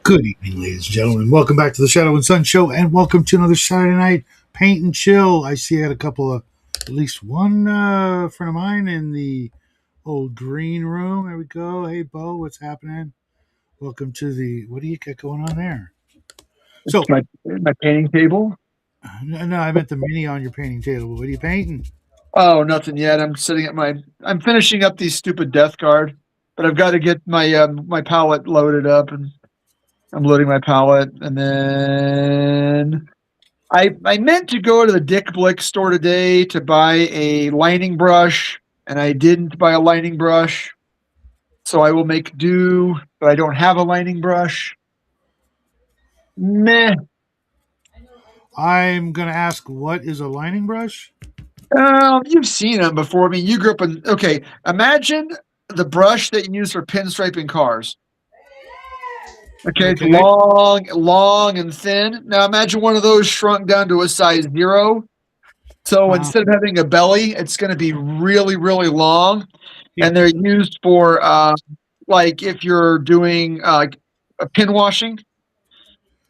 Good evening, ladies and gentlemen. Welcome back to the Shadow and Sun Show, and welcome to another Saturday night paint and chill. I see I had a couple of, at least one friend of mine in the old green room. There we go. Hey, Bo, what's happening? Welcome to the. What do you got going on there? So, My painting table. no, I meant the mini on your painting table. What are you painting? Oh, nothing yet. I'm sitting at my. I'm finishing up these stupid Death Guard, but I've got to get my palette loaded up, and I'm loading my palette, and then I meant to go to the Dick Blick store today to buy a lining brush, and I didn't buy a lining brush, so I will make do. But I don't have a lining brush. Meh. I'm going to ask, what is a lining brush? You've seen them before. I mean, you grew up in. Okay, imagine the brush that you use for pinstriping cars. Okay, it's Okay. long and thin. Now imagine one of those shrunk down to a size 0. So Uh-huh. instead of having a belly, it's going to be really, really long, Yep. and they're used for like if you're doing a pin washing,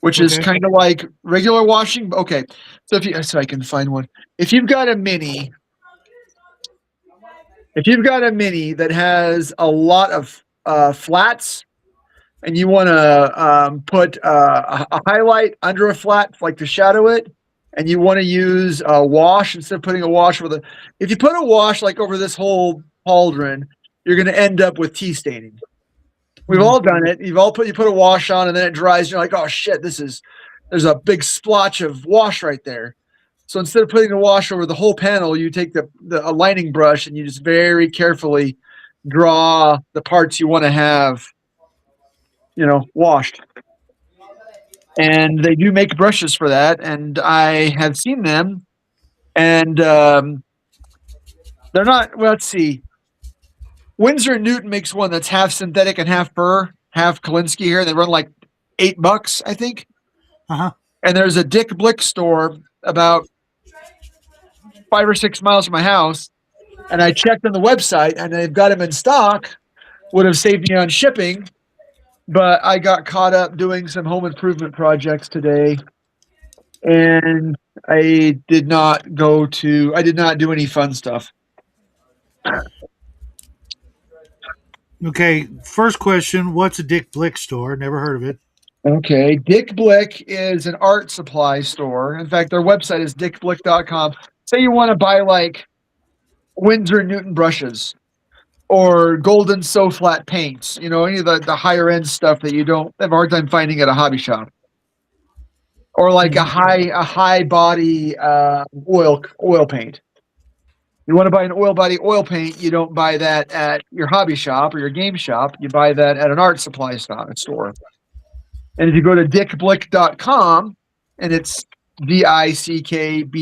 which is Okay. kind of like regular washing. Okay, so I can find one. If you've got a mini, if you've got a mini that has a lot of flats and you want to put a highlight under a flat, like to shadow it, and you want to use a wash instead of putting a wash over the. If you put a wash like over this whole pauldron, you're going to end up with tea staining. We've all done it. You put a wash on and then it dries. And you're like, oh shit, there's a big splotch of wash right there. So instead of putting the wash over the whole panel, you take a lining brush and you just very carefully draw the parts you want to have, washed. And they do make brushes for that, and I have seen them, and they're not. Well, let's see. Winsor and Newton makes one that's half synthetic and half fur, half Kolinsky here. They run like $8, I think. Uh-huh. And there's a Dick Blick store about 5 or 6 miles from my house, and I checked on the website, and they've got them in stock. Would have saved me on shipping, but I got caught up doing some home improvement projects today, and I did not do any fun stuff. Okay. First question, what's a Dick Blick store? Never heard of it. Okay. Dick Blick is an art supply store. In fact, their website is dickblick.com. Say you want to buy like Winsor Newton brushes or golden so flat paints, any of the higher end stuff that you don't have a hard time finding at a hobby shop. Or like a high body oil paint. You want to buy an oil body oil paint, you don't buy that at your hobby shop or your game shop. You buy that at an art supply store. And if you go to dickblick.com, and it's DICKBLICK,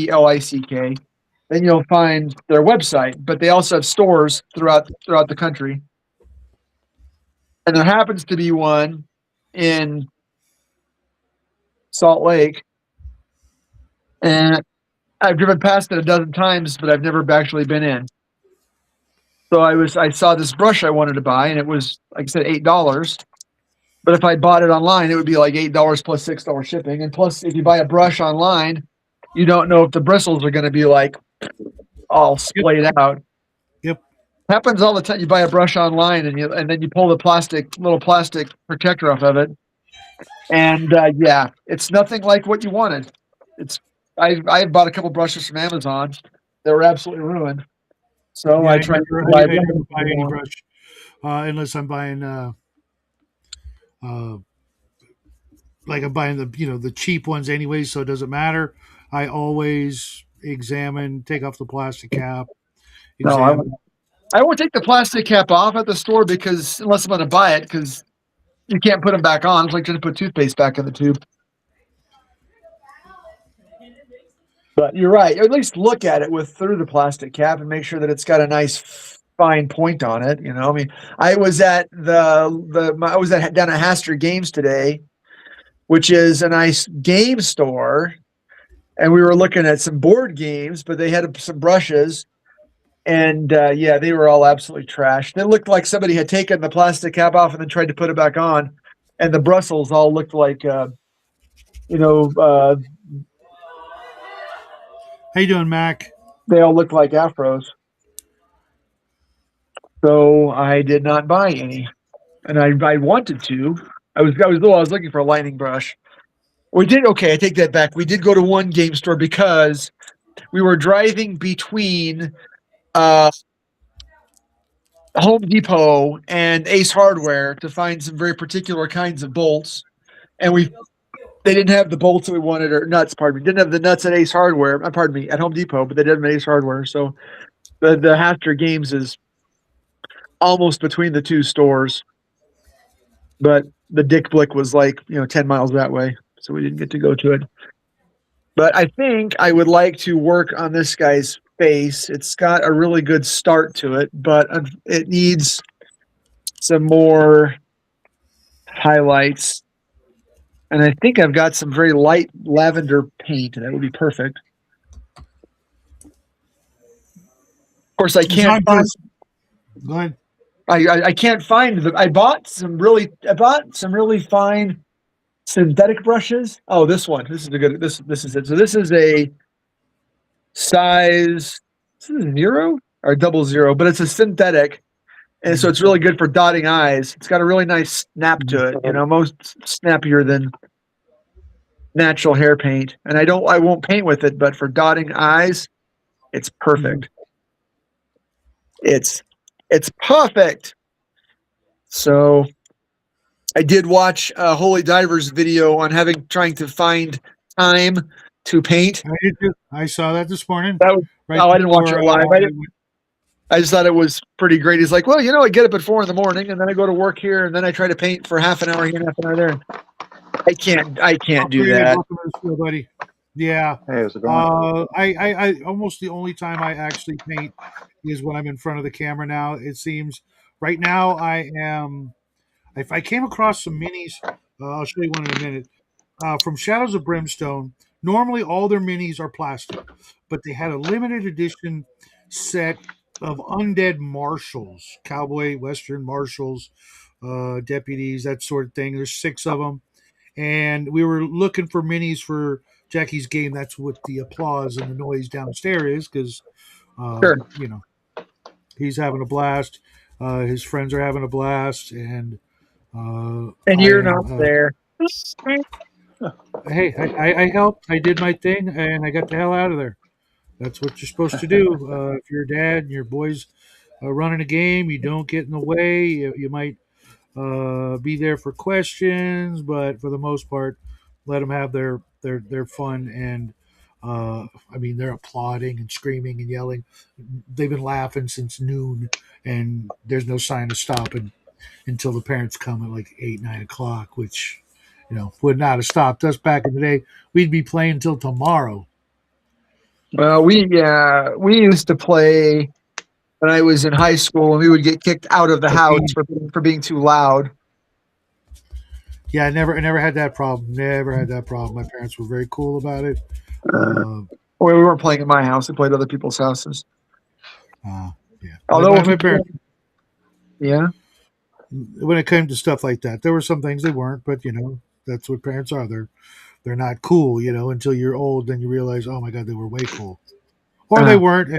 then you'll find their website. But they also have stores throughout the country. And there happens to be one in Salt Lake. And I've driven past it a dozen times, but I've never actually been in. So I saw this brush I wanted to buy, and it was, like I said, $8. But if I bought it online, it would be like $8 plus $6 shipping. And plus, if you buy a brush online, you don't know if the bristles are going to be like all splayed out. Yep. Happens all the time. You buy a brush online, and then you pull the little plastic protector off of it, and it's nothing like what you wanted. I bought a couple brushes from Amazon. They were absolutely ruined. So Yeah, I tried to I buy never buy any brush unless I'm buying like I'm buying the cheap ones anyway, so it doesn't matter. I always take off the plastic cap. No, I won't take the plastic cap off at the store because unless I'm going to buy it, because you can't put them back on. It's like trying to put toothpaste back in the tube. But you're right. At least look at it through the plastic cap and make sure that it's got a nice fine point on it. I mean, I was at down at Haster Games today, which is a nice game store, and we were looking at some board games, but they had some brushes, and they were all absolutely trashed. It looked like somebody had taken the plastic cap off and then tried to put it back on, and the Brussels all looked like you know How you doing, Mac? they all looked like afros. So I did not buy any, and I wanted to. I was looking for a lining brush. We did okay. I take that back. We did go to one game store because we were driving between uh, Home Depot and Ace Hardware to find some very particular kinds of bolts, and they didn't have the bolts that we wanted, or nuts. Pardon me, didn't have the nuts at Ace Hardware. Pardon me, at Home Depot, but they did at Ace Hardware. So the Haster Games is almost between the two stores, but the Dick Blick was like 10 miles that way, so we didn't get to go to it. But I think I would like to work on this guy's face. It's got a really good start to it, but it needs some more highlights. And I think I've got some very light lavender paint, and that would be perfect. Of course, I can't find. Go ahead. I can't find the. I bought some really fine synthetic brushes. Oh, this one. This is a good. This is it. So this is a size. This is 0 or 00, but it's a synthetic, and so it's really good for dotting eyes. It's got a really nice snap to it. Most snappier than natural hair paint. And I won't paint with it, but for dotting eyes, it's perfect. It's perfect. So I did watch Holy Diver's video on trying to find time to paint. I saw that this morning. That was, I didn't watch it live. I just thought it was pretty great. He's like, well, I get up at 4 a.m, and then I go to work here, and then I try to paint for half an hour here and half an hour there. I can't do that. Welcome to the show, buddy. Yeah. Hey, how's it going? I almost the only time I actually paint is when I'm in front of the camera now. It seems right now I am. If I came across some minis, I'll show you one in a minute. From Shadows of Brimstone. Normally, all their minis are plastic, but they had a limited edition set of undead marshals, cowboy western marshals, deputies, that sort of thing. There's 6 of them, and we were looking for minis for Jackie's game. That's what the applause and the noise downstairs is, because Sure. He's having a blast. His friends are having a blast, and you're not there. Hey, I helped. I did my thing, and I got the hell out of there. That's what you're supposed to do. If you're a dad and your boys running a game, you don't get in the way. You might be there for questions, but for the most part, let them have their fun. And they're applauding and screaming and yelling. They've been laughing since noon, and there's no sign of stopping until the parents come at like 8, 9 o'clock, which would not have stopped us back in the day. We'd be playing until tomorrow. Well, we used to play when I was in high school, and we would get kicked out of the house for being too loud. Yeah, I never had that problem. Never had that problem. My parents were very cool about it. We weren't playing at my house. We played at other people's houses. Yeah. Although my parents, yeah, when it came to stuff like that, there were some things they weren't, but that's what parents are. They're not cool, until you're old. Then you realize, oh my God, they were way cool, or they weren't.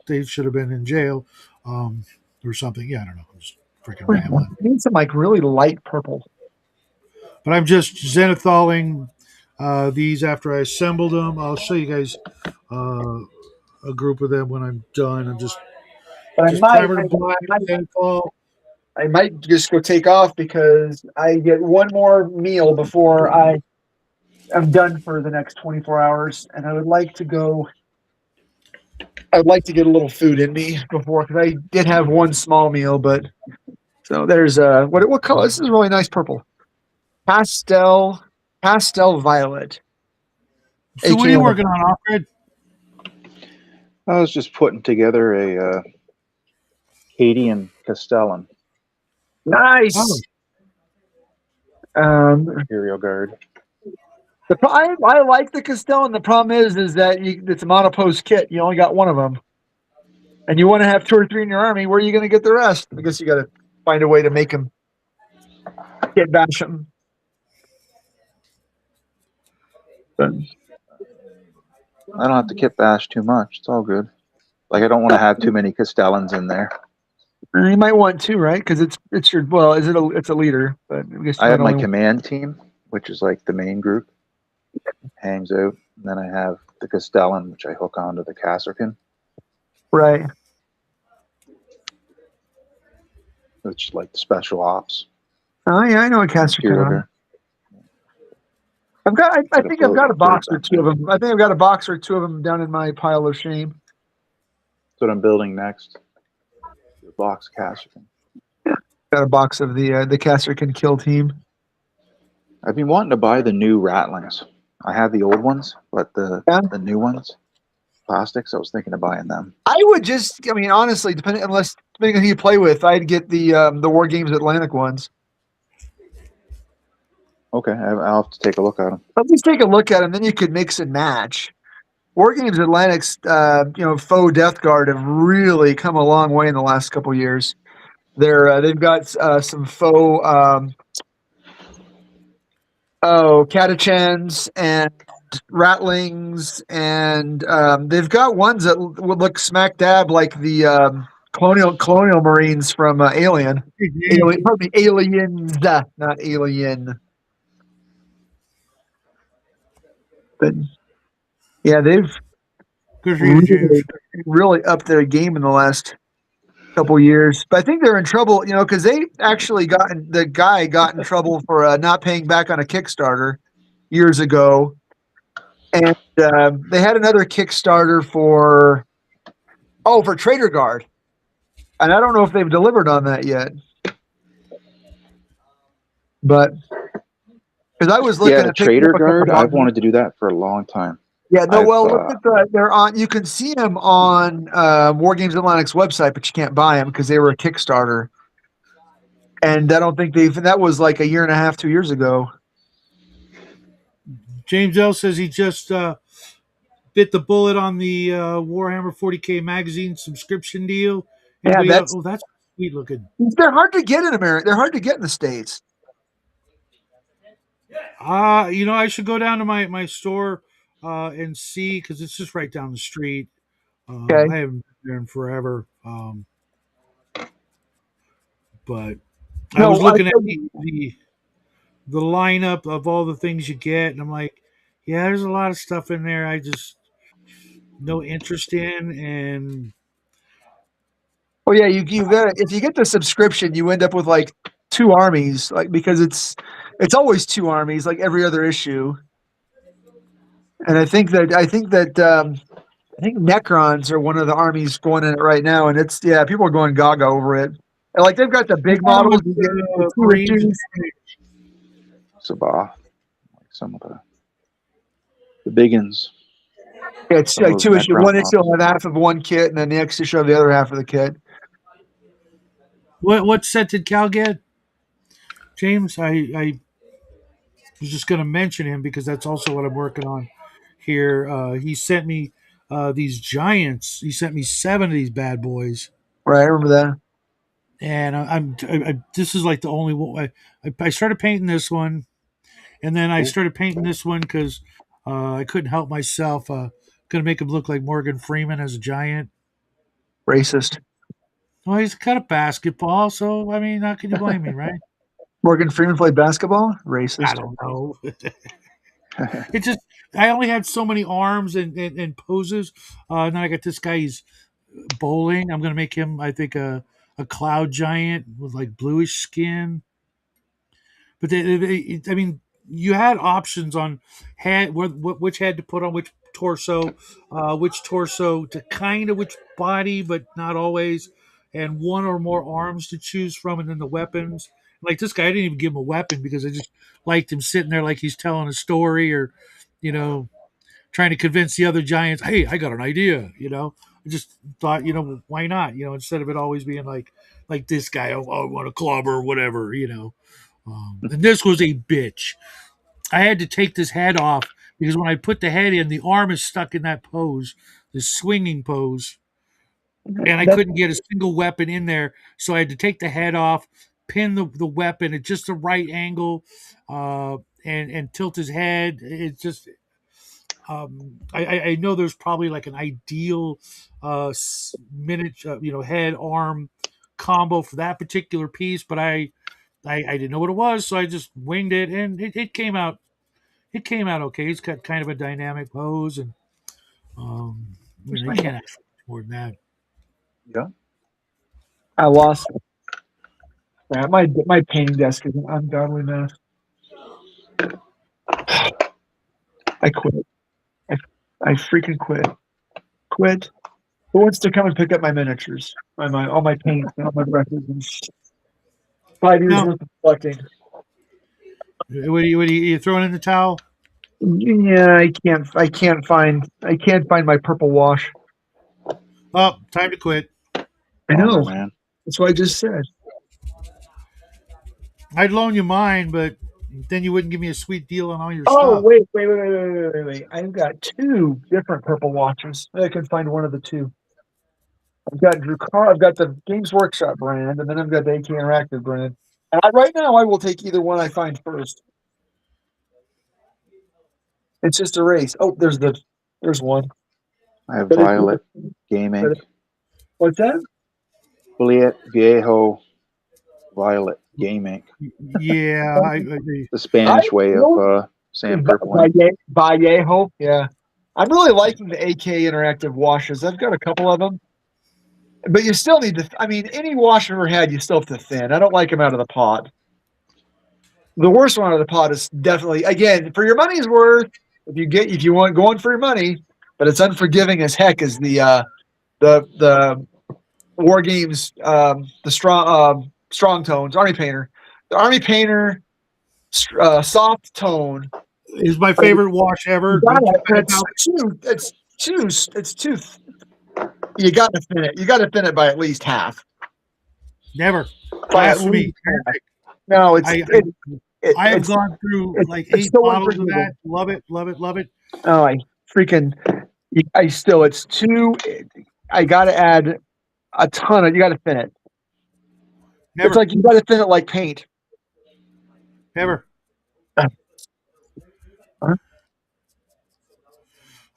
They should have been in jail, or something. Yeah, I don't know. I'm just freaking rambling. I need some like really light purple. But I'm just zenithaling these after I assembled them. I'll show you guys a group of them when I'm done. I'm just primer to black, zenithal. I might just go take off because I get one more meal before I am done for the next 24 hours, and I would like to go. I would like to get a little food in me before, because I did have one small meal, but so there's what color? This is a really nice purple, pastel violet. So what are you working on, Alfred? I was just putting together a Acadian Castellan. Nice. Imperial Guard. I like the Castellan. The problem is that it's a monopose kit. You only got one of them, and you want to have 2 or 3 in your army. Where are you going to get the rest? I guess you got to find a way to make them kit bash them. But I don't have to kit bash too much. It's all good. Like I don't want to have too many Castellans in there. you might want to, right? Because it's your well, it's a leader, but I guess you I might have my only command team, which is like the main group, hangs out, and then I have the Castellan, which I hook onto the Kasserkin, right. which is like the special ops Oh yeah, I know a caster can Imperial on. Guard. I Gotta think I've got a float box or back two of there. them. I think I've got a box or two of them down in my pile of shame. That's what I'm building next. The box Kasserkin. Got a box of the caster can kill team. I've been wanting to buy the new Rattlings. I have the old ones, but the Yeah. new ones, plastics. I was thinking of buying them. I would just, I mean, honestly, depending on who you play with, I'd get the War Games Atlantic ones. Okay, I'll have to take a look at them. Let's just take a look at them, then you could mix and match. War Games Atlantic's, faux Death Guard have really come a long way in the last couple years. They've got some faux catachans and rattlings, and they've got ones that would look smack dab like the colonial marines from Alien. Pardon me, aliens, not alien. But yeah, they've Good for you, James. really upped their game in the last couple years. But I think they're in trouble, because they actually the guy got in trouble for not paying back on a Kickstarter years ago, and they had another Kickstarter for Trader Guard, and I don't know if they've delivered on that yet. But because I was looking Yeah, the at picking Trader up a couple Guard. I've boxes. wanted to do that for a long time. Yeah, no. I've, Well, look at they're on. You can see them on War Games Atlantic's website, but you can't buy them because they were a Kickstarter. And I don't think that was like a year and a half, 2 years ago. James L says he just bit the bullet on the Warhammer 40K magazine subscription deal. Yeah, Anybody else? Oh, that's sweet looking. they're hard to get in America. They're hard to get in the States. I should go down to my store and see because it's just right down the street. Okay. I haven't been there in forever. But I was looking at the lineup of all the things you get, and I'm like, yeah, there's a lot of stuff in there I just no interest in, and Well, yeah, you got if you get the subscription, you end up with like two armies, like because it's always two armies, like every other issue. And I think that Necrons are one of the armies going in it right now, and people are going gaga over it. And like they've got the big models, you get the two Marines. issues. Sabah, like some of the biggins. Yeah, it's Some of like those two issue. Necron One issue will models. have half of one kit, and then the next issue will have the other half of the kit. What set did Cal get? James, I was just going to mention him because that's also what I'm working on here. He sent me these giants. He sent me 7 of these bad boys, Right, I remember that. and this is like the only one. I started painting this one, and then I started painting this one because I couldn't help myself. Going to make him look like Morgan Freeman as a giant. Racist. Well, he's cut a basketball, so I mean, how can you blame me, right? Morgan Freeman played basketball. Racist. I don't know. It just I only had so many arms and poses. And then I got this guy. He's bowling. I'm gonna make him, I think, a cloud giant with like bluish skin. But I mean, you had options on which head to put on which torso to kind of which body, but not always, and one or more arms to choose from, and then the weapons. Like this guy, I didn't even give him a weapon because I just liked him sitting there like he's telling a story or, you know, trying to convince the other giants, hey, I got an idea, I just thought, why not? Instead of it always being like this guy, oh, I want a clobber or whatever. And this was a bitch. I had to take this head off because when I put the head in, the arm is stuck in that pose, this swinging pose, and I couldn't get a single weapon in there. So I had to take the head off, pin the weapon at just the right angle, and tilt his head. It just I know there's probably like an ideal miniature, head arm combo for that particular piece, but I didn't know what it was, so I just winged it, and it came out. It came out okay. It's got kind of a dynamic pose, and you can't ask for much more than that. Yeah. I lost it. Yeah, my painting desk is an ungodly mess. I quit. I freaking quit. Quit. Who wants to come and pick up my miniatures? All my paints and all my brushes and 5 years No, worth of collecting. you throwing in the towel? Yeah, I can't find my purple wash. Oh, time to quit. I Bummer, know. man. That's what I just said. I'd loan you mine, but then you wouldn't give me a sweet deal on all your Oh, stuff. wait. I've got 2 different purple watches. I can find one of the 2. I've got I've got the Games Workshop brand, and then I've got the AK Interactive brand. And right now, I will take either one I find first. It's just a race. Oh, there's one. I have But Violet Game Ink. What's that? Viejo Violet Game Ink. Yeah, The Spanish way of saying purple ink. Vallejo. Yeah. I'm really liking the AK Interactive washes. I've got a couple of them. But you still need to, any wash I've ever had, you still have to thin. I don't like them out of the pot. The worst one out of the pot is definitely, again, for your money's worth, if you want going for your money, but it's unforgiving as heck, is the War Games, the strong tones, Army Painter. The Army Painter soft tone is my favorite wash ever. It's too. You got to thin it. You got to thin it by at least half. Never. By at least half. No, I have gone through like 8 bottles of that. Love it. Oh, it's too. I got to add a ton of. You got to thin it. Never. It's like you got to thin it like paint. Never. Huh? Like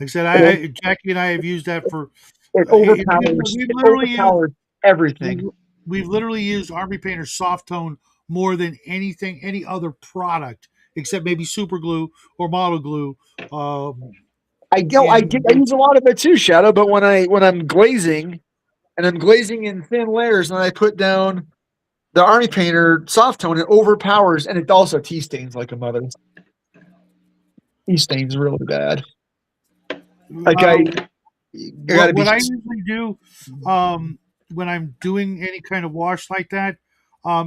I said, Jackie and I have used that for. It overpowers everything. We've literally used Army Painter soft tone more than any other product, except maybe super glue or model glue. I use a lot of it too, Shadow. But when I'm glazing, and I'm glazing in thin layers, and I put down the Army Painter soft tone, it overpowers, and it also tea stains like a mother. Tea stains really bad. Like what I usually do when I'm doing any kind of wash like that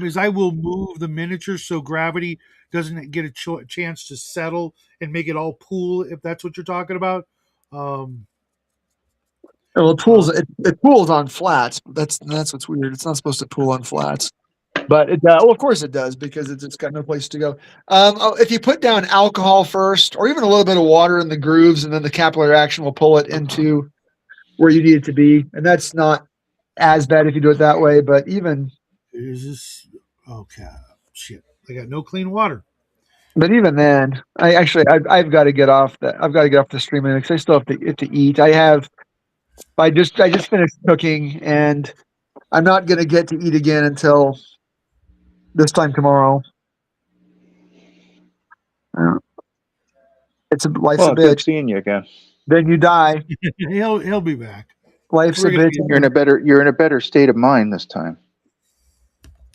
is I will move the miniature so gravity doesn't get a chance to settle and make it all pool, if that's what you're talking about. Well, it pools on flats. That's what's weird. It's not supposed to pool on flats, but it does. Well, of course it does, because it's got no place to go. If you put down alcohol first, or even a little bit of water in the grooves, and then the capillary action will pull it into where you need it to be, and that's not as bad if you do it that way. But even is this okay? Shit, I got no clean water. But even then, I've got to get off the stream because I still have to eat. I just finished cooking, and I'm not going to get to eat again until this time tomorrow. Life's a bitch. Good seeing you again. Then you die. He'll be back. Life's a bitch. You're in a better state of mind this time.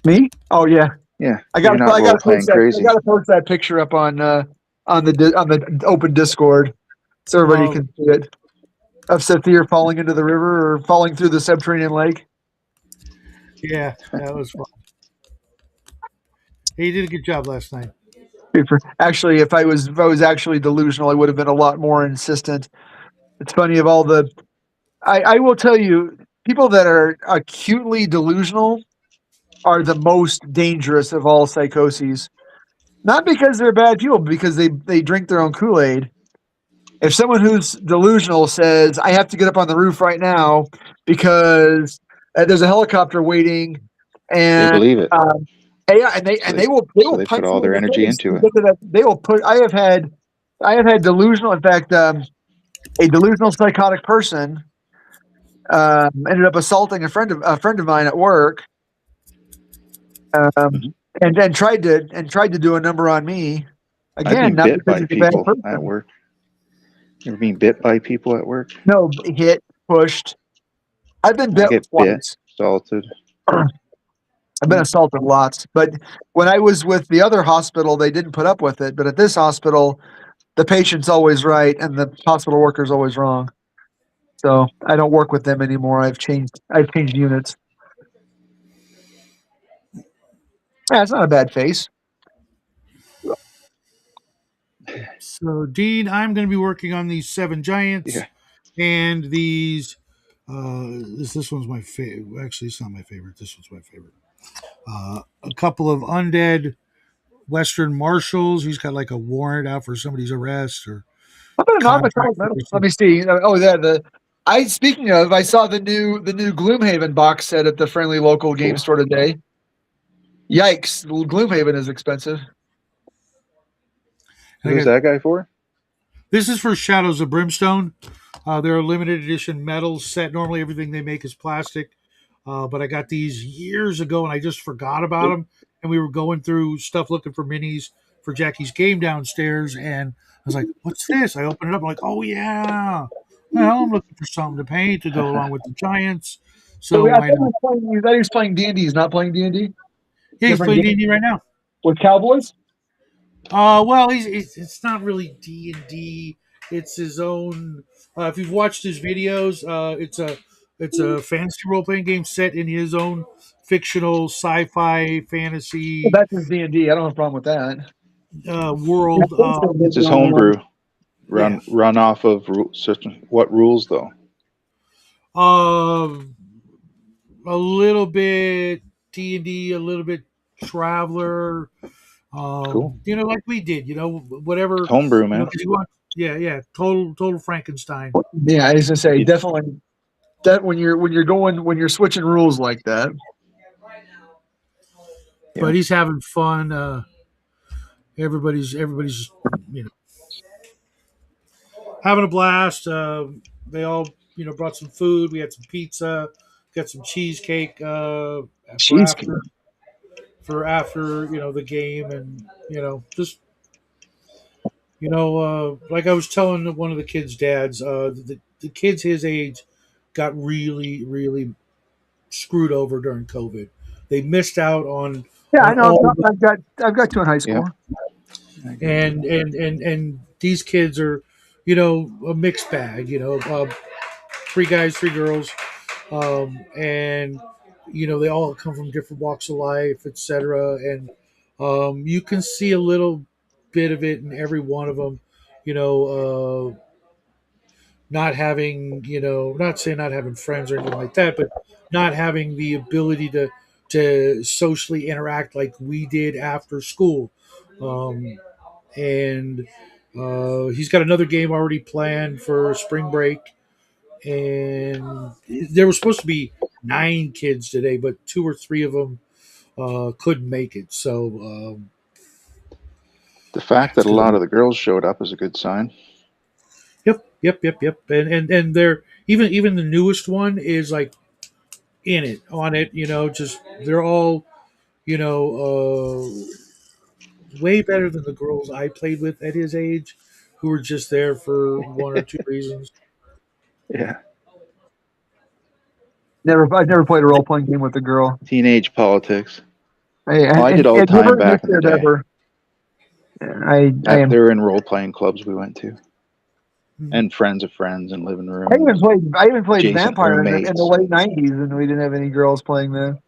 Me? Oh yeah. Yeah. I got to post that picture up on the open Discord so everybody can see it. Of Sathir falling into the river or falling through the subterranean lake. Yeah, that was fun. He did a good job last night. Actually, if I was actually delusional, I would have been a lot more insistent. It's funny, of all the, I will tell you, people that are acutely delusional are the most dangerous of all psychoses. Not because they're bad people, but because they drink their own Kool-Aid. If someone who's delusional says, I have to get up on the roof right now because there's a helicopter waiting, and they believe it. They will put all their energy into it. They will put. I have had delusional. In fact, a delusional psychotic person ended up assaulting a friend of mine at work, Mhm. and tried to do a number on me. I've Again, been not bit because by he's a bad people at person. work. You ever been bit by people at work? No, hit, pushed. I've been I bit get bit, once. assaulted. I've been assaulted lots, but when I was with the other hospital, they didn't put up with it. But at this hospital, the patient's always right and the hospital worker's always wrong. So I don't work with them anymore. I've changed units. Yeah, it's not a bad face. So, Dean, I'm going to be working on these seven giants Yeah. and these. This one's my favorite. Actually, it's not my favorite. This one's my favorite. A couple of undead Western marshals. He's got like a warrant out for somebody's arrest or How about an contract. metal? Let me see. Oh, yeah. Speaking of, I saw the new Gloomhaven box set at the friendly local game Cool. store today. Yikes! Gloomhaven is expensive. Who is that guy for? This is for Shadows of Brimstone. They're a limited edition metal set. Normally, everything they make is plastic, but I got these years ago and I just forgot about them. And we were going through stuff looking for minis for Jackie's game downstairs, and I was like, "What's this?" I opened it up. I'm like, "Oh yeah, well, I'm looking for something to paint to go along with the Giants." So So I why thought not? he was playing D&D. He's not playing D&D. Yeah, he's Different playing game D&D right now. with Cowboys. Well, it's not really D&D. It's his own. If you've watched his videos, it's a fantasy role playing game set in his own fictional sci-fi Well, fantasy that's his D&D. I don't have a problem with that. world. It's his homebrew. Yeah, Run off of certain what rules though? uh, a little bit D&D, a little bit Traveler. Cool. Like we did. Whatever. Homebrew, man. 'Cause you want. Yeah. Total Frankenstein. Yeah, I was gonna say You- definitely that when you're switching rules like that. Yeah. But he's having fun. Everybody's you know having a blast. They all brought some food. We had some pizza, got some cheesecake for Cheesecake. after the game, and just like I was telling one of the kids' dads, the kids his age got really screwed over during COVID. They missed out Yeah, I on know. all the I've got two in high Yeah. school. and these kids are a mixed bag, three guys, three girls, and they all come from different walks of life, etc. And you can see a little bit of it in every one of them, not having, not saying not having friends or anything like that, but not having the ability to socially interact like we did after school. And he's got another game already planned for spring break. And there was supposed to be 9 kids today, but 2 or 3 of them couldn't make it. So The fact that it's a gonna lot be of the girls showed up is a good sign. yep. And they're even the newest one is like in it on it. Just they're all way better than the girls I played with at his age, who were just there for 1 or 2 reasons. Yeah. I've never played a role playing game with a girl. Teenage politics. Hey, Oh, I did all the never time back in the initiated day. ever. I am. They were in role playing clubs we went to, Mhm. and friends of friends in living rooms. I even played Adjacent Vampire in the roommates. late '90s, and we didn't have any girls playing then.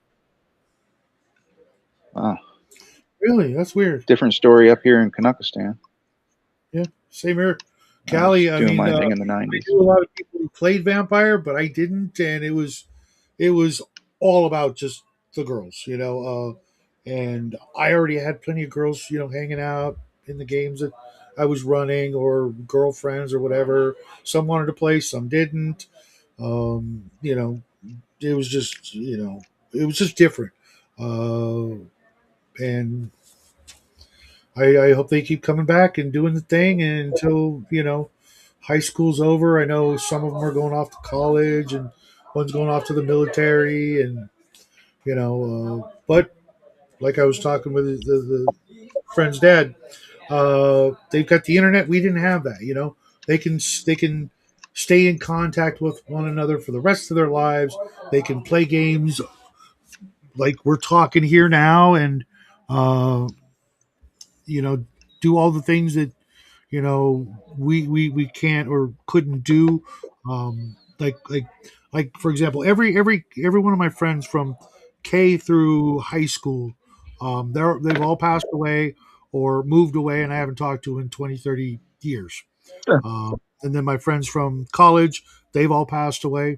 Wow. Really, that's weird. Different story up here in Canuckistan. Yeah, same here. I was Cali, I doing mean, my thing in the I 90s. knew a lot of people who played Vampire, but I didn't, and it was all about just the girls, and I already had plenty of girls, hanging out in the games that I was running, or girlfriends or whatever. Some wanted to play, some didn't. It was just, different, and I hope they keep coming back and doing the thing until high school's over. I know some of them are going off to college, and one's going off to the military, and but like I was talking with the friend's dad, they've got the internet. We didn't have that. They can stay in contact with one another for the rest of their lives. They can play games like we're talking here now, and uh, you know, do all the things that we can't or couldn't do. Like for example, every one of my friends from K through high school, they've all passed away or moved away, and I haven't talked to in 20, 30 years. Sure. And then my friends from college, they've all passed away,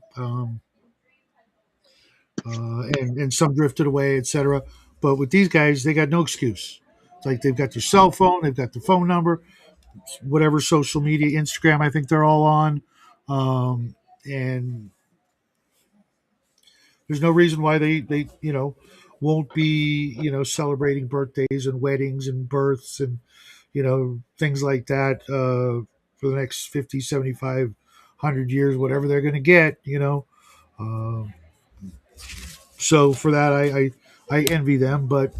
and some drifted away, etc. But with these guys, they got no excuse. It's like they've got their cell phone, they've got their phone number, whatever social media, Instagram, I think they're all on. And there's no reason why they won't be, celebrating birthdays and weddings and births and, things like that, for the next 50, 75, 100 years, whatever they're going to get. Um, so for that, I envy them, but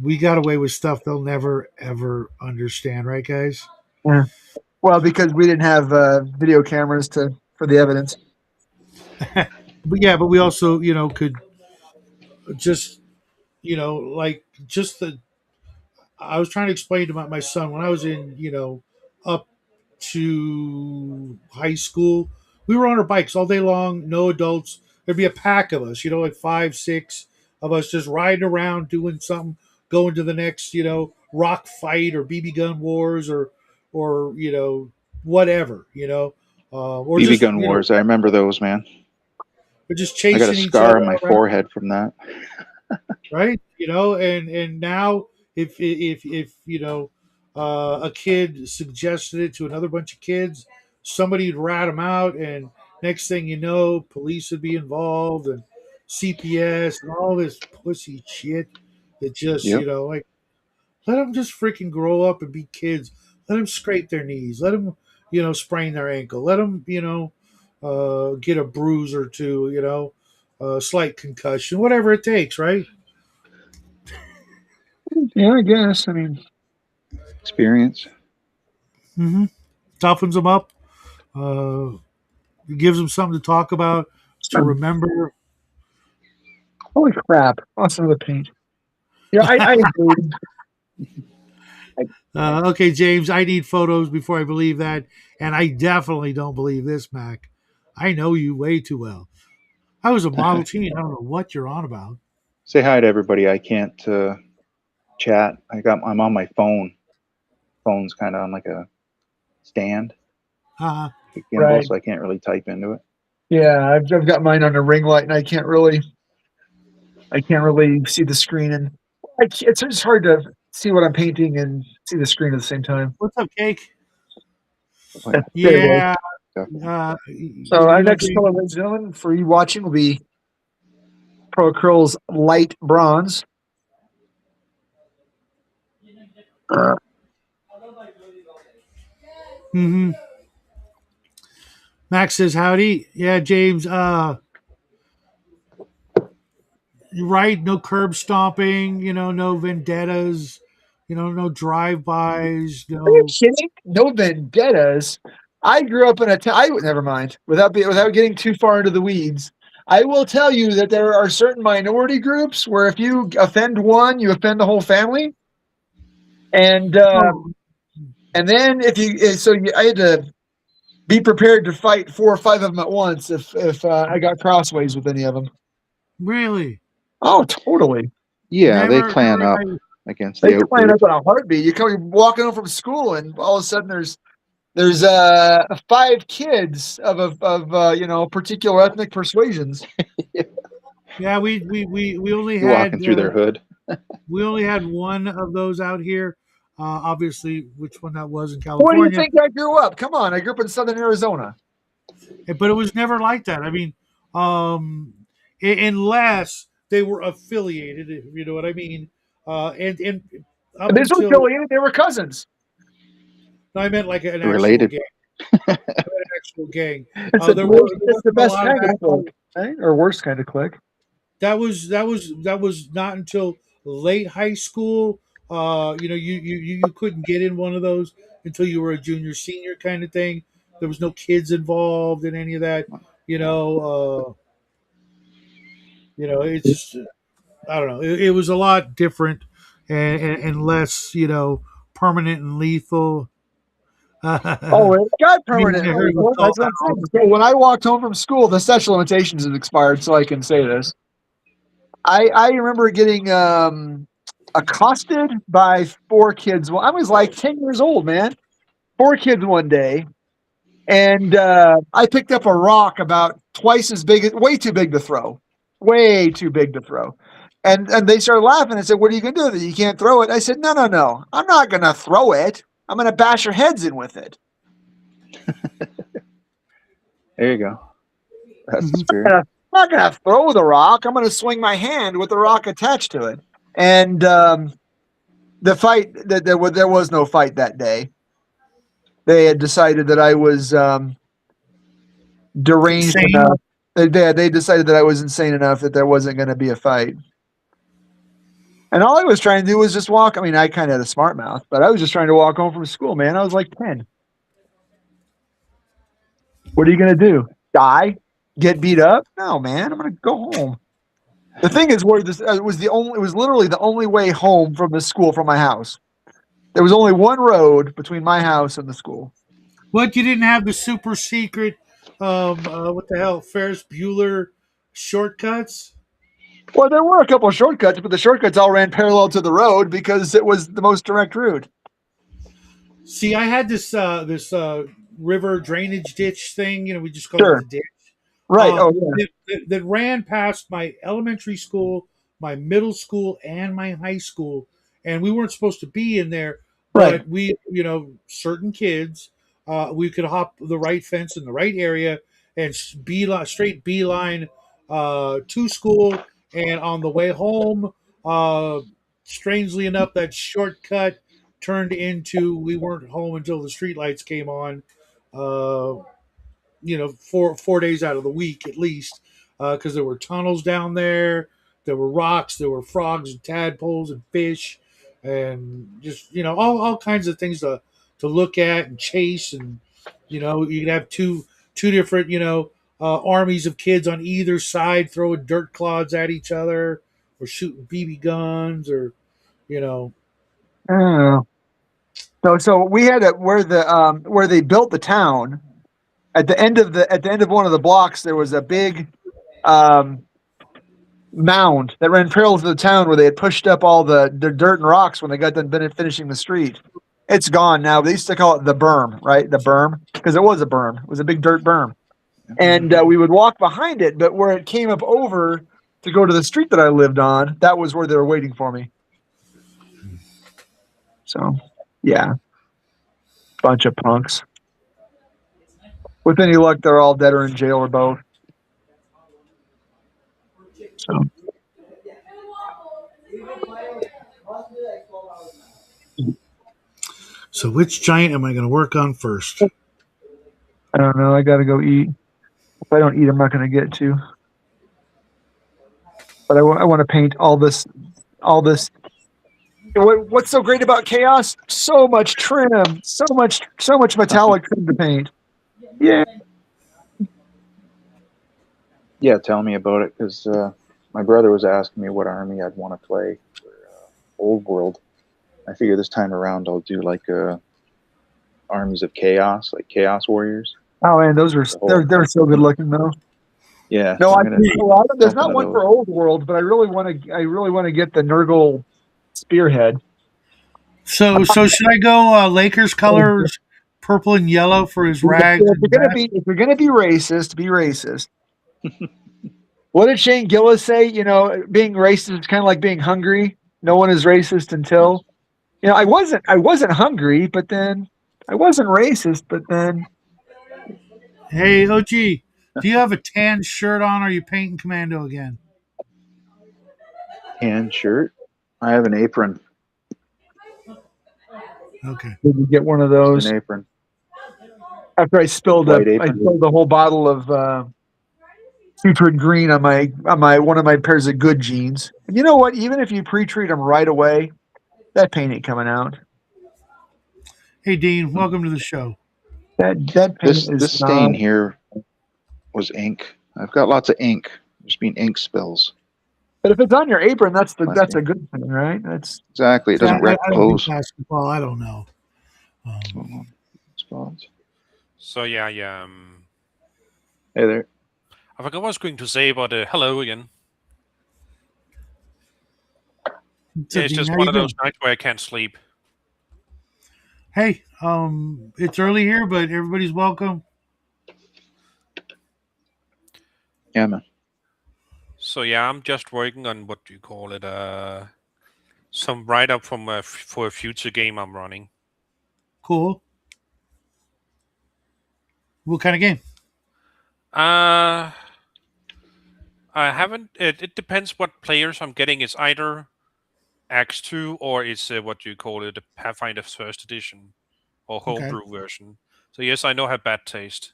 we got away with stuff they'll never, ever understand. Right, guys? Yeah. Well, because we didn't have video cameras for the evidence. But yeah, but we also, could just, like just the I was trying to explain to my son when I was in, up to high school, we were on our bikes all day long, no adults. There'd be a pack of us, like five, six of us just riding around doing something, going to the next, rock fight or BB gun wars or whatever, or BB just gun wars. I remember those, man. we're just I got a chasing each scar other on my around. forehead from that. Right? And now if a kid suggested it to another bunch of kids, somebody'd rat them out, and next thing you know, police would be involved and CPS and all this pussy shit that just Yep. like let them just freaking grow up and be kids. Let them scrape their knees. Let them sprain their ankle. Let them get a bruise or two. Slight concussion, whatever it takes, right? Yeah, I guess. I mean, Experience. Mm-hmm. Toughens them up. Uh, gives them something to talk about, to remember. holy crap! Awesome the paint. Yeah, I agree. Okay, James, I need photos before I believe that, and I definitely don't believe this, Mac. I know you way too well. I was a Model T. I don't know what you're on about. Say hi to everybody. I can't chat. I'm on my phone. Phone's kind of on like a stand, Uh, a gimbal, Right. so I can't really type into it. Yeah, I've got mine on a ring light, and I can't really see the screen, and it's just hard to see what I'm painting and see the screen at the same time. what's up, Cake? But There it is. Yeah. definitely. So our next James, color, ladies and gentlemen, for you watching will be Pro Curls Light Bronze. mm-hmm. Max says howdy. Yeah, James. You're right. No curb stomping. No vendettas. No drive-bys. Are you No. kidding? No vendettas. I grew up in a town. Never mind. Without getting too far into the weeds, I will tell you that there are certain minority groups where if you offend one, you offend the whole family. And Oh, then I had to be prepared to fight 4 or 5 of them at once if I got crossways with any of them. really? Oh, totally. Yeah, they Never. clan up I, against They the out plan group. up on a heartbeat. You come walking home from school, and all of a sudden there's 5 kids of particular ethnic persuasions. yeah, we only You're had walking through their hood. we only had one of those out here. Obviously, which one that was in What do you California, think I grew up? Come on, I grew up in southern Arizona. but it was never like that. I mean, unless they were affiliated, if you know what I mean. And up This was until affiliated. They were cousins. no, I meant like an actual Related. gang. Actual gang. It's the There worst. were there It's the wasn't a best lot of kind of actual. click, right? Or worst kind of click. That was not until late high school. You couldn't get in one of those until you were a junior senior kind of thing. There was no kids involved in any of that. You know, it's just I don't know. It was a lot different and less permanent and lethal. Oh, I it got mean, permanent. I heard it was called That's what I'm saying. So when I walked home from school, the statute of limitations has expired, so I can say this. I remember getting accosted by 4 kids. Well, I was like 10 years old, man. 4 kids one day, and I picked up a rock about twice as big, way too big to throw, way too big to throw. And they started laughing and said, "What are you gonna do with it? You can't throw it." I said, "No, no, no. I'm not gonna throw it. I'm gonna bash your heads in with it." There you go. That's the Mhm. spirit. I'm not gonna throw the rock. I'm gonna swing my hand with the rock attached to it. And the fight that there was no fight that day. They had decided that I was deranged Insane. enough. They decided that I was insane enough that there wasn't going to be a fight. And all I was trying to do was just walk. I mean, I kind of had a smart mouth, but I was just trying to walk home from school, man. I was like 10. What are you going to do? Die? Get beat up? No, man. I'm going to go home. The thing is, where this it was literally the only way home from the school from my house. There was only one road between my house and the school. What, you didn't have the super secret, what the hell, Ferris Bueller shortcuts? Well, there were a couple of shortcuts, but the shortcuts all ran parallel to the road because it was the most direct route. See, I had this river drainage ditch thing. We just called it Sure. the ditch. Right. Oh, yeah. That ran past my elementary school, my middle school, and my high school, and we weren't supposed to be in there. Right. But certain kids, we could hop the right fence in the right area and straight beeline to school. And on the way home, uh, strangely enough, that shortcut turned into we weren't home until the streetlights came on. Uh, 4 days out of the week at least, because there were tunnels down there, there were rocks, there were frogs and tadpoles and fish, and just all kinds of things to look at and chase, and you could have two different armies of kids on either side throwing dirt clods at each other or shooting BB guns or you know Oh. So we had where they built the town at the end of one of the blocks. There was a big um, mound that ran parallel to the town where they had pushed up all the dirt and rocks when they got done finishing the street. It's gone now. They used to call it the berm, right? The berm, because it was a berm. It was a big dirt berm, and we would walk behind it. But where it came up over to go to the street that I lived on, that was where they were waiting for me. So, yeah, bunch of punks. With any luck, they're all dead or in jail or both. So So which giant am I going to work on first? I don't know. I got to go eat. If I don't eat, I'm not going to get to. But I want to paint all this. All this. What's so great about chaos? So much trim. So much metallic trim to paint. Yeah. Yeah, tell me about it, because my brother was asking me what army I'd want to play for Old World. I figure this time around I'll do like armies of chaos, like Chaos Warriors. Oh man, those are they're so good looking though. Yeah. No, I'm gonna there's jump not into one those. for Old World, but I really want to get the Nurgle spearhead. So should I go Lakers colors, purple and yellow for his rags If and you're gonna vest? be racist, be racist. What did Shane Gillis say? Being racist is kind of like being hungry. No one is racist until I wasn't hungry, but then I wasn't racist, but then Hey OG, do you have a tan shirt on? Or are you painting commando again? Tan shirt. I have an apron. Okay. did you get one of Just those? an apron. After I spilled White apron. a whole bottle of putrid green on my one of my pairs of good jeans. And you know what? Even if you pre-treat them right away, that paint ain't coming out. Hey, Dean, welcome to the show. That paint is This stain here was ink. I've got lots of ink. There's been ink spills. But if it's on your apron, that's a good thing, right? That's exactly. It doesn't wreck I don't think clothes. basketball. I don't know. Spots. So yeah. Hey there. I forgot what I was going to say, but hello again. It's just one of those nights where I can't sleep. Hey, it's early here, but everybody's welcome. Yeah, man. So yeah, I'm just working on what do you call it? Some write up from for a future game I'm running. Cool. What kind of game? I haven't. It depends what players I'm getting. It's either X2 or it's what do you call it? The Pathfinder First Edition or homebrew version. So yes, I know I have bad taste.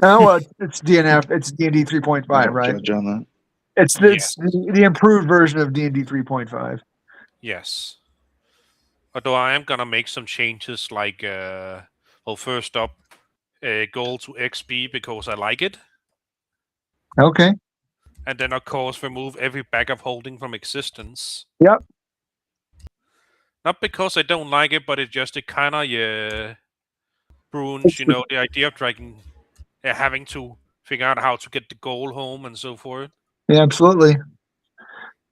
Oh well, it's DNF. It's D&D 3.5, right? Judge on that. It's the improved version of D&D 3.5. Yes. Although I am gonna make some changes, like well, first up, goal to XP because I like it. Okay. And then, of course, remove every bag of holding from existence. Yep. Not because I don't like it, but it kind of ruins, the idea of dragging, having to figure out how to get the goal home and so forth. Yeah, absolutely.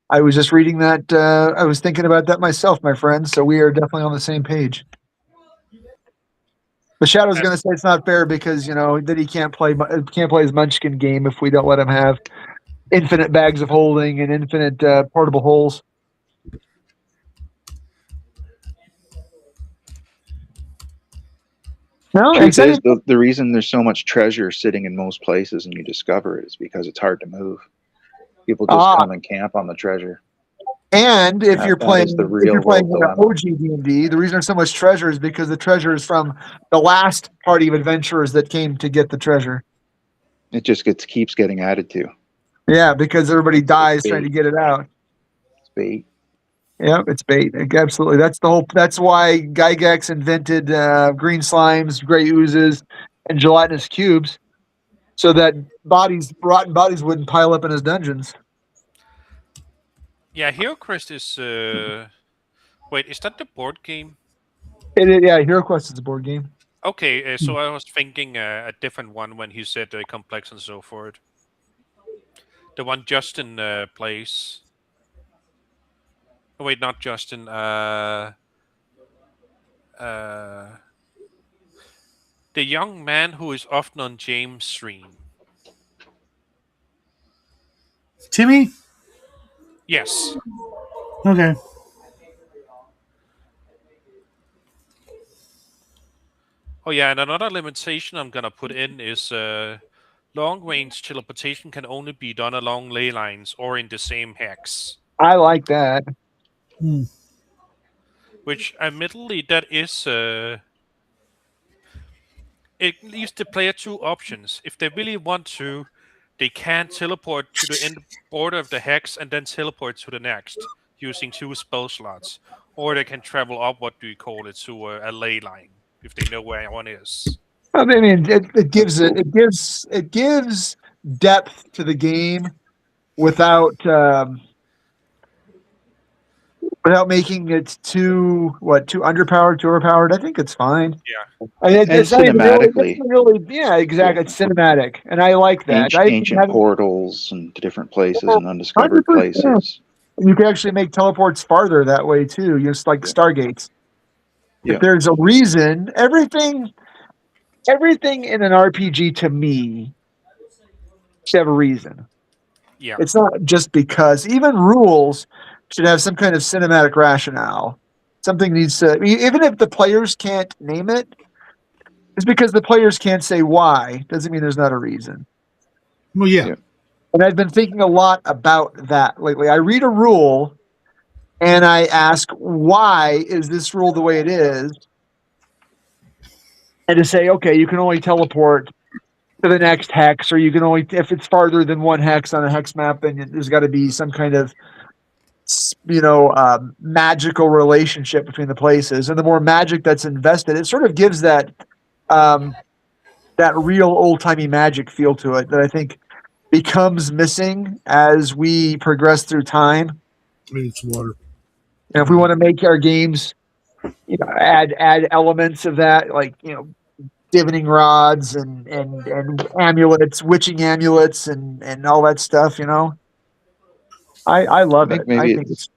I was just reading that. I was thinking about that myself, my friend. So we are definitely on the same page. But Shadow's going to say it's not fair because that he can't play his Munchkin game if we don't let him have infinite bags of holding and infinite portable holes. No, the reason there's so much treasure sitting in most places and you discover it is because it's hard to move. People just come and camp on the treasure. And if you're playing OG D&D, the reason there's so much treasure is because the treasure is from the last party of adventurers that came to get the treasure. It just keeps getting added to. Yeah, because everybody dies trying to get it out. It's bait. Yeah, it's bait. Absolutely. That's why Gygax invented green slimes, gray oozes, and gelatinous cubes, so that rotten bodies wouldn't pile up in his dungeons. Yeah, HeroQuest is. Wait, is that the board game? Yeah, HeroQuest is a board game. Okay, so I was thinking a different one when he said complex and so forth. The one Justin plays. Oh, wait, not Justin. The young man who is often on James' stream. Timmy? Yes. Okay. Oh yeah, and another limitation I'm gonna put in is long-range teleportation can only be done along ley lines or in the same hex. I like that. Which, admittedly, that is... it leaves the player two options. If they really want to, they can teleport to the end border of the hex and then teleport to the next, using 2 spell slots. Or they can travel up, what do you call it, to a ley line, if they know where one is. I mean, it gives depth to the game without making it too underpowered, too overpowered. I think it's fine. Yeah, I mean, it's cinematically. Yeah, exactly. It's cinematic, and I like that. Ancient portals and different places and undiscovered 100%. Places. You can actually make teleports farther that way too, just like Stargates. Yeah. If there's a reason, everything in an RPG to me should have a reason. Yeah. It's not just because. Even rules should have some kind of cinematic rationale. Something needs to, even if the players can't name it, it's because the players can't say why. Doesn't mean there's not a reason. Well, yeah. And I've been thinking a lot about that lately. I read a rule and I ask, why is this rule the way it is? and to say, okay, you can only teleport to the next hex, or you can only, if it's farther than one hex on a hex map, then there's got to be some kind of magical relationship between the places. And the more magic that's invested, it sort of gives that that real old timey magic feel to it that I think becomes missing as we progress through time. I mean, it's water. And if we want to make our games, add elements of that, like divining rods and amulets, witching amulets, and all that stuff. I love it. I Maybe think it's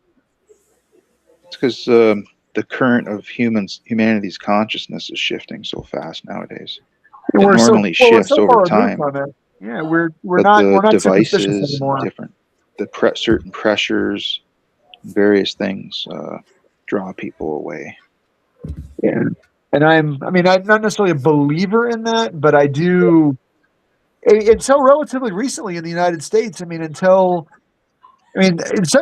because the current of humanity's consciousness is shifting so fast nowadays. It normally shifts over time. Yeah, we're but not the we're not superstitious devices anymore. and different certain pressures, various things draw people away. Yeah, and I'm not necessarily a believer in that, but I do. Until relatively recently in the United States, in some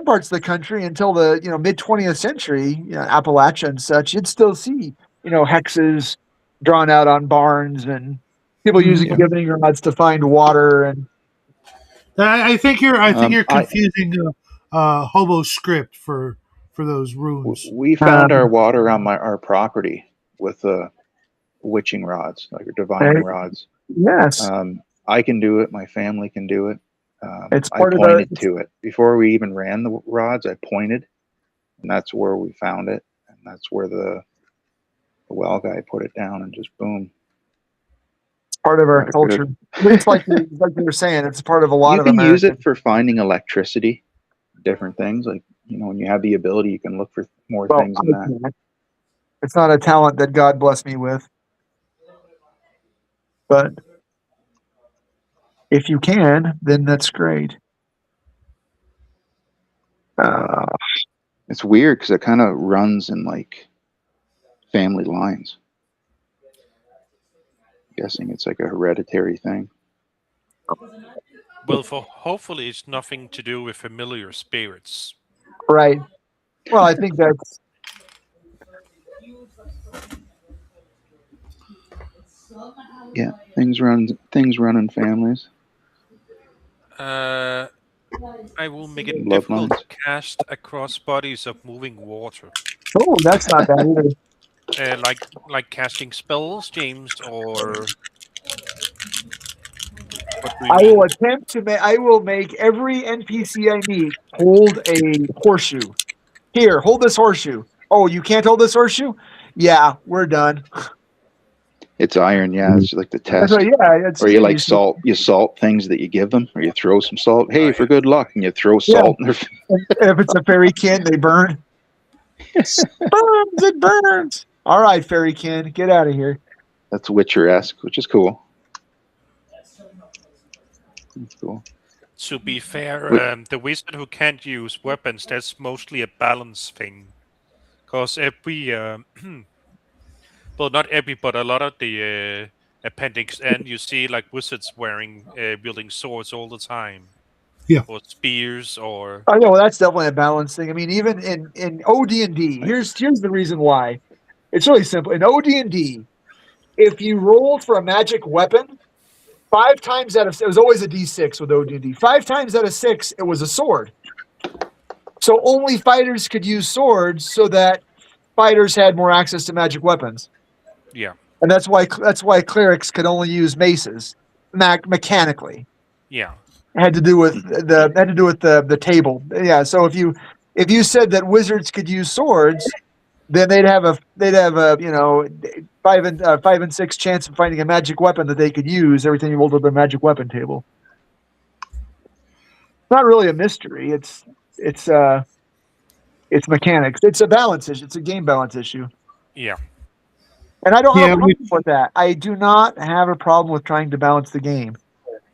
parts of the country, until the mid 20th century, Appalachia and such, you'd still see hexes drawn out on barns and people using divining rods to find water. And I think you're confusing hobo script for those runes. We found our water on our property with witching rods, like divining rods. Yes, I can do it. My family can do it. it's I part of pointed to it before we even ran the rods. I pointed, and that's where we found it, and that's where the well guy put it down, and just boom. It's part of our culture. It's like you were saying, it's part of a lot of American. You can use it for finding electricity, different things. Like when you have the ability, you can look for more things than that. It's not a talent that God blessed me with, but if you can, then that's great. It's weird because it kind of runs in like family lines. I'm guessing it's like a hereditary thing. Well, hopefully it's nothing to do with familiar spirits. Right. Well, I think that's. Yeah, things run in families. I will make it difficult to cast across bodies of moving water. Oh, that's not bad either. Like casting spells, James, or I will attempt to make. I will make every NPC I meet hold a horseshoe. Here, hold this horseshoe. Oh, you can't hold this horseshoe? Yeah, we're done. It's iron, yeah. It's like the test. Or you like salt. You salt things that you give them, or you throw some salt. Hey, for good luck, and you throw salt in their face. If it's a fairykin, they burn. It burns. All right, fairykin, get out of here. That's Witcher-esque, which is cool. That's cool. To be fair, the wizard who can't use weapons, that's mostly a balance thing. Because every, well, not every, but a lot of the Appendix N, you see like wizards wielding swords all the time. Yeah. Or spears, or. I know, that's definitely a balance thing. I mean, even in OD&D, here's the reason why. It's really simple. In OD&D, if you rolled for a magic weapon, 5 times out of, it was always a D6 with OD&D. 5 times out of 6, it was a sword. So only fighters could use swords, so that fighters had more access to magic weapons. Yeah. And that's why clerics could only use maces, mechanically. Yeah. It had to do with the table. Yeah. So if you said that wizards could use swords, then they'd have a 5 and 6 chance of finding a magic weapon that they could use every time you rolled up their magic weapon table. It's not really a mystery. It's mechanics. It's a balance issue. It's a game balance issue. Yeah. And I don't have a problem with that. I do not have a problem with trying to balance the game.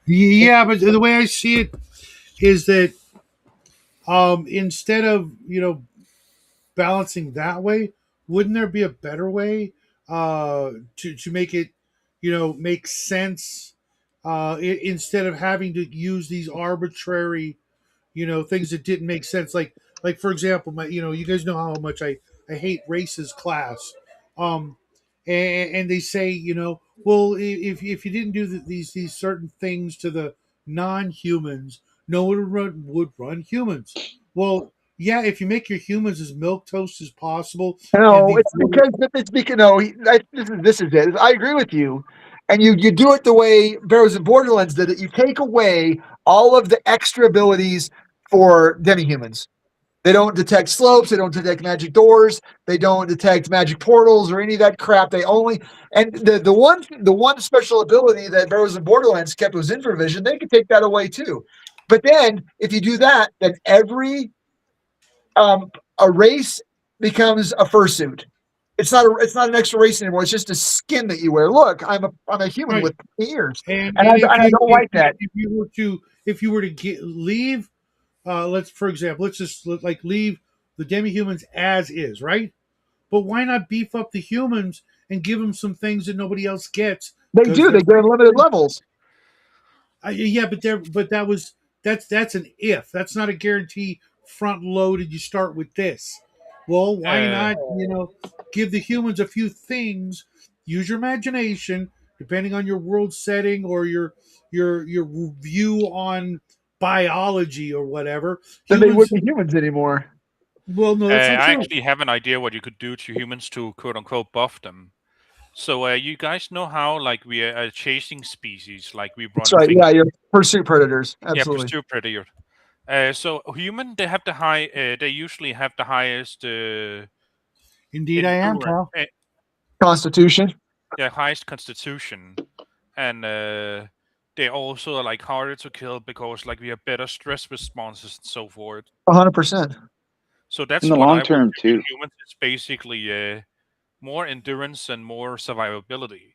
Yeah, but the way I see it is that instead of balancing that way, wouldn't there be a better way to make it make sense instead of having to use these arbitrary things that didn't make sense, like for example, you guys know how much I hate races class. and they say, well, if you didn't do these certain things to the non-humans, no one would run humans. Well, yeah, if you make your humans as milk toast as possible, and No, it's because no. This is it. I agree with you, and you do it the way Barrows and Borderlands did it. You take away all of the extra abilities for demi-humans. They don't detect slopes. They don't detect magic doors. They don't detect magic portals or any of that crap. They only and the one special ability that Barrows and Borderlands kept was infravision. They could take that away too. But then if you do that, then every a race becomes a fursuit. It's not an extra race anymore. It's just a skin that you wear. Look, I'm a human right. with ears, And and and I, and I don't like that. if you were to leave, let's for example, let's just like leave the demi-humans as is, right? But why not beef up the humans and give them some things that nobody else gets They because do. they're They get unlimited levels. yeah, but that's an if. That's not a guarantee. Front loaded. You start with this. Well, why Uh, not? Give the humans a few things. Use your imagination, depending on your world setting or your view on biology or whatever. Then they Humans. wouldn't be humans anymore. Well, no, that's not I true. actually have an idea what you could do to humans to quote unquote buff them. So you guys know how like we are a chasing species, like we That's run right. things. Yeah, you're pursuit predators. Yeah, Absolutely. pursuit predator. So human, they have the high. They usually have the highest Indeed, I am, endurance, pal. Constitution. the highest constitution, and they also are like harder to kill because like we have better stress responses and so forth. 100%. So In that's the what long I would term do with too. humans. It's basically more endurance and more survivability.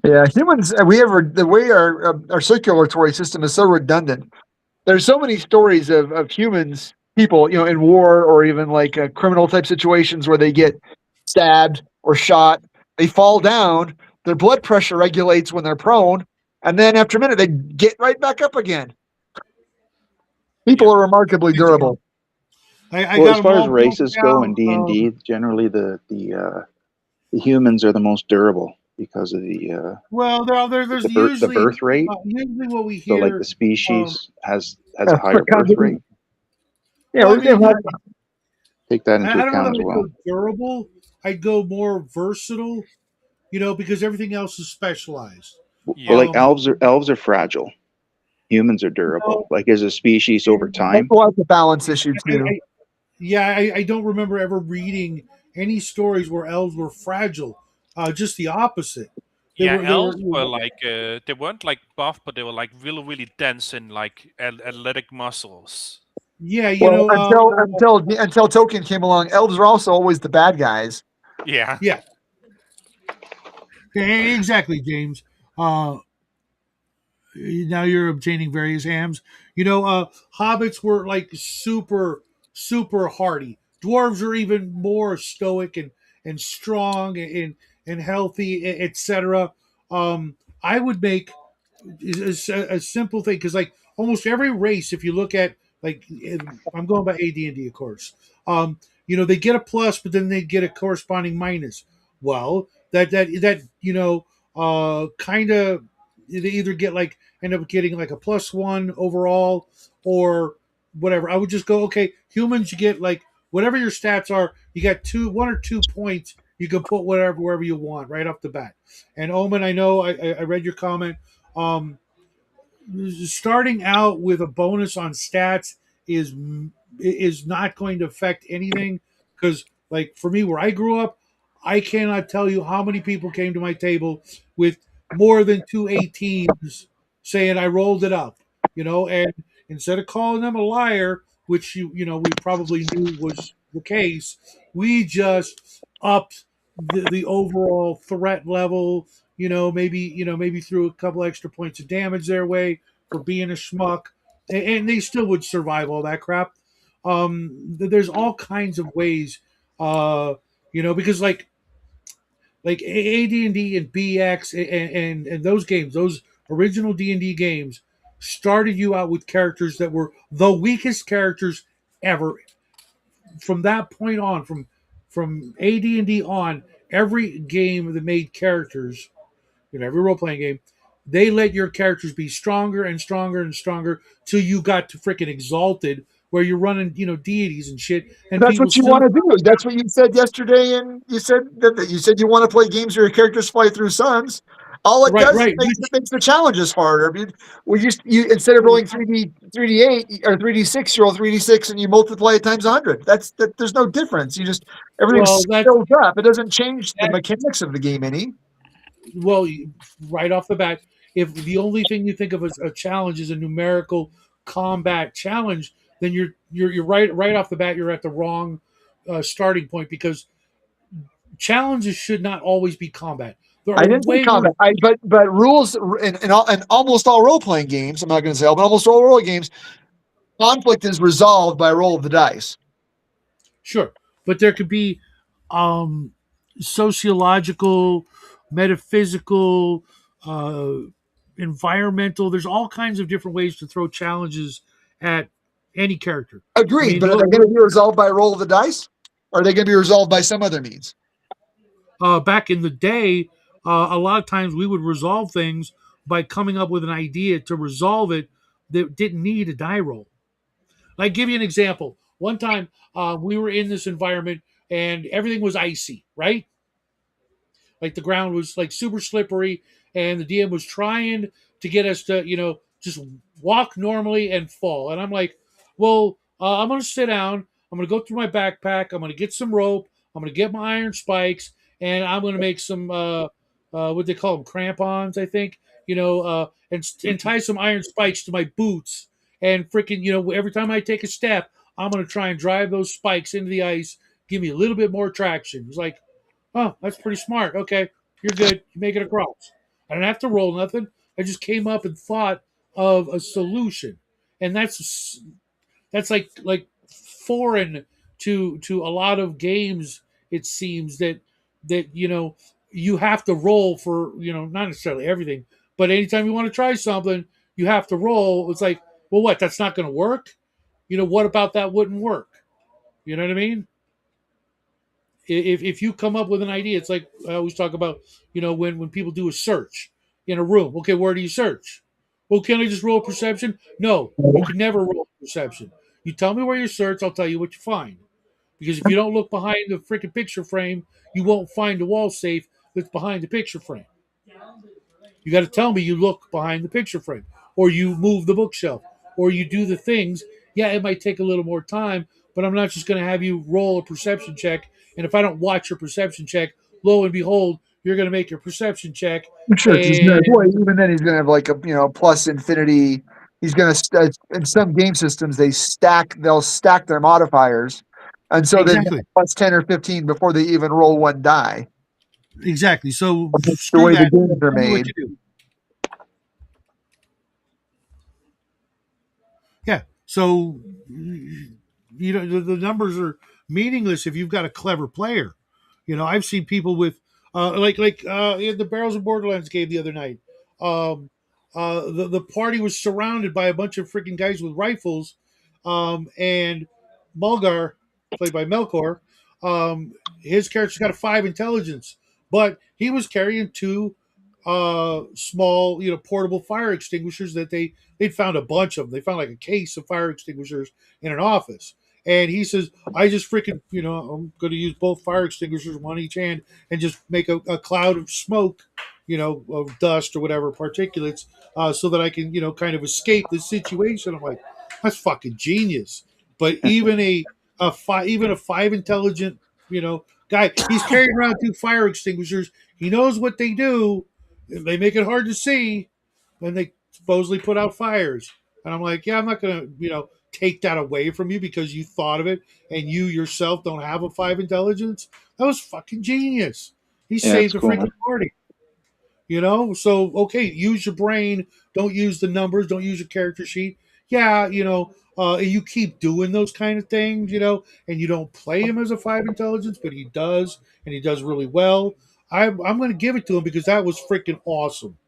Yeah, humans. We have the way our circulatory system is so redundant. There's so many stories of humans, people, in war or even like criminal type situations where they get stabbed or shot. They fall down. Their blood pressure regulates when they're prone, and then after a minute, they get right back up again. People Yeah. are remarkably durable. I Well, got as them far as all broken races go in down. D&D, generally the humans are the most durable because of Well, there's the birth rate. usually what we So like hear. the Um, species has a Yeah, higher birth rate. yeah, well, I we're mean, saying Take that into I don't know account that as I'd well. go durable. I'd go more versatile, because everything else is specialized. Well, Yeah. like Um, elves are fragile. Humans are durable. no, Like as a species over and that's time. a balance issue too. yeah, I don't remember ever reading any stories where elves were fragile. Just the opposite. They Yeah, were they were elves were like they weren't like buff, but they were like really, really dense in like athletic muscles. yeah, Well, until Tolkien came along, elves are also always the bad guys. Yeah, yeah, exactly, James. Uh, now you're obtaining various hams. Hobbits were like super hardy. Dwarves are even more stoic and strong and healthy, etc. I would make a simple thing because like almost every race, if you look at like I'm going by AD&D, of course. They get a plus, but then they get a corresponding minus. Well, that kind of they either get like end up getting like a +1 overall or whatever. I would just go, okay, humans, you get like whatever your stats are, you got 1 or 2 points. You can put whatever wherever you want right off the bat. And Omen, I know I read your comment. Um, Starting out with a bonus on stats is not going to affect anything because, like for me, where I grew up, I cannot tell you how many people came to my table with more than 2 18s saying I rolled it up, and instead of calling them a liar, which we probably knew was the case, we just upped the overall threat level. Maybe threw a couple extra points of damage their way for being a schmuck, and they still would survive all that crap. There's all kinds of ways, because like AD&D and BX and those games, those original D&D games, started you out with characters that were the weakest characters ever. From that point on, from AD&D on, every game that made characters, every role playing game, they let your characters be stronger and stronger and stronger till you got to freaking exalted, where you're running, deities and shit, and That's people what you still. want to do. That's what you said yesterday, and you said that you said you want to play games where your characters fly through suns. All it Right, does is right. makes the challenges harder. You instead of rolling 3D8 or 3D6, you roll 3D6 and you multiply it times 100. There's no difference. Everything Well, scales up. It doesn't change the mechanics of the game any. well, right off the bat, if the only thing you think of as a challenge is a numerical combat challenge, then you're right off the bat. You're at the wrong starting point, because challenges should not always be combat. There I are didn't say way more. combat. But rules in almost all role playing games. I'm not going to say all, but almost all role games, conflict is resolved by a roll of the dice. Sure, but there could be um, sociological, metaphysical, uh, environmental. There's all kinds of different ways to throw challenges at any character. I Agreed, mean, but are they going to be resolved by a roll of the dice? Or are they going to be resolved by some other means? back in the day, a lot of times we would resolve things by coming up with an idea to resolve it that didn't need a die roll. Like, give you an example. One time, we were in this environment and everything was icy, right? Like the ground was like super slippery, and the DM was trying to get us to, just walk normally and fall. And I'm like, well, I'm going to sit down. I'm going to go through my backpack. I'm going to get some rope. I'm going to get my iron spikes, and I'm going to make some, what they call them, crampons, I think, and tie some iron spikes to my boots. And freaking, every time I take a step, I'm going to try and drive those spikes into the ice, give me a little bit more traction. It's like, oh, that's pretty smart. Okay, you're good. You make it across. I don't have to roll nothing. I just came up and thought of a solution, and that's like foreign to a lot of games. It seems that you have to roll for, not necessarily everything, but anytime you want to try something, you have to roll. It's like, well, what? That's not going to work. What about that wouldn't work? You know what I mean? If you come up with an idea, it's like I always talk about, when people do a search in a room. Okay, where do you search? Well, can I just roll perception? No, you can never roll perception. You tell me where you search, I'll tell you what you find. Because if you don't look behind the freaking picture frame, you won't find the wall safe that's behind the picture frame. You got to tell me you look behind the picture frame, or you move the bookshelf, or you do the things. Yeah, it might take a little more time, but I'm not just going to have you roll a perception check. And if I don't watch your perception check, lo and behold, you're going to make your perception check. Sure, because And even then he's going to have like a plus infinity. He's going to in some game systems they'll stack their modifiers, and so then exactly, plus 10 or 15 before they even roll one die. exactly. So That's the screw way the that. games are Tell me what made. you do. Yeah. So the numbers are meaningless if you've got a clever player. I've seen people with like in the Barrels of Borderlands game the other night. Um, the party was surrounded by a bunch of freaking guys with rifles, and Mulgar, played by Melkor, his character's got a 5 intelligence, but he was carrying two small, portable fire extinguishers that they'd found a bunch of them. They found like a case of fire extinguishers in an office. And he says, I just freaking, I'm going to use both fire extinguishers, one each hand, and just make a cloud of smoke, of dust or whatever, particulates, so that I can, kind of escape the situation. I'm like, that's fucking genius. But even a 5 intelligent, guy, he's carrying around 2 fire extinguishers. He knows what they do. They make it hard to see when they supposedly put out fires. And I'm like, yeah, I'm not going to, take that away from you because you thought of it and you yourself don't have a 5 intelligence. That was fucking genius. He Yeah, saved it's the cool, freaking man. party. So okay, use your brain. Don't use the numbers. Don't use your character sheet. Yeah, you keep doing those kind of things, and you don't play him as a 5 intelligence, but he does, and he does really well. I'm going to give it to him because that was freaking awesome.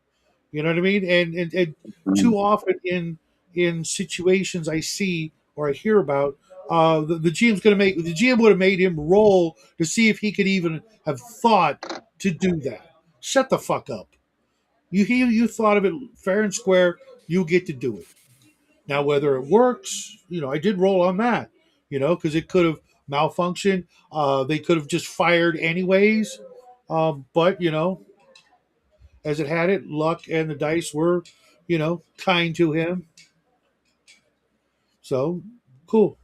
You know what I mean? And too often in situations I see or I hear about, the GM would have made him roll to see if he could even have thought to do that. Shut the fuck up. You thought of it fair and square. You get to do it. Now, whether it works, I did roll on that, because it could have malfunctioned. They could have just fired anyways. But, as it had it, luck and the dice were, kind to him. So, cool.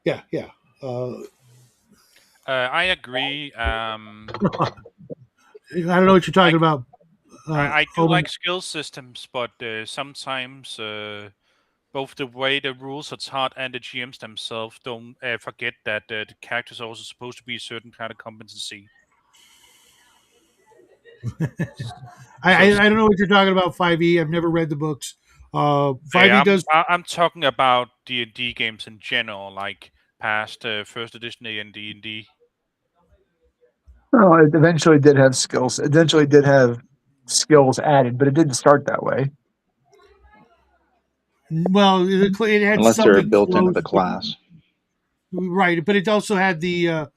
Yeah, yeah. I agree. I don't know what you're talking I, about. I do Hoban. like skill systems, but sometimes both the way the rules are taught and the GMs themselves don't forget that the characters are also supposed to be a certain kind of competency. So I don't know what you're talking about. 5e. I've never read the books. 5e I'm does. I'm talking about D&D games in general, like past first edition D&D. Well, it eventually did have skills. Eventually did have skills added, but it didn't start that way. Well, it had Unless they're something built into the close, class. right? But it also had the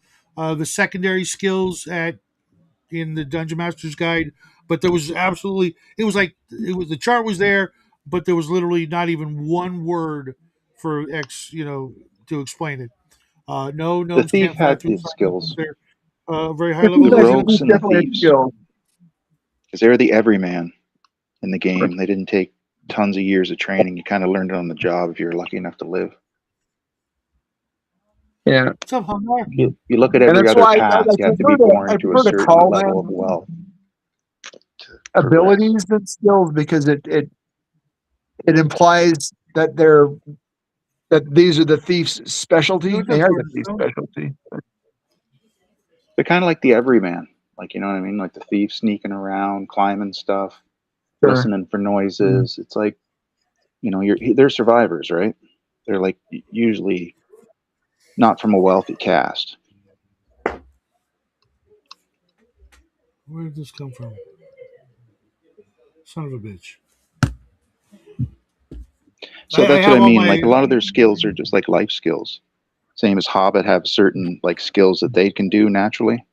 secondary skills in the Dungeon Master's Guide. But there was absolutely the chart was there, but there was literally not even one word for X, to explain it. No, The gnomes thief can't fly had through the fire. skills. They're very high The level The wizards. rogues and the definitely had thieves. skills. Because they're the everyman in the game. They didn't take tons of years of training. You kind of learned it on the job if you were lucky enough to live. Yeah, What's up, Hungar? You look at and every that's other why path. You have to be born I into a prefer to certain call level of them wealth to progress. abilities than skills because it implies that these are the thief's specialty. What's They up, are the thief's Cornerstone? specialty. They're kind of like the everyman. Like, you know what I mean? Like the thief sneaking around, climbing stuff, Sure. listening for noises. It's like, they're survivors, right? They're like usually not from a wealthy caste. Where did this come from? Son of a bitch. So I that's what I have all mean. my. Like a lot of their skills are just like life skills. Same as Hobbit have certain like skills that they can do naturally,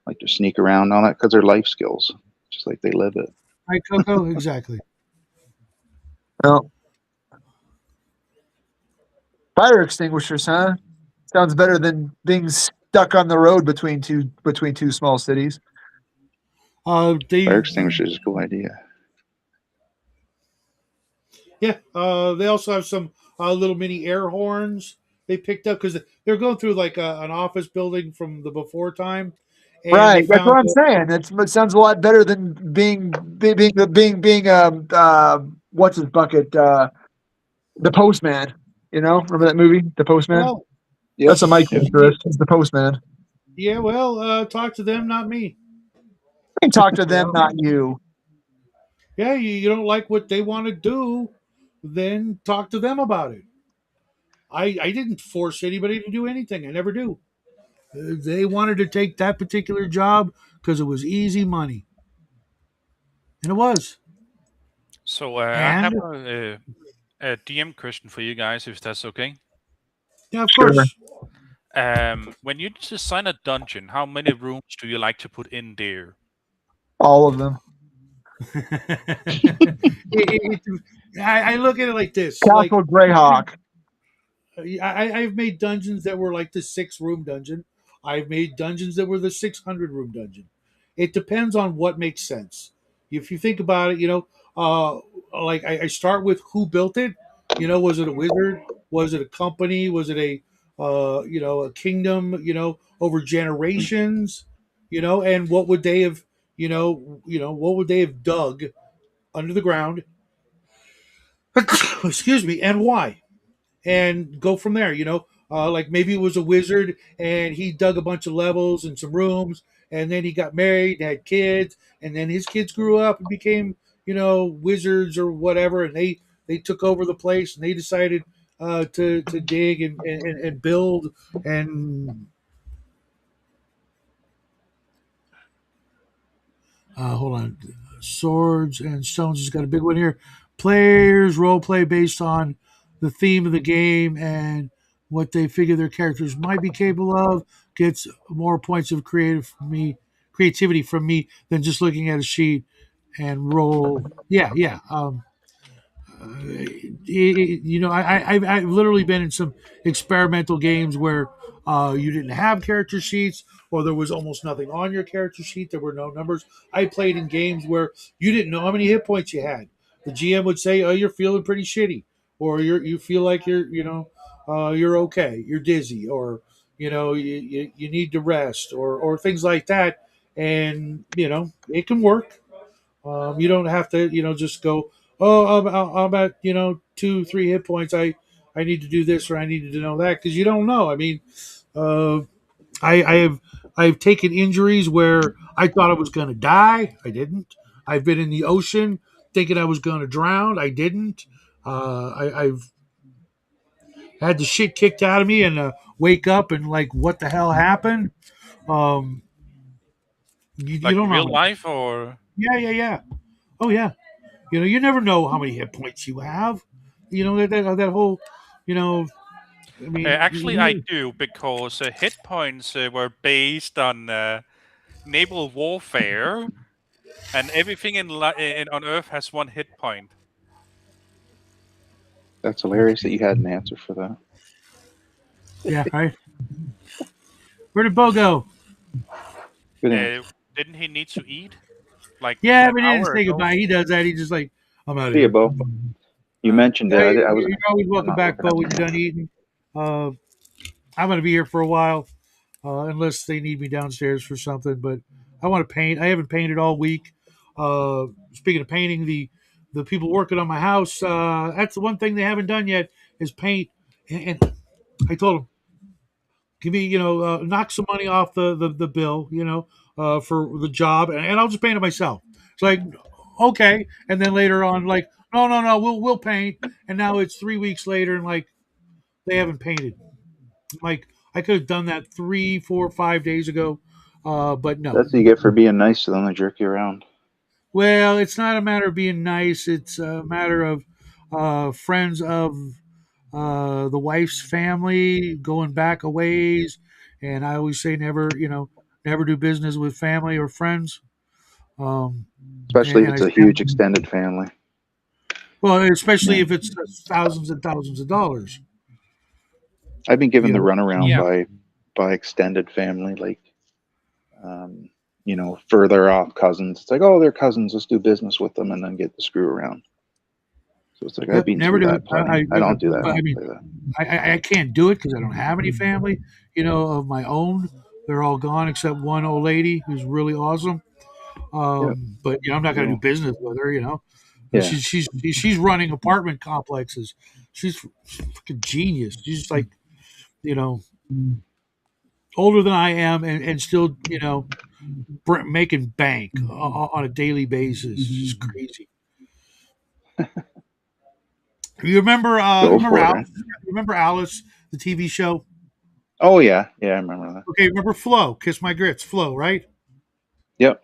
like to sneak around and all that, because they're life skills, just like they live it. Right, Coco? Exactly. Well, fire extinguishers, huh? Sounds better than being stuck on the road between two small cities. Fire extinguisher is a cool idea. Yeah. They also have some little mini air horns they picked up because they're going through like an office building from the before time, and they Right, that's what found. I'm saying. It sounds a lot better than being what's his bucket, the postman. Remember that movie, The Postman? Well, Yep. That's a Mike Yep. interest. He's the postman. yeah. Well, talk to them, not me. I can talk to them, not you. Yeah, you don't like what they want to do, then talk to them about it. I didn't force anybody to do anything. I never do. They wanted to take that particular job because it was easy money, and it was. So I And have a DM question for you guys, if that's okay. yeah, of Sure. course. When you design a dungeon, how many rooms do you like to put in there? All of them. I look at it like this. Like Castle Greyhawk. I've made dungeons that were like the 6 room dungeon. I've made dungeons that were the 600 room dungeon. It depends on what makes sense. If you think about it, like I start with who built it. Was it a wizard? Was it a company? Was it a kingdom? Over generations. And what would they have? What would they have dug under the ground? Excuse me, and why? And go from there. Like maybe it was a wizard and he dug a bunch of levels and some rooms, and then he got married and had kids, and then his kids grew up and became wizards or whatever, and they took over the place and they decided to dig and build and hold on, swords and stones has got a big one here. Players role play based on the theme of the game and what they figure their characters might be capable of gets more points of creativity from me than just looking at a sheet and roll. Yeah, yeah. I've literally been in some experimental games where you didn't have character sheets, or there was almost nothing on your character sheet. There were no numbers. I played in games where you didn't know how many hit points you had. The GM would say, "Oh, you're feeling pretty shitty," or you feel like you're okay, you're dizzy, or you need to rest, or things like that, and it can work. You don't have to, just go, oh, I'm at, 2, 3 hit points. I need to do this or I need to know that because you don't know. I mean, uh, I've taken injuries where I thought I was going to die. I didn't. I've been in the ocean thinking I was going to drown. I didn't. I've had the shit kicked out of me and wake up and like, what the hell happened? Um, you Like in don't know. real life, or Yeah, yeah, yeah. Oh, yeah. You never know how many hit points you have. That whole, you know, I mean, actually I do, because hit points were based on naval warfare, and everything on Earth has 1 hit point. That's hilarious that you had an answer for that. yeah, right. Where did Bo go? Good answer. Didn't he need to eat like Yeah, an but he didn't hour say ago? goodbye. He does that. He just like, I'm out of See you, here. Bo. You Uh, mentioned it. Yeah, I was you're always welcome not back, looking Bo, at when my you're notes. done eating. Uh, I'm going to be here for a while, unless they need me downstairs for something. But I want to paint. I haven't painted all week. Speaking of painting, the people working on my house, that's the one thing they haven't done yet is paint. And I told them, give me, knock some money off the bill, for the job, and I'll just paint it myself. It's like, okay. And then later on, like, no, no, no, we'll paint. And now it's 3 weeks later, and like they haven't painted. Like I could have done that 3, 4, 5 days ago, but no. That's what you get for being nice to them. They jerk you around. Well, it's not a matter of being nice. It's a matter of friends of the wife's family going back a ways, and I always say never, never do business with family or friends. Um, Especially if and I it's a stand, huge extended family. well, especially Yeah. if it's thousands and thousands of dollars. I've been given You the know, runaround yeah. by extended family, like um, further off cousins. It's like, oh, they're cousins. Let's do business with them, and then get the screw around. So it's like I've yep, been never through do it. that plenty. I don't do that. I But I don't mean, play that. I can't do it because I don't have any family, of my own. They're all gone except one old lady who's really awesome. Yeah, But I'm not going to yeah, do business with her. yeah. She's running apartment complexes. She's freaking genius. She's like you know older than I am and still making bank on a daily basis. It's just crazy. You remember Go for it, Alice? right? Remember Alice, the TV show? Oh yeah, yeah. I remember that. Okay, remember Flo? Kiss My Grits, Flo, right? Yep.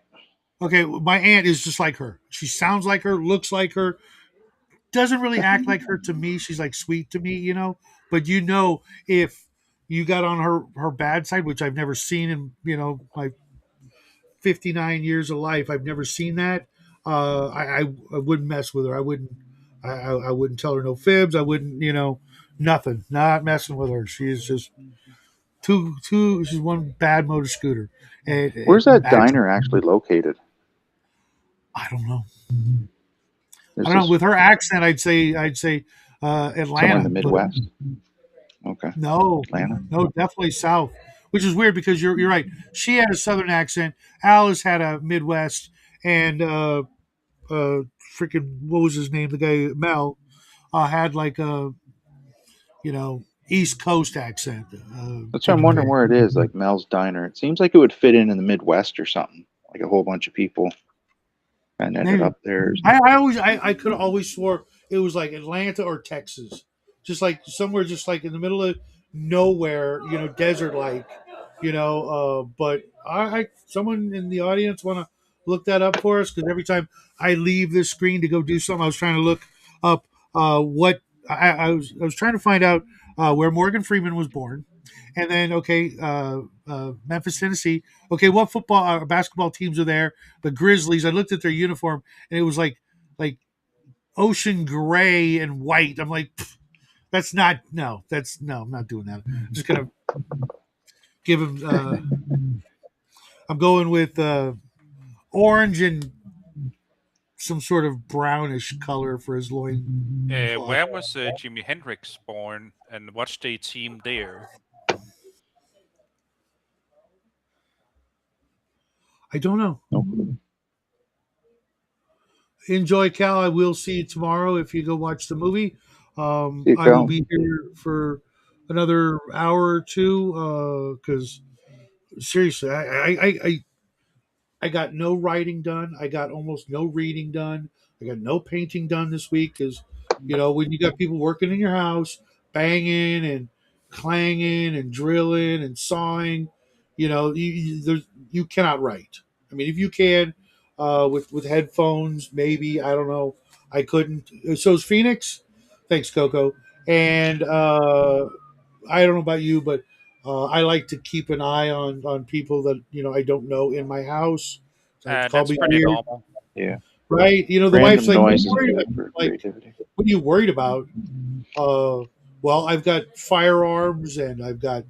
Okay, my aunt is just like her. She sounds like her, looks like her, doesn't really act like her to me. She's like sweet to me, But if you got on her bad side, which I've never seen in my 59 years of life, I've never seen that. I wouldn't mess with her. I wouldn't. I wouldn't tell her no fibs. I wouldn't. Nothing. Not messing with her. She is just too. She's one bad motor scooter. Where's that Bad. diner actually located? I don't know. I There's don't know. this With her accent, I'd say somewhere in Atlanta, the but Midwest. Okay, no, Atlanta. no, definitely South. Which is weird because you're right. She had a Southern accent. Alice had a Midwest, and freaking what was his name? The guy Mel had like a East Coast accent. That's why I'm Taking wondering care. where it is, like Mel's Diner. It seems like it would fit in the Midwest or something. Like a whole bunch of people and ended Maybe up there. I could have always swore it was like Atlanta or Texas, just like somewhere, just like in the middle of nowhere, desert like, But someone in the audience want to look that up for us because every time I leave this screen to go do something, I was trying to look up what I was trying to find out where Morgan Freeman was born, and then okay, Memphis, Tennessee. Okay, what football basketball teams are there? The Grizzlies. I looked at their uniform, and it was like ocean gray and white. I'm like, that's not no. That's no. I'm not doing that. I'm just gonna give him. I'm going with orange and some sort of brownish color for his loin cloth. Where was Jimi Hendrix born, and what's the team there? I don't know. No clue. Enjoy, Cal. I will see you tomorrow if you go watch the movie. See you, I will Cal. be here for another hour or two because seriously, I got no writing done. I got almost no reading done. I got no painting done this week because, when you got people working in your house, banging and clanging and drilling and sawing, you cannot write. I mean, if you can, with headphones, maybe I don't know. I couldn't. So is Phoenix. Thanks, Coco. And I don't know about you, but I like to keep an eye on people that I don't know in my house. So call That's me pretty weird, normal. Yeah. right? The wife's Random like, "What are you noise is worried about?" good for Like, creativity. what are you worried about? Uh, well, I've got firearms and I've got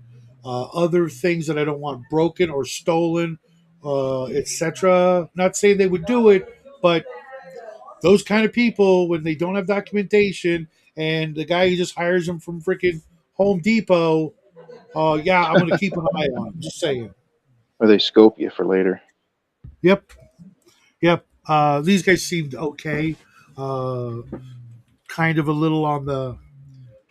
other things that I don't want broken or stolen, etc. Not saying they would do it, but those kind of people, when they don't have documentation, and the guy who just hires them from freaking Home Depot, yeah, I'm going to keep an eye on him. Just saying. Or they scope you for later. Yep, yep. These guys seemed okay. Uh, kind of a little on the.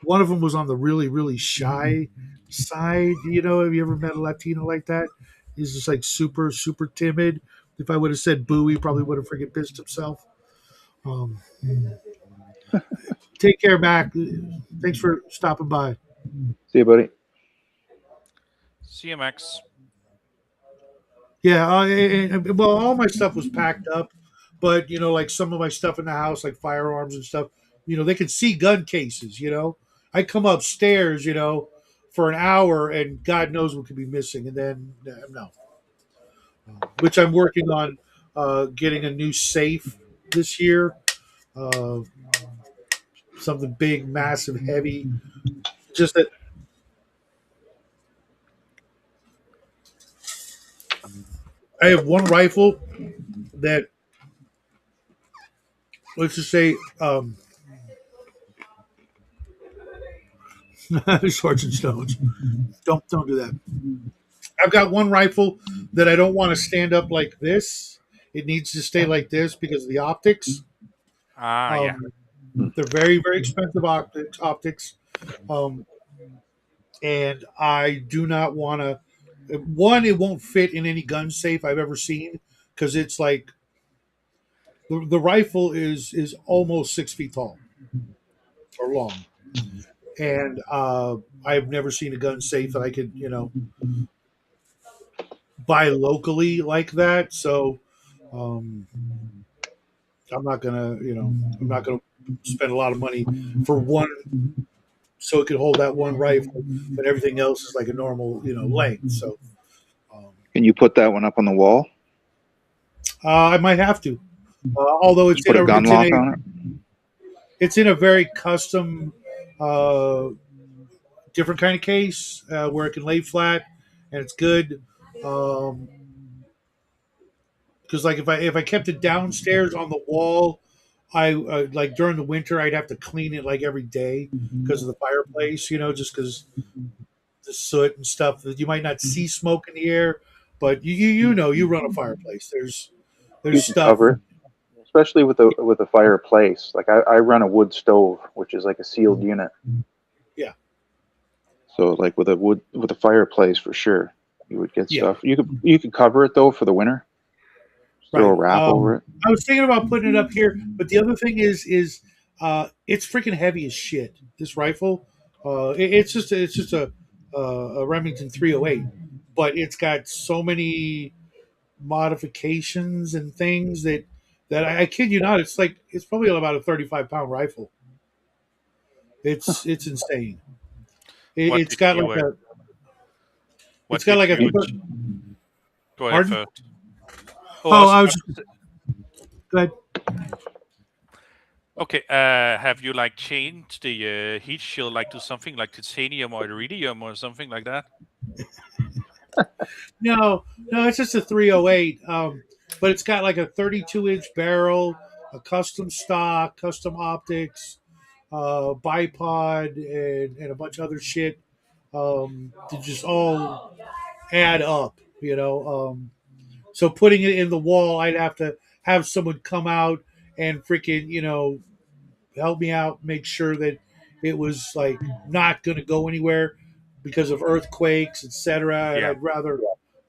One of them was on the really, really shy side. Have you ever met a Latino like that? He's just like super, super timid. If I would have said boo, he probably would have freaking pissed himself. Um, take care, Mac. Thanks for stopping by. See you, buddy. CMX. Yeah, well, all my stuff was packed up, but like some of my stuff in the house, like firearms and stuff, they could see gun cases. I come upstairs, for an hour, and God knows what could be missing, and then no, which I'm working on getting a new safe this year, uh, something big, massive, heavy. Just that I have one rifle that, let's just say, Swords and Stones. Don't do that. I've got one rifle that I don't want to stand up like this. It needs to stay like this because of the optics. Ah, yeah. Um, they're very, very expensive optics. Um, and I do not want to. One, it won't fit in any gun safe I've ever seen because it's like the rifle is almost 6 feet tall or long, and I've never seen a gun safe that I could buy locally like that. So um, I'm not gonna spend a lot of money for one, so it could hold that one rifle, but everything else is like a normal, length. So um, Can you put that one up on the wall? I might have to, although Just put a gun lock on it. it's in a very custom, uh, different kind of case where it can lay flat and it's good. Um, because like if I kept it downstairs on the wall, I like during the winter I'd have to clean it like every day because of the fireplace, just because the soot and stuff that you might not see smoke in the air, but you run a fireplace. There's You can stuff. cover it, especially with a fireplace. Like I run a wood stove, which is like a sealed unit. Yeah. So like with a fireplace for sure, you would get Yeah. stuff. You could cover it though for the winter. Just throw a Right. wrap over it. I was thinking about putting it up here, but the other thing is it's freaking heavy as shit. This rifle, it's just a Remington 308, but it's got so many modifications and things that I kid you not, it's probably about a 35-pound rifle. It's insane. What It's did got like you? a it's What got did like a you? Go ahead pardon. first. Oh, I Oh, was I was about just to say, good. okay. Have you like changed the heat shield like to something like titanium or iridium or something like that? No, no, it's just a 308. But it's got like a 32-inch barrel, a custom stock, custom optics, bipod, and a bunch of other shit to just all add up. So putting it in the wall, I'd have to have someone come out and freaking help me out, make sure that it was like not going to go anywhere because of earthquakes, etc. And Yeah. I'd rather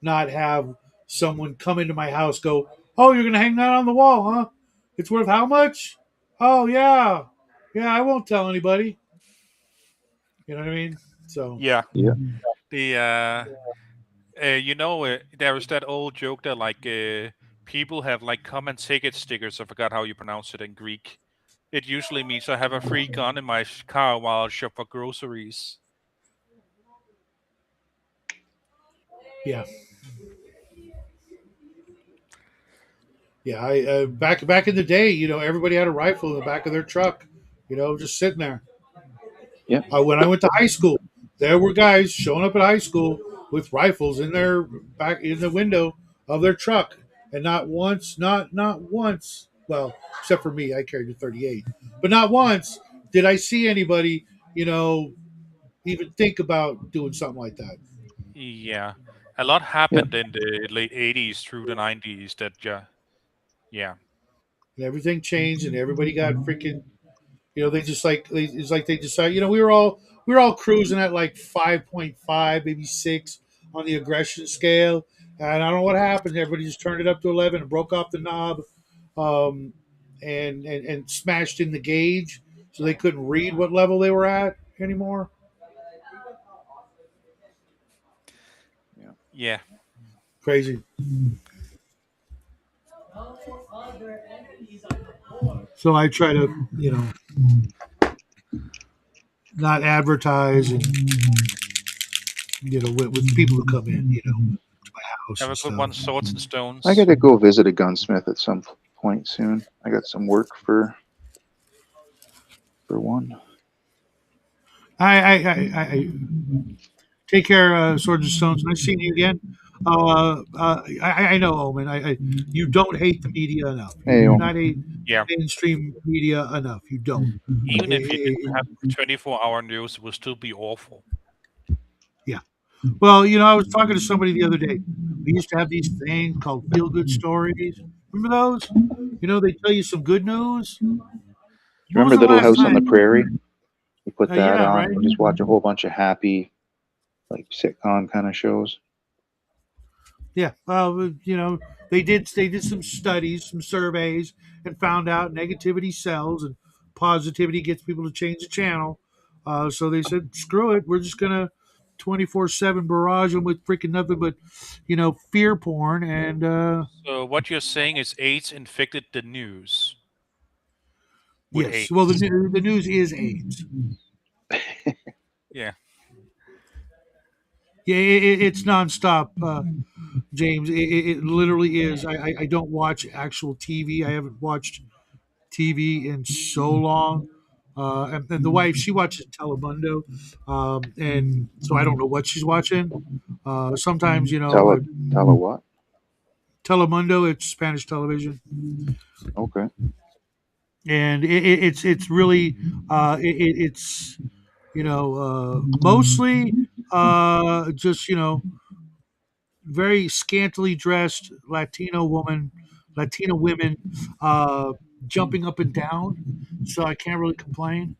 not have someone come into my house go, "Oh, you're going to hang that on the wall, huh? It's worth how much? Oh yeah, yeah. I won't tell anybody. You know what I mean? So Yeah. Yeah. The there was that old joke that like people have like come and take it stickers. I forgot how you pronounce it in Greek. It usually means I have a free gun in my car while I shop for groceries. yeah, yeah. I back in the day, everybody had a rifle in the back of their truck, just sitting there. Yeah. When I went to high school, there were guys showing up at high school with rifles in their back in the window of their truck, and not once. Well, except for me, I carried a 38, but not once did I see anybody, even think about doing something like that. Yeah, a lot Yeah. happened in the late '80s through the '90s. Yeah, And everything changed, and everybody got freaking. It's like they decided. We were all cruising at like 5.5, maybe 6 on the aggression scale, and I don't know what happened. Everybody just turned it up to 11 and broke off the knob, um, and smashed in the gauge, so they couldn't read what level they were at anymore. Yeah. yeah. Crazy. So I try to, not advertise and with people who come in, to my house Have and a good one, stuff. Swords and I Stones. got to go visit a gunsmith at some point soon. I got some work for one. I take care, Swords and Stones. Nice seeing you again. I know, Omen. You don't hate the media enough. You Hey, do Omen. not hate Yeah, mainstream media enough. You don't. even if you didn't Eh, have 24-hour news, it would still be awful. yeah. Well, I was talking to somebody the other day. We used to have these things called feel good stories. Remember those? They tell you some good news. Do you When was remember the Little last House on the time? Prairie? You put that Yeah, on right. and just watch a whole bunch of happy, like sitcom kind of shows. Yeah, well, they did some studies, some surveys, and found out negativity sells and positivity gets people to change the channel. So they said, screw it, we're just gonna 24/7 barrage them with freaking nothing but, fear porn and So what you're saying is AIDS infected the news with yes, well AIDS. the news is AIDS. Yeah. Yeah, it's nonstop, James. It literally is. I don't watch actual TV. I haven't watched TV in so long. And the wife, she watches Telemundo, and so I don't know what she's watching. Sometimes, Tell her what? Telemundo, it's Spanish television, Okay. and it's really it's mostly just very scantily dressed Latino women jumping up and down. So I can't really complain.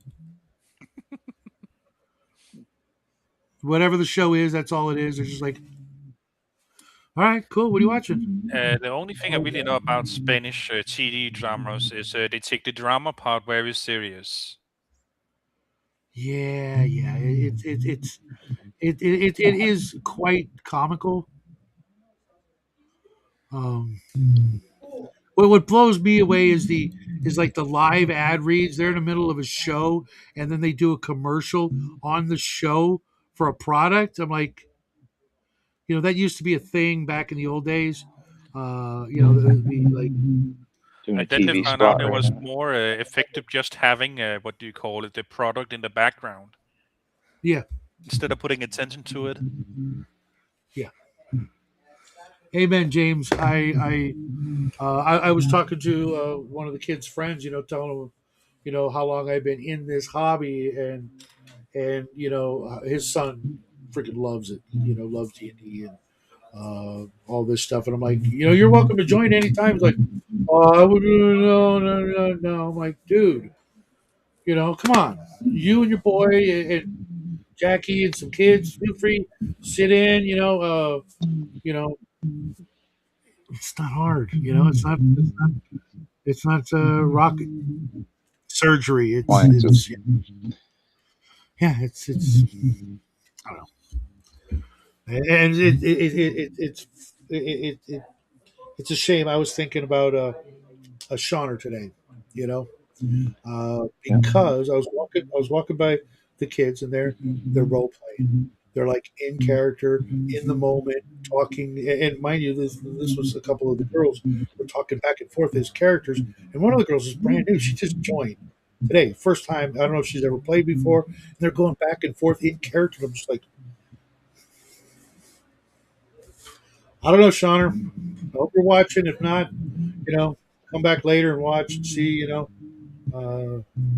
Whatever the show is, that's all it is. They're just like, all right, cool. What are you watching? The only thing I really know about Spanish TV dramas is they take the drama part very serious. Yeah, yeah. It is quite comical. Um, what blows me away is like the live ad reads. They're in the middle of a show, and then they do a commercial on the show for a product. I'm like, that used to be a thing back in the old days. The like, Doing a And then they TV found out spot it right was now. more effective just having what do you call it, the product in the background yeah, instead of putting attention to it. yeah. Amen, James. I was talking to one of the kids' friends, telling him, how long I've been in this hobby, and his son freaking loves it. Loves D&D and all this stuff. And I'm like, you're welcome to join anytime. He's like, oh, I would no. I'm like, dude, come on, you and your boy and Jackie and some kids, feel free, sit in. You know, it's not hard. It's not rocket surgery. Appliances. Yeah, it's I don't know, and it's a shame. I was thinking about a Shauner today, you know, because I was walking by the kids, and they're role playing. They're like in character, in the moment, talking. And mind you, this was a couple of the girls were talking back and forth as characters, and one of the girls is brand new. She just joined today, first time. I don't know if she's ever played before. And they're going back and forth in character. I'm just like, I don't know, Shauner. I hope you're watching. If not, come back later and watch and see.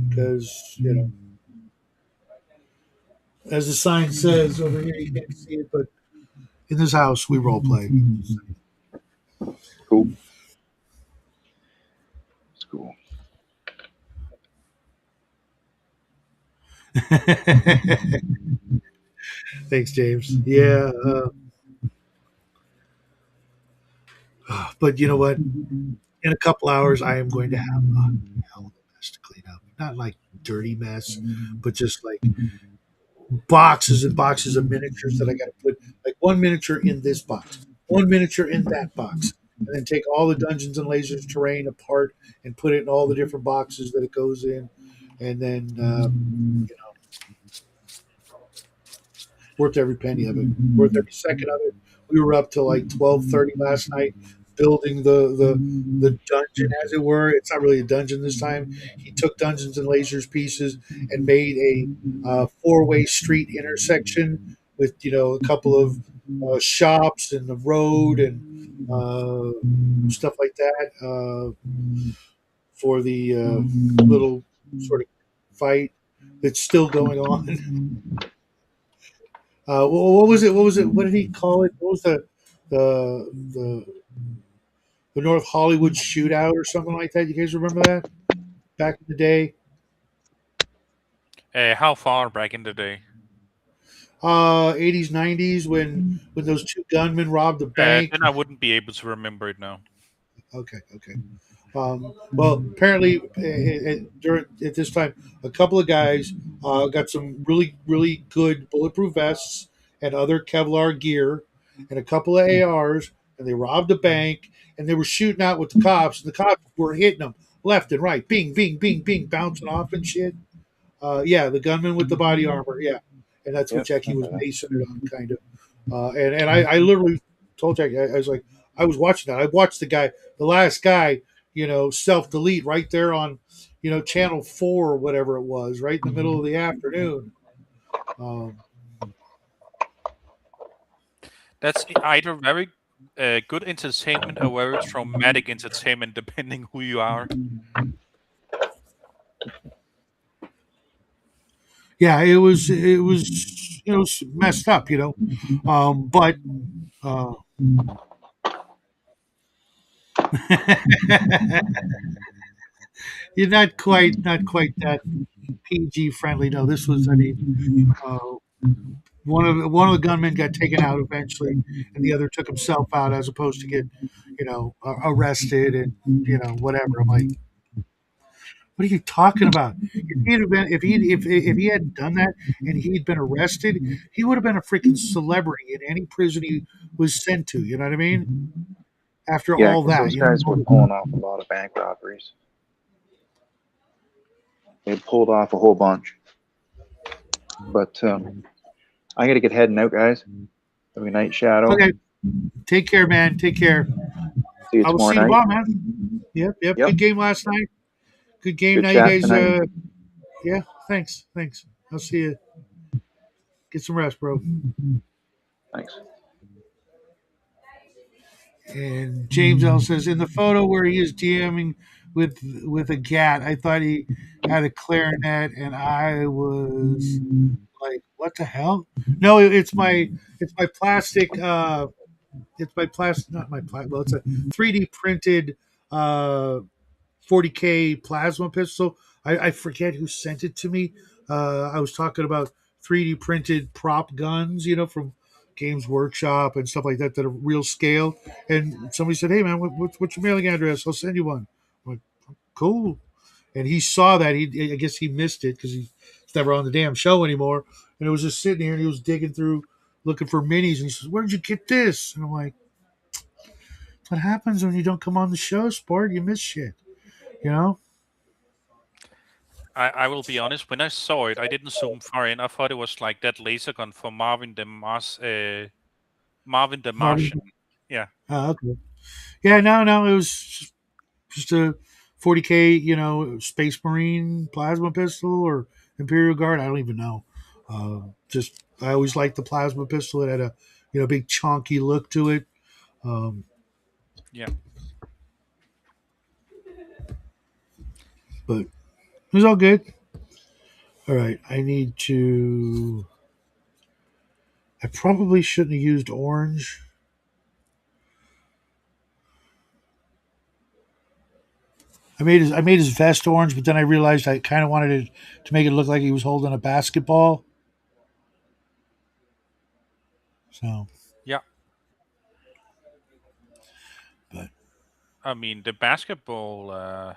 Because as the sign says over here, you can't see it, but in this house we role play. Cool. It's cool. Thanks, James. Yeah, but you know what? In a couple hours, I am going to have a hell of a mess to clean up. Not like dirty mess, but just like boxes and boxes of miniatures that I got to put like one miniature in this box, one miniature in that box, and then take all the Dungeons and Lasers terrain apart and put it in all the different boxes that it goes in, and then worth every penny of it, worth every second of it. We were up till like 12:30 last night building the dungeon, as it were. It's not really a dungeon this time. He took Dungeons and Lasers pieces and made a four-way street intersection with a couple of shops and the road and stuff like that for the little sort of fight that's still going on. What was it? What was it? What did he call it? What was the the North Hollywood shootout or something like that? You guys remember that back in the day? How far back in the day? 80s, 90s, when those two gunmen robbed a bank. Then I wouldn't be able to remember it now. Okay. Well, apparently during at this time, a couple of guys got some really really good bulletproof vests and other Kevlar gear, and a couple of ARs, and they robbed a bank, and they were shooting out with the cops, and the cops were hitting them left and right, bing, bing, bing, bing, bouncing off and shit. Yeah, the gunman with the body armor. Yeah, and that's what Jackie was basing it on, kind of. And I literally told Jackie, I was like, I was watching that. I watched the last guy, self delete right there on, channel 4 or whatever it was, right in the middle of the afternoon. That's either very good entertainment or very traumatic entertainment, depending who you are. Yeah, it was messed up, but you're not quite that PG friendly. No, this was, I mean, one of the gunmen got taken out eventually, and the other took himself out as opposed to get, arrested and whatever. I'm like, what are you talking about? If he hadn't done that and he'd been arrested, he would have been a freaking celebrity in any prison he was sent to. You know what I mean? after Yeah, all because that. those You know? guys were pulling off a lot of bank robberies. They pulled off a whole bunch. But I got to get heading out, guys. Have a good night, Shadow. Okay, take care, man. Take care. See you I will tomorrow see you night. tomorrow, man. Yep. Yep. Good game last night. Good game. Good Now you chat guys. tonight. Yeah. Thanks. I'll see you. Get some rest, bro. Thanks. And James L says in the photo where he is DMing with a gat, I thought he had a clarinet, and I was like, "What the hell?" No, it's my plastic. It's my plastic, not my plastic. Well, it's a 3D printed 40K plasma pistol. I forget who sent it to me. I was talking about 3D printed prop guns, from Games Workshop and stuff like that are real scale. And somebody said, "Hey man, what's your mailing address? I'll send you one." I'm like, "Cool." And he saw that. I guess he missed it because he's never on the damn show anymore. And it was just sitting here, and he was digging through, looking for minis. And he says, "Where'd you get this?" And I'm like, "What happens when you don't come on the show, sport? You miss shit, you know." I will be honest. When I saw it, I didn't zoom far in. I thought it was like that laser gun for Marvin the Marvin. Martian. Yeah. Okay. Yeah, no, it was just a 40K, Space Marine plasma pistol or Imperial Guard. I don't even know. Just I always liked the plasma pistol. It had a big chunky look to it. Um, Yeah. but it was all good. All right, I need to. I probably shouldn't have used orange. I made his vest orange, but then I realized I kind of wanted it to make it look like he was holding a basketball. So, Yeah. but I mean, the basketball.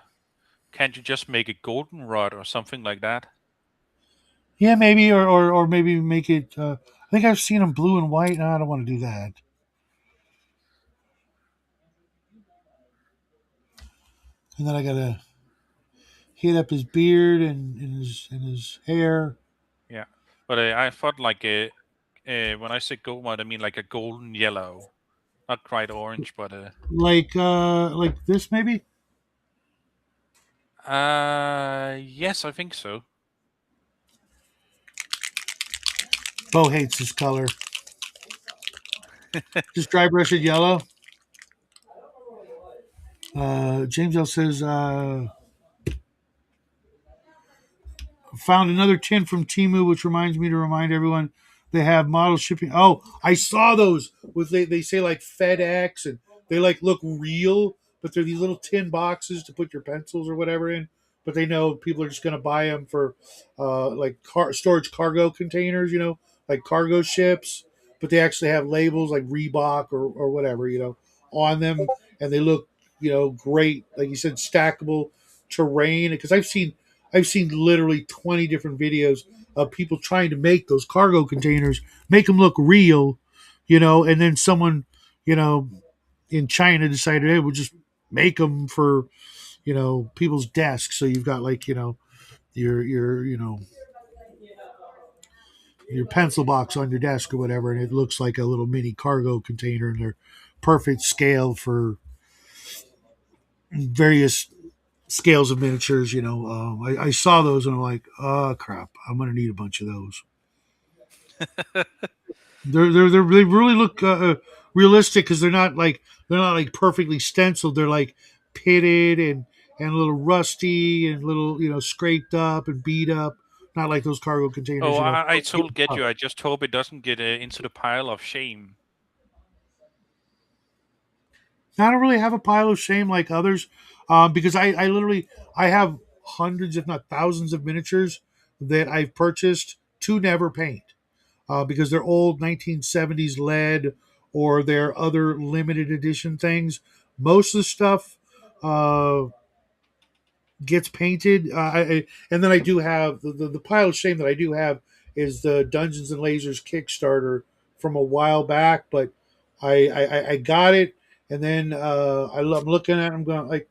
Can't you just make a goldenrod or something like that? yeah, maybe or maybe make it. I think I've seen him blue and white. No, I don't want to do that. And then I gotta heat up his beard and his hair. Yeah. But I thought like when I say goldenrod, I mean like a golden yellow, not quite orange, but Like this maybe. yes, I think so. Bo hates this color. Just dry brush it yellow. James L says found another tin from Timu, which reminds me to remind everyone they have model shipping. Oh, I saw those with they say like FedEx and they like look real, but they're these little tin boxes to put your pencils or whatever in. But they know people are just going to buy them for like storage cargo containers, like cargo ships. But they actually have labels like Reebok or whatever, on them, and they look, great. Like you said, stackable terrain. Because I've seen literally 20 different videos of people trying to make those cargo containers, make them look real, and then someone, you know, in China decided, hey, we'll just make them for, people's desks. So you've got like, your pencil box on your desk or whatever, and it looks like a little mini cargo container, and they're perfect scale for various scales of miniatures. I saw those and I'm like, oh crap, I'm gonna need a bunch of those. They really look realistic because they're not like perfectly stenciled. They're like pitted and a little rusty and a little scraped up and beat up. Not like those cargo containers. Oh, I totally get you. I just hope it doesn't get into the pile of shame. I don't really have a pile of shame like others, because I literally I have hundreds, if not thousands, of miniatures that I've purchased to never paint, because they're old 1970s lead or they're other limited edition things. Most of the stuff uh, gets painted, and then I do have the pile of shame that I do have is the Dungeons and Lasers Kickstarter from a while back, but I got it And then I'm looking at them going like,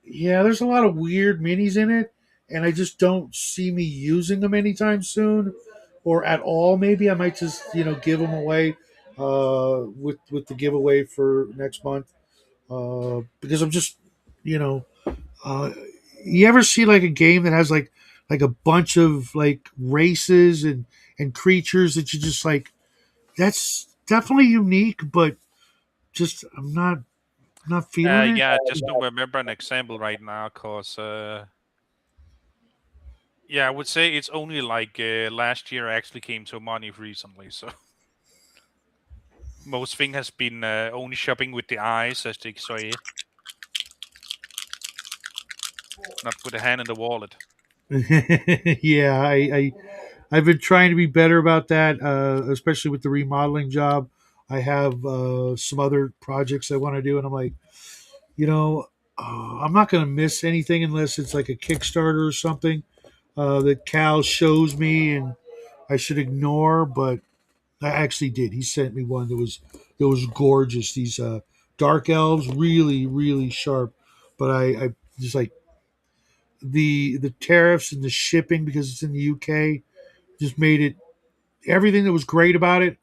yeah, there's a lot of weird minis in it, and I just don't see me using them anytime soon, or at all. Maybe I might just give them away with the giveaway for next month because I'm just you know uh, you ever see like a game that has like a bunch of like races and creatures that you just like that's definitely unique, but just I'm not feeling it. Yeah, just don't remember an example right now, cause yeah, I would say it's only like last year I actually came to money recently. So most thing has been only shopping with the eyes, as they say, not with the hand in the wallet. Yeah, I've been trying to be better about that, especially with the remodeling job. I have some other projects I want to do, and I'm like, you know, I'm not going to miss anything unless it's like a Kickstarter or something that Cal shows me and I should ignore. But I actually did. He sent me one that was gorgeous. These dark elves, really really sharp. But I just like the tariffs and the shipping because it's in the UK just made it everything that was great about it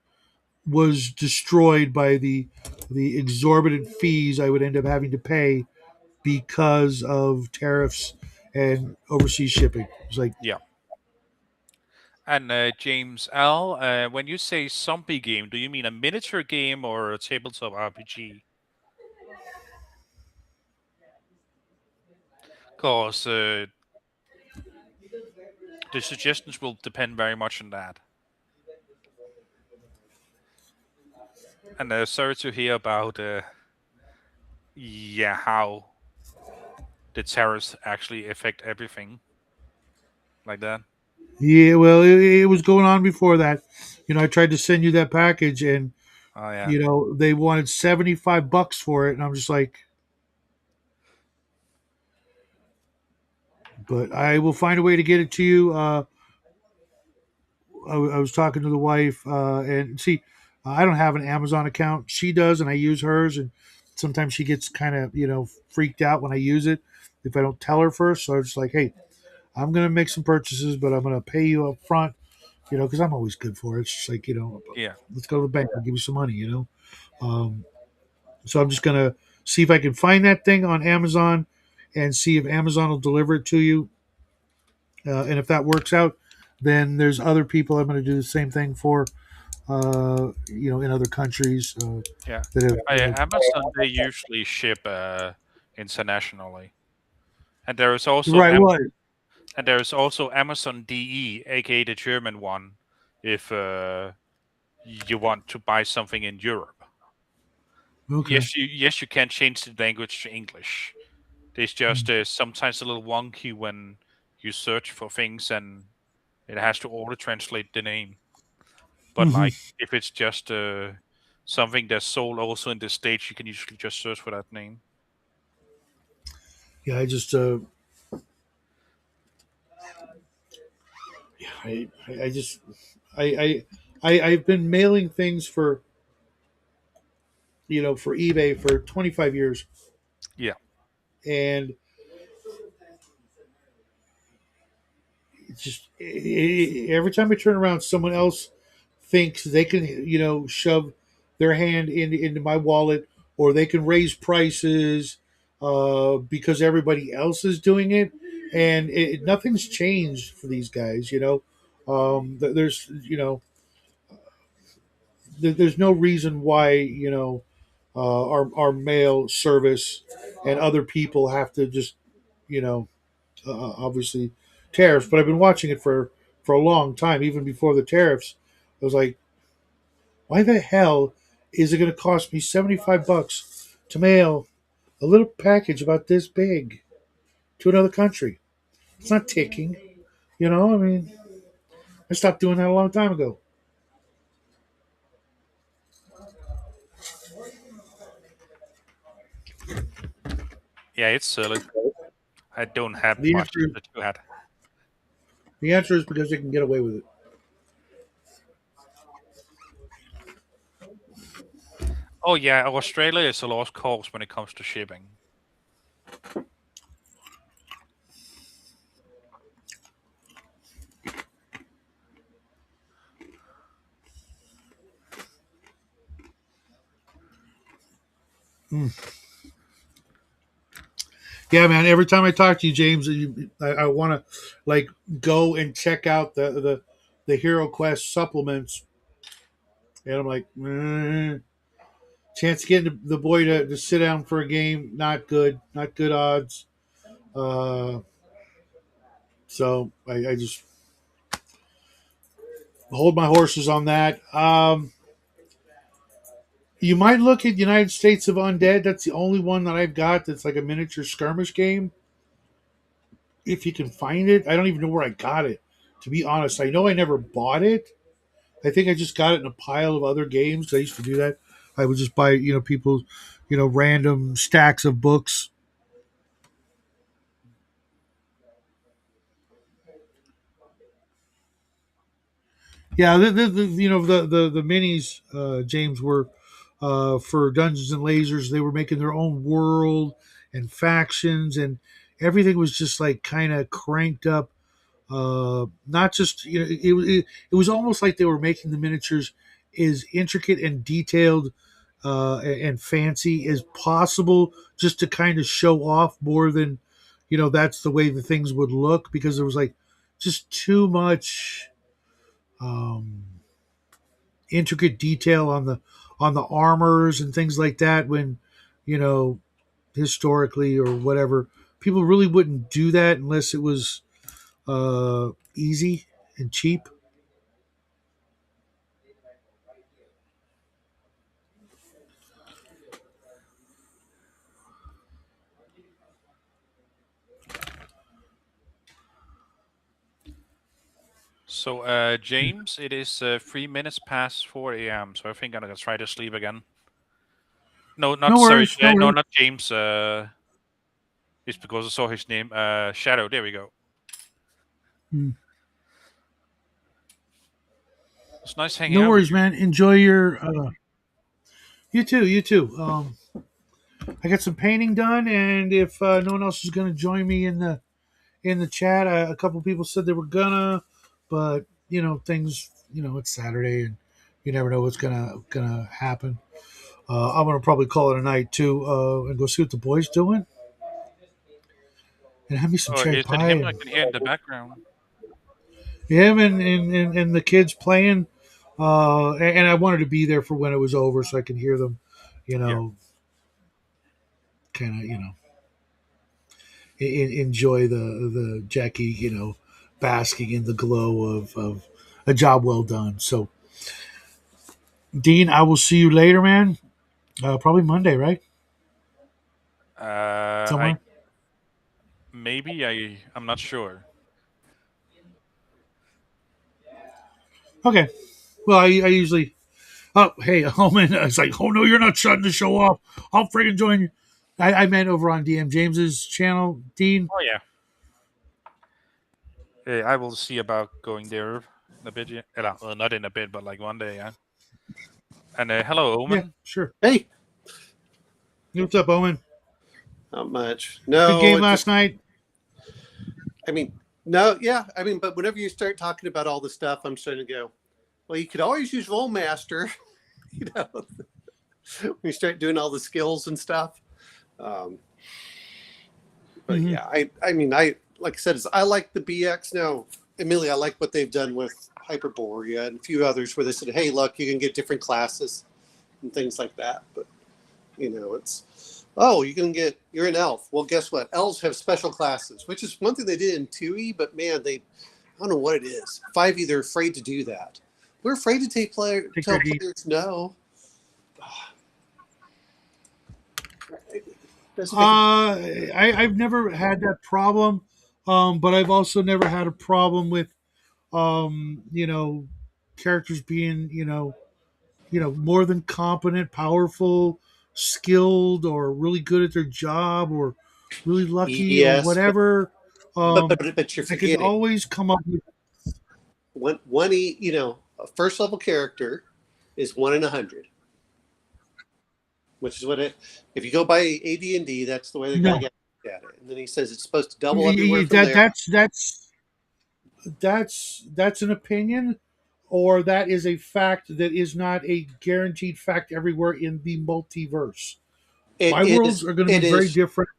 was destroyed by the exorbitant fees I would end up having to pay because of tariffs and overseas shipping. It's like, Yeah. And James L, when you say zombie game, do you mean a miniature game or a tabletop RPG? Because the suggestions will depend very much on that. And sorry to hear about yeah, how the tariffs actually affect everything like that. yeah, well, it was going on before that. I tried to send you that package, and Oh yeah, they wanted $75 for it, and I'm just like, but I will find a way to get it to you. I was talking to the wife, and see, I don't have an Amazon account. She does, and I use hers. And sometimes she gets kind of freaked out when I use it if I don't tell her first. So I was just like, hey, I'm gonna make some purchases, but I'm gonna pay you up front. Because I'm always good for it. It's just like yeah, let's go to the bank. I'll give you some money. So I'm just gonna see if I can find that thing on Amazon, and see if Amazon will deliver it to you. And if that works out, then there's other people I'm going to do the same thing for in other countries yeah. that have, Amazon they usually ship internationally, and there is also right. Well, Amazon DE, aka the German one, if you want to buy something in Europe. okay. Yes, you can change the language to English. It's just sometimes a little wonky when you search for things and it has to auto translate the name. But Hmm. like if it's just something that's sold also in the States, you can usually just search for that name. Yeah, I just I just I've been mailing things for for eBay for 25 years, Yeah, and it's just every time I turn around, someone else thinks they can shove their hand into my wallet, or they can raise prices because everybody else is doing it, and nothing's changed for these guys. There's there's no reason why our mail service and other people have to just you know obviously tariffs. But I've been watching it for a long time, even before the tariffs. I was like, why the hell is it going to cost me $75 to mail a little package about this big to another country? It's not ticking. I mean, I stopped doing that a long time ago. yeah, it's silly. I don't have The much answer, that you had. the answer is because they can get away with it. Oh yeah, Australia is a lost cause when it comes to shipping. Yeah, man. Every time I talk to you, James, I want to like go and check out the Hero Quest supplements, and I'm like, chance of getting the boy to sit down for a game, not good, not good odds. Uh, so I just hold my horses on that. You might look at United States of Undead. That's the only one that I've got that's like a miniature skirmish game. If you can find it, I don't even know where I got it. To be honest, I know I never bought it. I think I just got it in a pile of other games. I used to do that. I would just buy, people, random stacks of books. Yeah, the minis, James, were for Dungeons and Lasers. They were making their own world and factions, and everything was just like kind of cranked up. Not just it was almost like they were making the miniatures as intricate and detailed and fancy as possible, just to kind of show off more than that's the way the things would look, because there was like just too much um, intricate detail on the armors and things like that, when you know historically or whatever, people really wouldn't do that unless it was easy and cheap. So, James, it is 3 minutes past 4 a.m. So I think I'm gonna try to sleep again. No, not No sorry. worries, no No, worries. not James. It's because I saw his name. Shadow. There we go. Hmm. It's nice hanging No out with worries, you. man. Enjoy your. You too. You too. I got some painting done, and if no one else is going to join me in the chat, a couple people said they were gonna, but things. It's Saturday, and you never know what's gonna happen. I'm gonna probably call it a night too, and go see what the boys doing, and have me some Oh, cherry is it pie him I and can hear in the background? him and the kids playing. And I wanted to be there for when it was over, so I could hear them, you Yeah. know, kind of, enjoy the Jackie, basking in the glow of a job well done. So, Dean, I will see you later, man. Probably Monday, right? I Somewhere. maybe I'm not sure. Okay. Well, I usually. Oh, hey, Omen. It's like, oh no, you're not shutting the show off. I'll friggin' join you. I meant over on DM James's channel, Dean. Oh yeah. I will see about going there in a bit. Yeah. Well, not in a bit, but like one day. Yeah. And hello, Yeah, Omen. sure. Hey, What's up, Omen? not much. Good No, game it last just, night. I mean, no, yeah. I mean, but whenever you start talking about all the stuff, I'm starting to go, well, you could always use Rollmaster, you know, when you start doing all the skills and stuff. Um, but Hmm. yeah, like I said, I like the BX now. Amelia, I like what they've done with Hyperborea and a few others where they said, hey, look, you can get different classes and things like that. But, it's, oh, you're an elf. Well, guess what? Elves have special classes, which is one thing they did in 2E, but man, I don't know what it is. 5E, they're afraid to do that. We're afraid to Take tell that heat. players no. It doesn't make it. I've never had that problem, but I've also never had a problem with, characters being, more than competent, powerful, skilled, or really good at their job, or really lucky, or Yes, whatever. but you're I can forgetting always come up with. a first level character is 1 in 100. which is what it. If you go by AD&D, that's the way they No, got to get at it. And then he says it's supposed to double everywhere from that there. that's an opinion, or that is a fact that is not a guaranteed fact everywhere in the multiverse. It My worlds is. are going to It be very is different.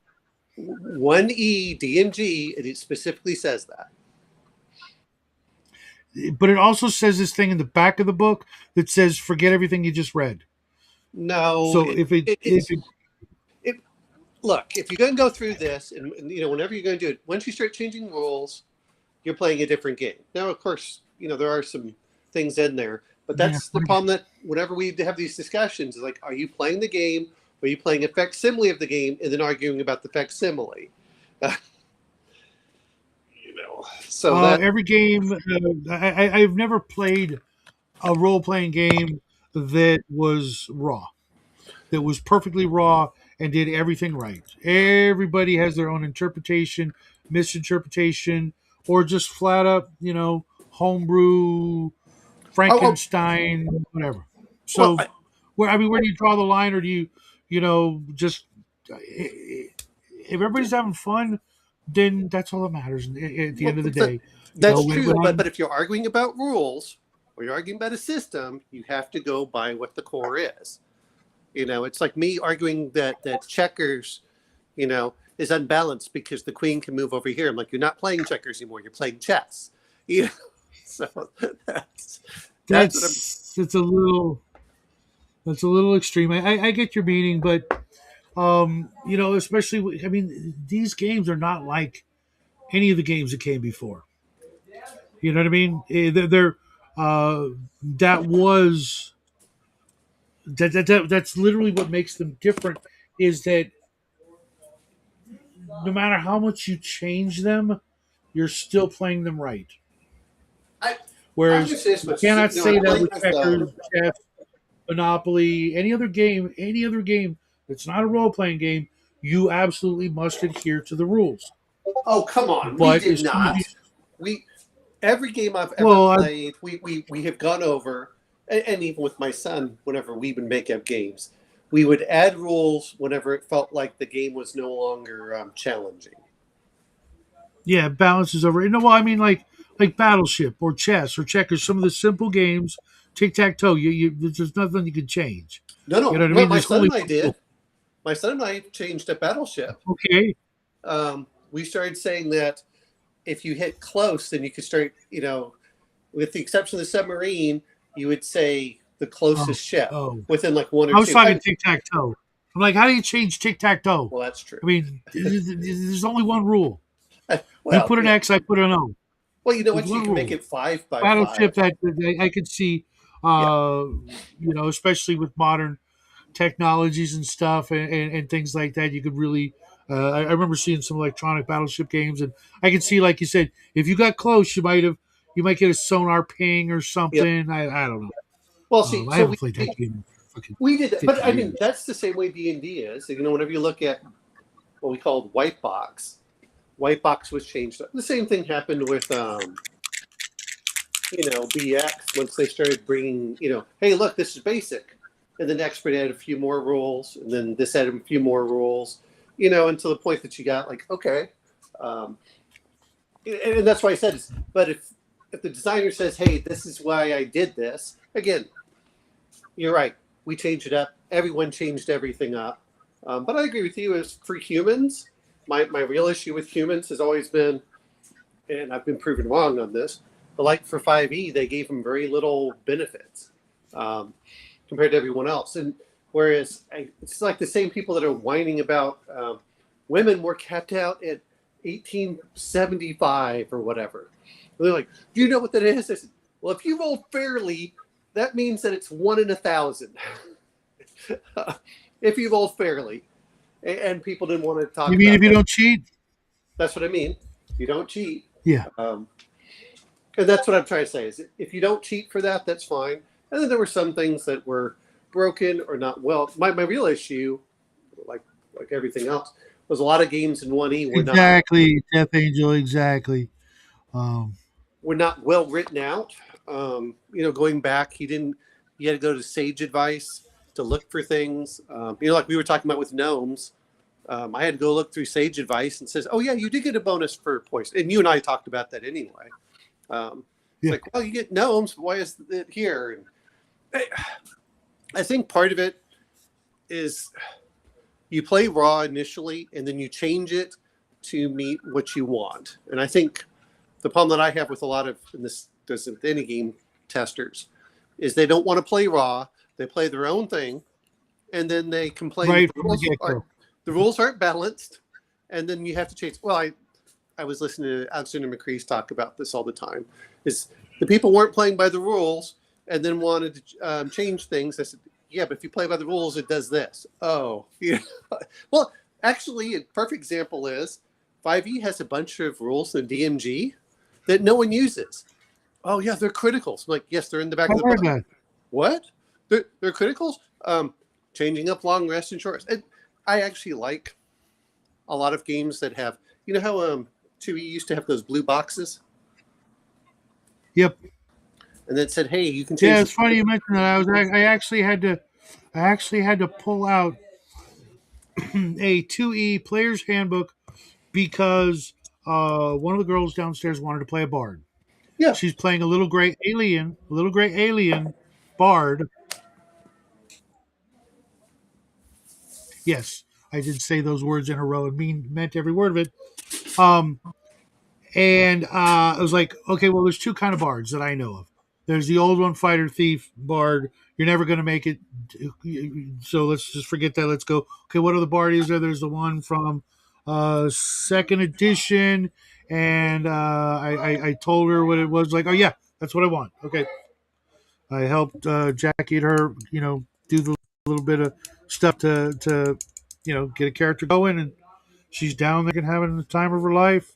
1E D&G, and it specifically says that. But it also says this thing in the back of the book that says forget everything you just read. No, So if it, if it's it it. Look, if you're going to go through this, and whenever you're going to do it, once you start changing rules, you're playing a different game. Now, of course, there are some things in there, but yeah, that's the problem. That whenever we have these discussions, is like, are you playing the game? Or are you playing a facsimile of the game, and then arguing about the facsimile? So that every game I've never played a role playing game that was raw, that was perfectly raw and did everything right. Everybody has their own interpretation, misinterpretation, or just flat up, homebrew, oh Frankenstein, whatever. well, So, where do you draw the line, or do just if everybody's having fun, then that's all that matters at the end of the day. That's When true. I'm But if you're arguing about rules or you're arguing about a system, you have to go by what the core is. It's like me arguing that checkers, is unbalanced because the queen can move over here. I'm like, you're not playing checkers anymore. You're playing chess. So that's what I'm. it's a little that's a little extreme. I get your meaning, but especially these games are not like any of the games that came before. You know what I mean? They're that was that's literally what makes them different. Is that no matter how much you change them, you're still playing them right. I'm going to Whereas say this you much. cannot I say that played with with checkers, chess, Monopoly, any other game that's not a role playing game. You absolutely must adhere to the rules. Oh, come on, we But did as soon as you, not. We every game I've ever well, played, we have gone over, and even with my son, whenever we would make up games, we would add rules whenever it felt like the game was no longer challenging. yeah, balance is over. Well, I mean, like Battleship or chess or checkers. Some of the simple games, tic tac toe. There's nothing you can change. No, You know no, what I no. mean? My There's son only and I one rule. did. My son and I changed a Battleship. Okay. We started saying that if you hit close, then you could start. With the exception of the submarine, you would say the Oh, closest ship oh. within like one or I was two. talking tic tac toe. I'm like, how do you change tic tac toe? Well, that's true. I mean, there's only one rule. You Well, put an yeah. X, I put an O. Well, you know There's what? You one can make rule. it 5 by 5. Battleship that I could see, Yeah. especially with modern technologies and stuff and things like that. You could really, I remember seeing some electronic battleship games, and I could see, like you said, if you got close, you might get a sonar ping or Yep. something. I don't know. Well, see, I so haven't played that game in fucking we did that, 50 but I mean years. that's the same way D&D is. Whenever you look at what we called white box was changed. The same thing happened with BX once they started bringing hey, look, this is basic, and then expert added a few more rules, and then this added a few more rules, until the point that you got like okay, and that's why I said this. But if the designer says, hey, this is why I did this again. You're right. We changed it up. Everyone changed everything up. But I agree with you. As for humans, my real issue with humans has always been, and I've been proven wrong on this, but like for 5e, they gave them very little benefits compared to everyone else. And whereas it's like the same people that are whining about women were kept out at 1875 or whatever. And they're like, do you know what that is? I said, well, if you roll fairly, that means that it's 1 in 1,000. If you roll fairly, and people didn't want to talk. You mean about if you that. don't cheat? That's what I mean. You don't cheat. Yeah. And that's what I'm trying to say is if you don't cheat for that, that's fine. And then there were some things that were broken or not well. My real issue, like everything else, was a lot of games in 1E Exactly, Death Angel. Exactly. were not well written out. Going back, you had to go to sage advice to look for things. Like we were talking about with gnomes. I had to go look through Sage Advice and says, "Oh yeah, you did get a bonus for poison." And you and I talked about that anyway. It's like, well, you get gnomes. Why is it here? And I think part of it is you play raw initially, and then you change it to meet what you want. And I think the problem that I have with a lot of, and this doesn't with any game testers, is they don't want to play raw. They play their own thing, and then they complain Right the rules aren't balanced, and then you have to change. Well, I was listening to Alexander McCree's talk about this all the time. Is the people weren't playing by the rules and then wanted to change things. I said, yeah, but if you play by the rules, it does this. Oh, yeah. Well, actually, a perfect example is 5e has a bunch of rules in DMG that no one uses. Oh, yeah, they're criticals. I'm like, yes, they're in the back of the book. that. What? They're criticals? Changing up long rest and short rest. And I actually like a lot of games that have, you know how 2E used to have those blue boxes? Yep. And then said, hey, you can change. Yeah, it's funny you mentioned that. I actually had to pull out a 2E player's handbook because one of the girls downstairs wanted to play a bard. Yeah. She's playing a little gray alien bard. Yes, I did say those words in a row and meant every word of it. And I was like, okay, well, there's two kind of bards that I know of. There's the old one, fighter thief bard. You're never going to make it, so let's just forget that. Let's go. Okay, what other bard is there? There's the one from second edition, and I told her what it was. Like, oh yeah, that's what I want. Okay, I helped Jackie and her, do the little bit of stuff to get a character going, and she's down there and having the time of her life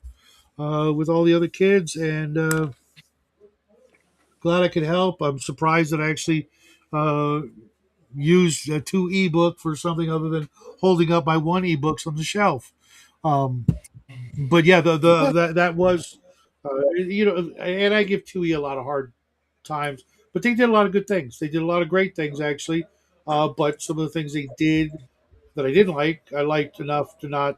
with all the other kids, and glad I could help. I'm surprised that I actually used a 2 ebook for something other than holding up my 1 ebooks on the shelf. But yeah, that was and I give 2E a lot of hard times, but they did a lot of good things. They did a lot of great things actually. But some of the things they did that I didn't like, I liked enough to not,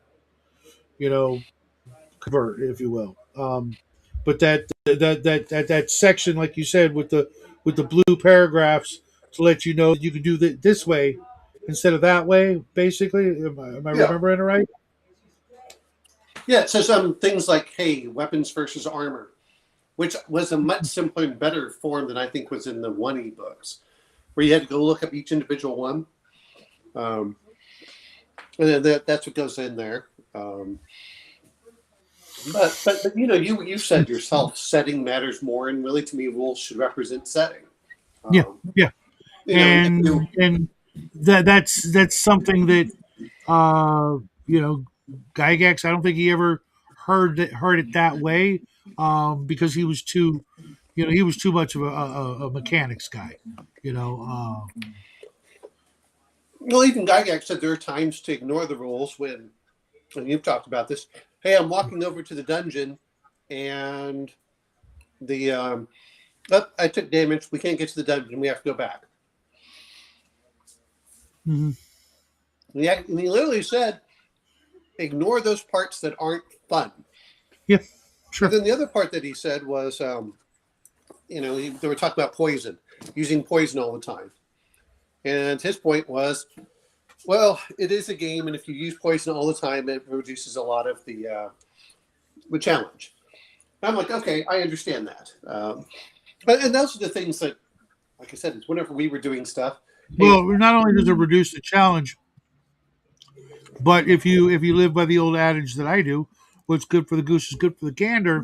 convert, if you will. But that section, like you said, with the blue paragraphs to let you know that you can do this way instead of that way. Basically, am I remembering it right? Yeah, it says things like, hey, weapons versus armor, which was a much simpler and better form than I think was in the 1E books, where you had to go look up each individual one. And then that's what goes in there. But you said yourself, setting matters more, and really to me, rules should represent setting. Yeah. And that's something that Gygax, I don't think he ever heard it that way, because he was too much of a mechanics guy, Well, even Gygax said there are times to ignore the rules when, and you've talked about this. Hey, I'm walking over to the dungeon, and I took damage. We can't get to the dungeon. We have to go back. Mm-hmm. And he literally said, ignore those parts that aren't fun. Yeah, sure. And then the other part that he said was, they were talking about poison, using poison all the time. And his point was, well, it is a game, and if you use poison all the time, it reduces a lot of the challenge. And I'm like, okay, I understand that. And those are the things that, like I said, whenever we were doing stuff. Well, not only does it reduce the challenge, but if you live by the old adage that I do, what's good for the goose is good for the gander.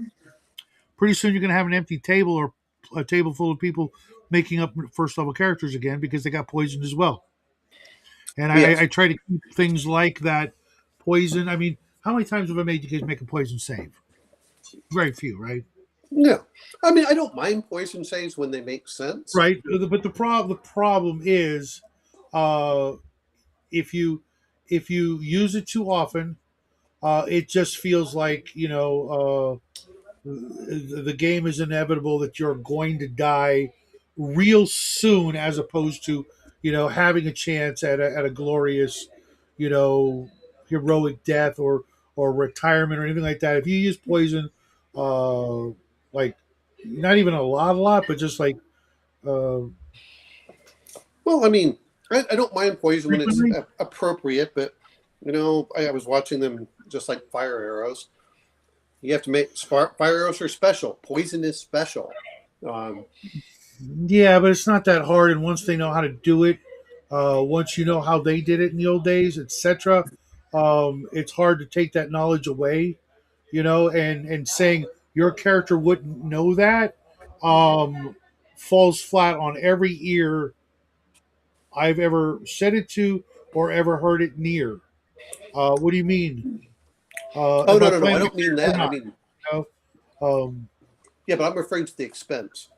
Pretty soon you're going to have an empty table or a table full of people making up first level characters again because they got poisoned as well. And I try to keep things like that. Poison. I mean, how many times have I made you guys make a poison save? Very few, right? No, I mean, I don't mind poison saves when they make sense. Right, but the problem is, if you use it too often, it just feels like the game is inevitable that you're going to die real soon, as opposed to having a chance at a glorious, you know, heroic death or retirement or anything like that. If you use poison, uh, like not even a lot, but just like uh, Well, I mean, I don't mind poison when it's frequently. appropriate, but I was watching them just like fire arrows. You have to make fire arrows are special. Poison is special. Um, Yeah, but it's not that hard. And once they know how to do it, once you know how they did it in the old days, etc., it's hard to take that knowledge away. And saying your character wouldn't know that um, falls flat on every ear I've ever said it to or ever heard it near. What do you mean? oh Am no, I no, no! I playing a don't mean character or that. I not? mean, You Um, yeah, but I'm referring to the expense.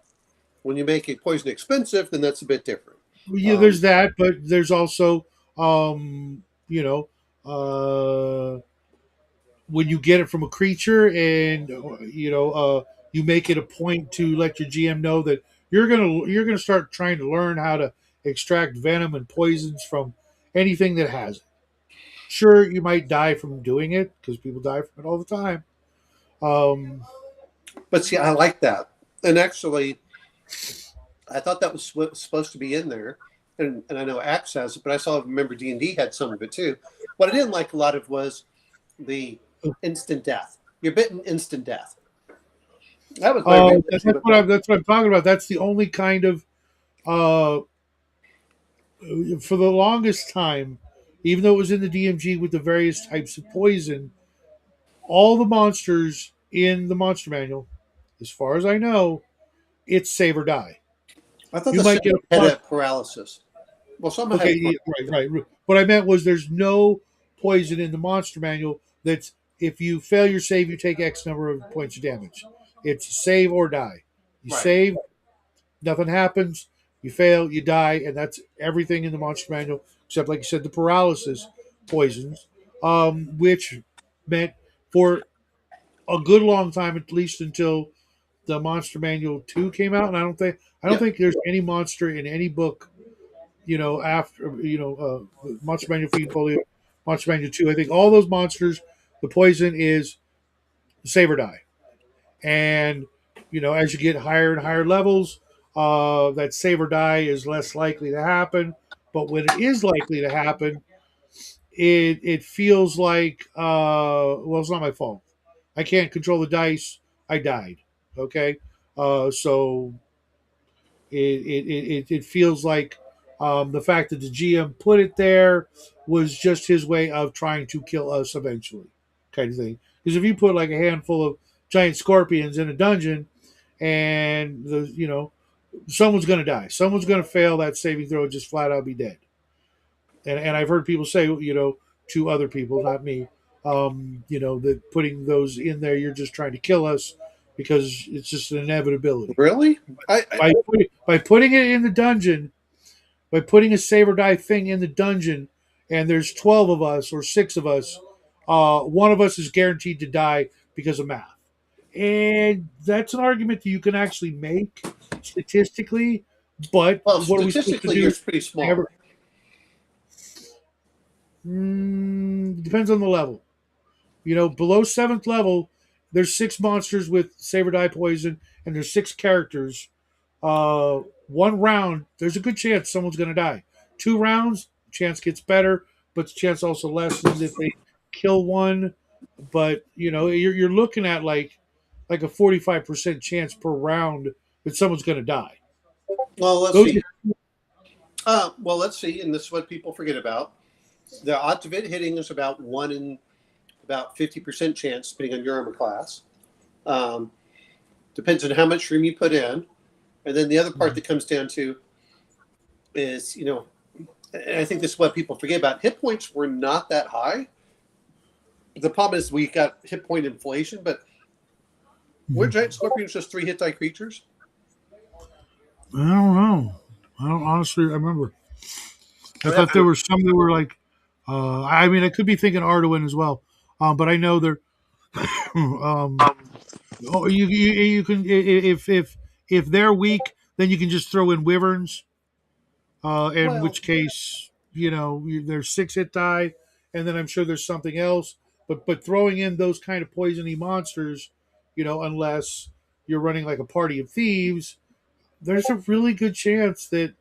When you make a poison expensive, then that's a bit different. yeah, there's Um, that, but there's also, um, you know, uh, when you get it from a creature and you make it a point to let your GM know that you're gonna start trying to learn how to extract venom and poisons from anything that has it. Sure, you might die from doing it because people die from it all the time. Um, but see, I like that, and actually, I thought that was supposed to be in there, and I know Axe has it, but I saw remember D&D had some of it too. What I didn't like a lot of was the instant death. You're bitten instant death. That was my real that's issue with what that. I'm talking about. That's the only kind of uh, for the longest time, even though it was in the DMG with the various types of poison, all the monsters in the monster manual, as far as I know, it's save or die. I thought You the might second get a had plus. a paralysis. Well, some Okay, had yeah, right. What I meant was there's no poison in the monster manual that's if you fail your save, you take X number of points of damage. It's save or die. You right. save, nothing happens. You fail, you die, and that's everything in the monster manual except, like you said, the paralysis poisons, which meant for a good long time, at least until the Monster Manual 2 came out, and I don't Yeah. think there's any monster in any book, after Monster Manual Feed Folio, Monster Manual 2. I think all those monsters, the poison is save or die, and as you get higher and higher levels, that save or die is less likely to happen. But when it is likely to happen, it feels like well, it's not my fault. I can't control the dice. I died. Okay, so it feels like the fact that the GM put it there was just his way of trying to kill us eventually, kind of thing. Because if you put like a handful of giant scorpions in a dungeon, and someone's going to die, someone's going to fail that saving throw, and just flat out be dead. And I've heard people say, to other people, not me, that putting those in there, you're just trying to kill us because it's just an inevitability. Really? I By putting it in the dungeon, by putting a save or die thing in the dungeon, and there's 12 of us or 6 of us, one of us is guaranteed to die because of math. And that's an argument that you can actually make statistically, but well, what are we supposed to statistically, do? you're pretty small. Ever, depends on the level. Below 7th level, there's 6 monsters with save or die poison, and there's 6 characters. One round, there's a good chance someone's going to die. 2 rounds, chance gets better, but the chance also lessens if they kill one. But you're looking at like a 45% chance per round that someone's going to die. Well, let's Those see. Well, let's see, and this is what people forget about. The odds of it hitting is about 1 in about 50% chance, depending on your armor class. Um, depends on how much room you put in. And then the other part that comes down to is, and I think this is what people forget about. Hit points were not that high. The problem is we got hit point inflation, but were giant scorpions just 3 hit die creatures? I don't know. I don't honestly remember. I Well, thought there were some that were like, I mean, I could be thinking Arduin as well, but I know they're. Oh, you can if they're weak, then you can just throw in wyverns. in Well, which case, there's 6 hit die, and then I'm sure there's something else. But throwing in those kind of poisony monsters, unless you're running like a party of thieves, there's a really good chance that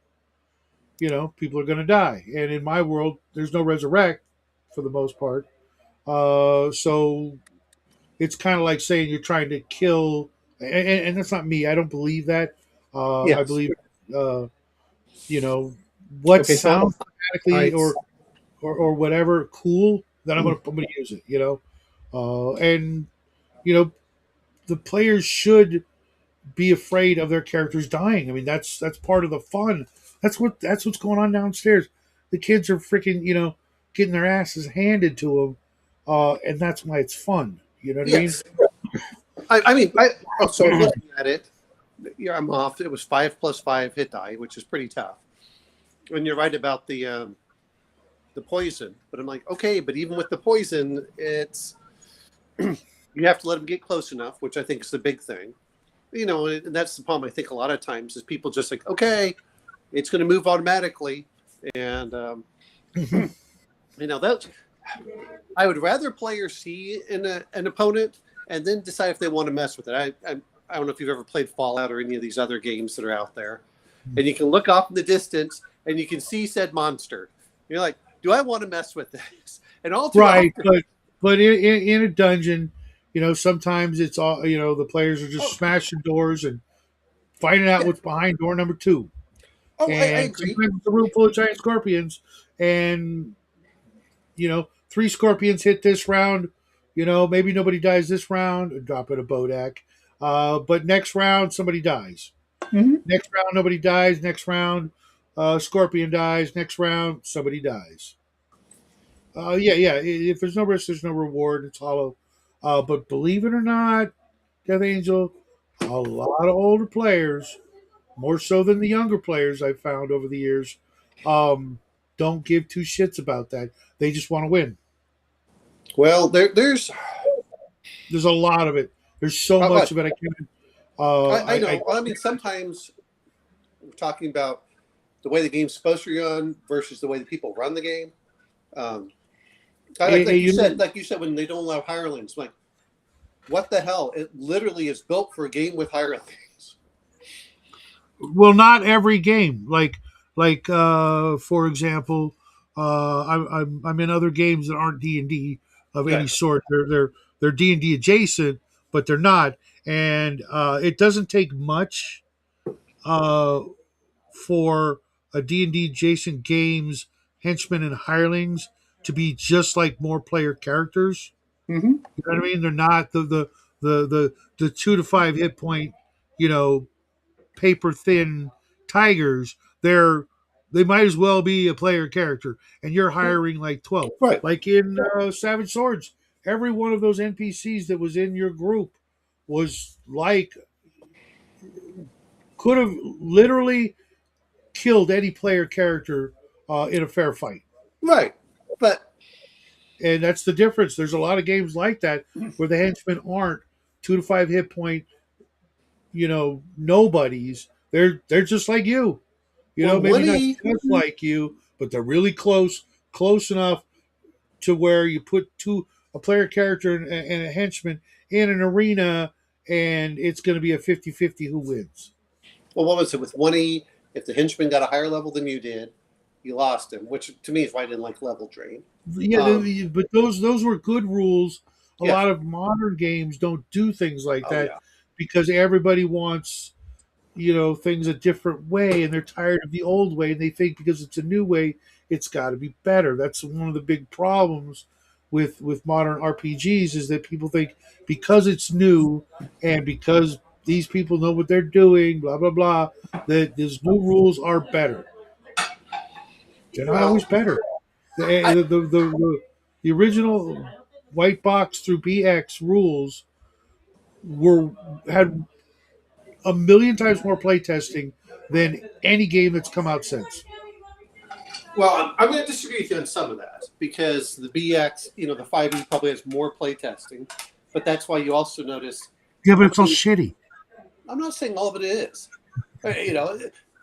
people are going to die. And in my world, there's no resurrect for the most part. So it's kind of like saying you're trying to kill, and that's not me. I don't believe that. I yes. believe, uh, you know, what Okay, so sounds I thematically or whatever cool, then I'm gonna use it. And you know the players should be afraid of their characters dying. I mean, that's part of the fun. That's what's going on downstairs. The kids are freaking, getting their asses handed to them, and that's why it's fun. You know what I mean? yes. I mean, so looking at it, yeah, I'm off. It was 5+5 hit die, which is pretty tough. And you're right about the poison, but I'm like, okay, but even with the poison, it's you have to let them get close enough, which I think is the big thing. And that's the problem. I think a lot of times is people just like, okay, it's going to move automatically, and that I would rather players see an opponent and then decide if they want to mess with it. I don't know if you've ever played Fallout or any of these other games that are out there, and you can look off in the distance and you can see said monster. You're like, do I want to mess with this? And all too Right, often, but in a dungeon, sometimes it's all the players are just smashing doors and finding out yeah. what's behind door number 2. Oh, I And agree. sometimes it's a room full of giant scorpions, and 3 scorpions hit this round. Maybe nobody dies this round. Drop it a Bodak. But next round, somebody dies. Mhm. Next round, nobody dies. Next round, scorpion dies. Next round, somebody dies. Yeah. If there's no risk, there's no reward. It's hollow. But believe it or not, Death Angel, a lot of older players, more so than the younger players I've found over the years, um, don't give two shits about that. They just want to win. Well, there's There's a lot of it. There's so much but of it. I can't. I I know. I mean, sometimes we're talking about the way the game's supposed to run versus the way the people run the game. Um, like you said, when they don't allow hirelings, like what the hell? It literally is built for a game with hirelings. well, not every game. For example, I'm in other games that aren't D&D of any Okay. sort. They're D&D adjacent, but they're not. And it doesn't take much uh, for a D&D adjacent games henchmen and hirelings to be just like more player characters. Mm-hmm. You know what I mean? They're not the 2 to 5 hit point, you know, paper thin tigers. They might as well be a player character, and you're hiring like 12. Right. Like in Savage Swords, every one of those NPCs that was in your group was like could have literally killed any player character in a fair fight. Right. But And that's the difference. There's a lot of games like that where the henchmen aren't 2 to 5 hit point, nobodies. They're just like you. well, Maybe not Winnie. just like you, but they're really close enough to where you put a player character and a henchman in an arena, and it's going to be a 50-50 who wins. Well, what was it with Winnie? If the henchman got a higher level than you did, you lost him, which to me is why I didn't like level drain. Yeah, but those were good rules. A Yeah. lot of modern games don't do things like Oh that yeah. because everybody wants things a different way, and they're tired of the old way, and they think because it's a new way it's got to be better. That's one of the big problems with modern RPGs is that people think because it's new and because these people know what they're doing, blah blah blah, that these new rules are better. They're not Well, always better. the, I, the, the, the, the original white box through BX rules were had a million times more playtesting than any game that's come out since. well, I'm going to disagree with you on some of that because the BX, the 5e probably has more playtesting, but that's why you also notice. Yeah, but it's all shitty. I'm not saying all of it is. You know,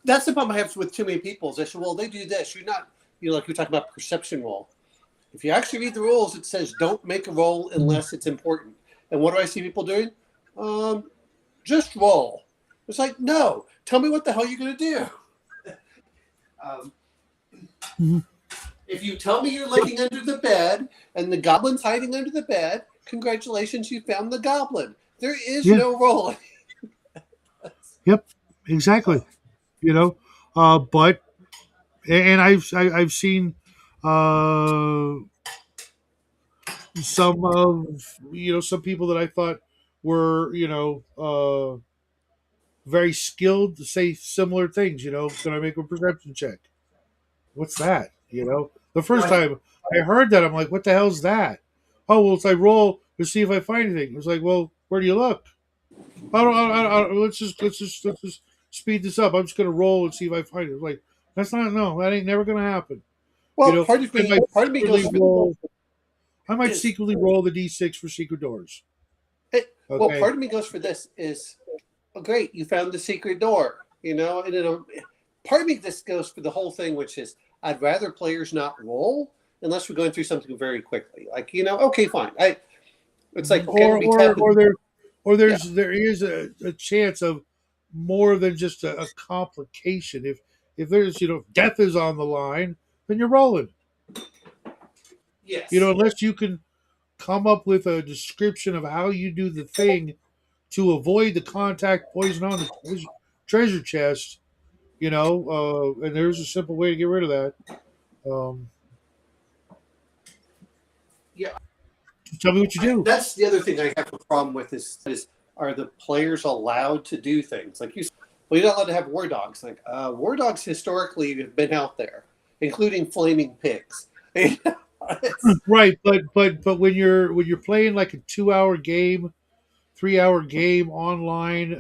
that's the problem I have with too many people. Is they say, well, they do this. You're not, like you're talking about perception roll. If you actually read the rules, it says don't make a roll unless it's important. And what do I see people doing? Just roll. It's like, no, tell me what the hell you're going to do. Mhm. If you tell me you're looking under the bed and the goblin's hiding under the bed, congratulations, you found the goblin. There is Yeah. no rolling. Yep, exactly. You know, but and I've seen uh, some of some people that I thought were very skilled to say similar things. Can I make a perception check? What's that? The first Right. time I heard that, I'm like, what the hell's that? Oh, well, it's I roll to see if I find anything. It's like, well, where do you look? I don't, let's just speed this up. I'm just gonna roll and see if I find it. Like, that's not, no, that ain't never gonna happen. Well, part of I me, might part of me secretly goes. roll. I might Is secretly roll the d6 for secret doors. well, Okay. part of me goes for this is, oh, great, you found the secret door. And part of me this goes for the whole thing, which is I'd rather players not roll unless we're going through something very quickly. Like, okay, fine. It's like, okay, or let me or tap. or there or Yeah, there is a chance of more than just a complication. If there's death is on the line, then you're rolling. yes, Unless you can come up with a description of how you do the thing to avoid the contact poison on the treasure chest. And there's a simple way to get rid of that. Um, yeah. tell me what you do. That's the other thing I have a problem with is are the players allowed to do things like you said? Well, you're not allowed to have war dogs. Like war dogs historically have been out there, including flaming pigs. Right, but when you're playing like a 2 hour game, 3 hour game online,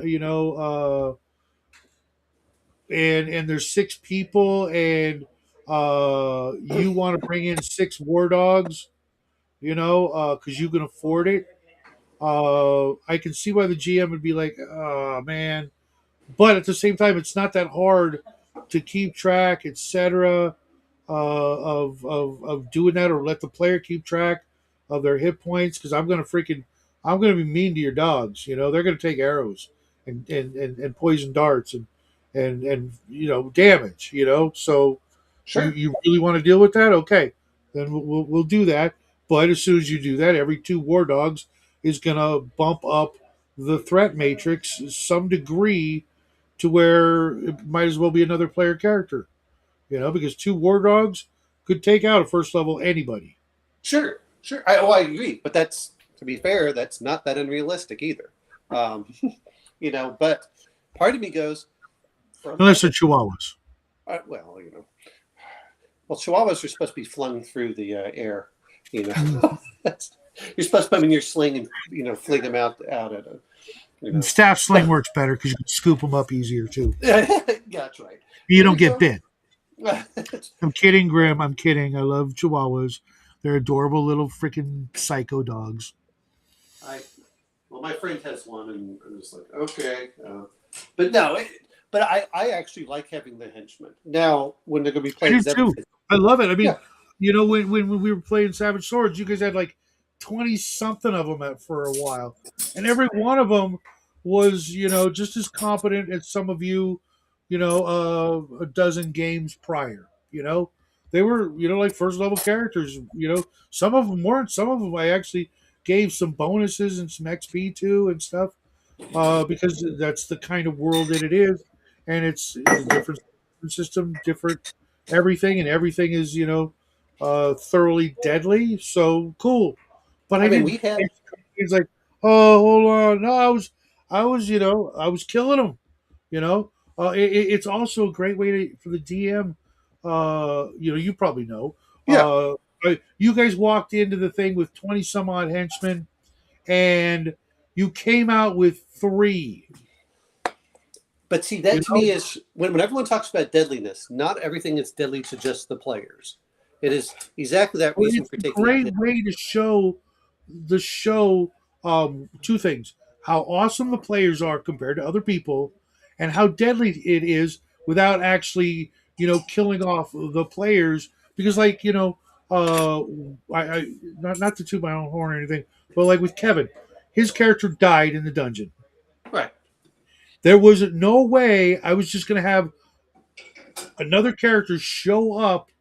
and there's six people, and you want to bring in six war dogs, because you can afford it. I can see why the GM would be like, oh man, but at the same time, it's not that hard to keep track, etc. Of doing that, or let the player keep track of their hit points, because I'm gonna be mean to your dogs. They're gonna take arrows and poison darts and damage. So you Sure, you really want to deal with that? Okay, then we'll do that. But as soon as you do that, every two war dogs is gonna bump up the threat matrix some degree to where it might as well be another player character. Because two war dogs could take out a first level anybody. sure. I agree, but that's to be fair, that's not that unrealistic either. Um, but part of me goes for a lot Unless they're of chihuahuas. well, well, chihuahuas are supposed to be flung through the air. Mm. You're supposed to put them in your sling and fling them out at a And staff sling But works better because you can scoop them up easier too. yeah, that's right. You There don't we get go. bit. I'm kidding, Grim. I'm kidding. I love chihuahuas. They're adorable little freaking psycho dogs. I well, my friend has one, and I'm just like, okay, but no, but I actually like having the henchmen. Now, when they're going to be I playing do as too. everything, I love it. I mean, yeah, when we were playing Savage Swords, you guys had like 20 something of them for a while, and every one of them was just as competent as some of you, a dozen games prior. They were like first level characters. Some of them weren't. Some of them I actually gave some bonuses and some XP to and stuff, because that's the kind of world that it is, and it's a different system, different everything, and everything is thoroughly deadly. So cool, but I I mean, didn't. we had It's like, oh, hold on, no, I was killing them. It's also a great way for the DM. You probably know. yeah. You guys walked into the thing with 20 some odd henchmen, and you came out with three. But see, that You to know, me is when everyone talks about deadliness, not everything is deadly to just the players. It is exactly that well, reason it's for a taking out great hit. way to show the show two things: how awesome the players are compared to other people, and how deadly it is without actually, killing off the players. Because, like, I not to toot my own horn or anything, but like with Kevin, his character died in the dungeon. Right. There was no way I was just going to have another character show up.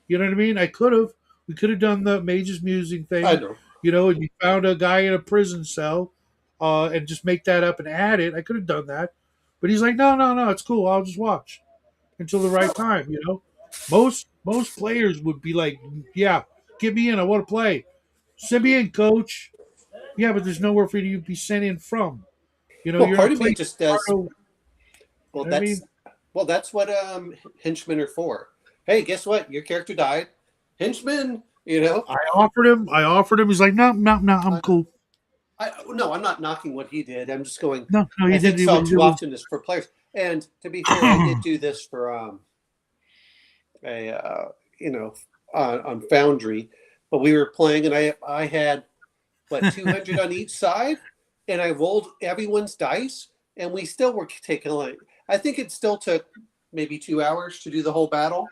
You know what I mean? We could have done the Mage's Musing I thing, know. and you found a guy in a prison cell, and just make that up and add it. I could have done that, but he's like, no, no, no, it's cool. I'll just watch until the right time. Most players would be like, yeah, get me in. I want to play. Send me in, coach. Yeah, but there's nowhere for you to be sent in from. Well, You're part not of me playing. just does. You Well, know what I mean? that's what henchmen are for. Hey, guess what? Your character died. Henchmen, I offered him. He's like, no, no, no, I'm cool. No, I'm not knocking what he did. I'm just going. No, no, I he think did. so too often is for players. And to be fair, I did do this for a on Foundry, but we were playing, and I had 200 on each side, and I rolled everyone's dice, and we still were taking like I think it still took maybe 2 hours to do the whole battle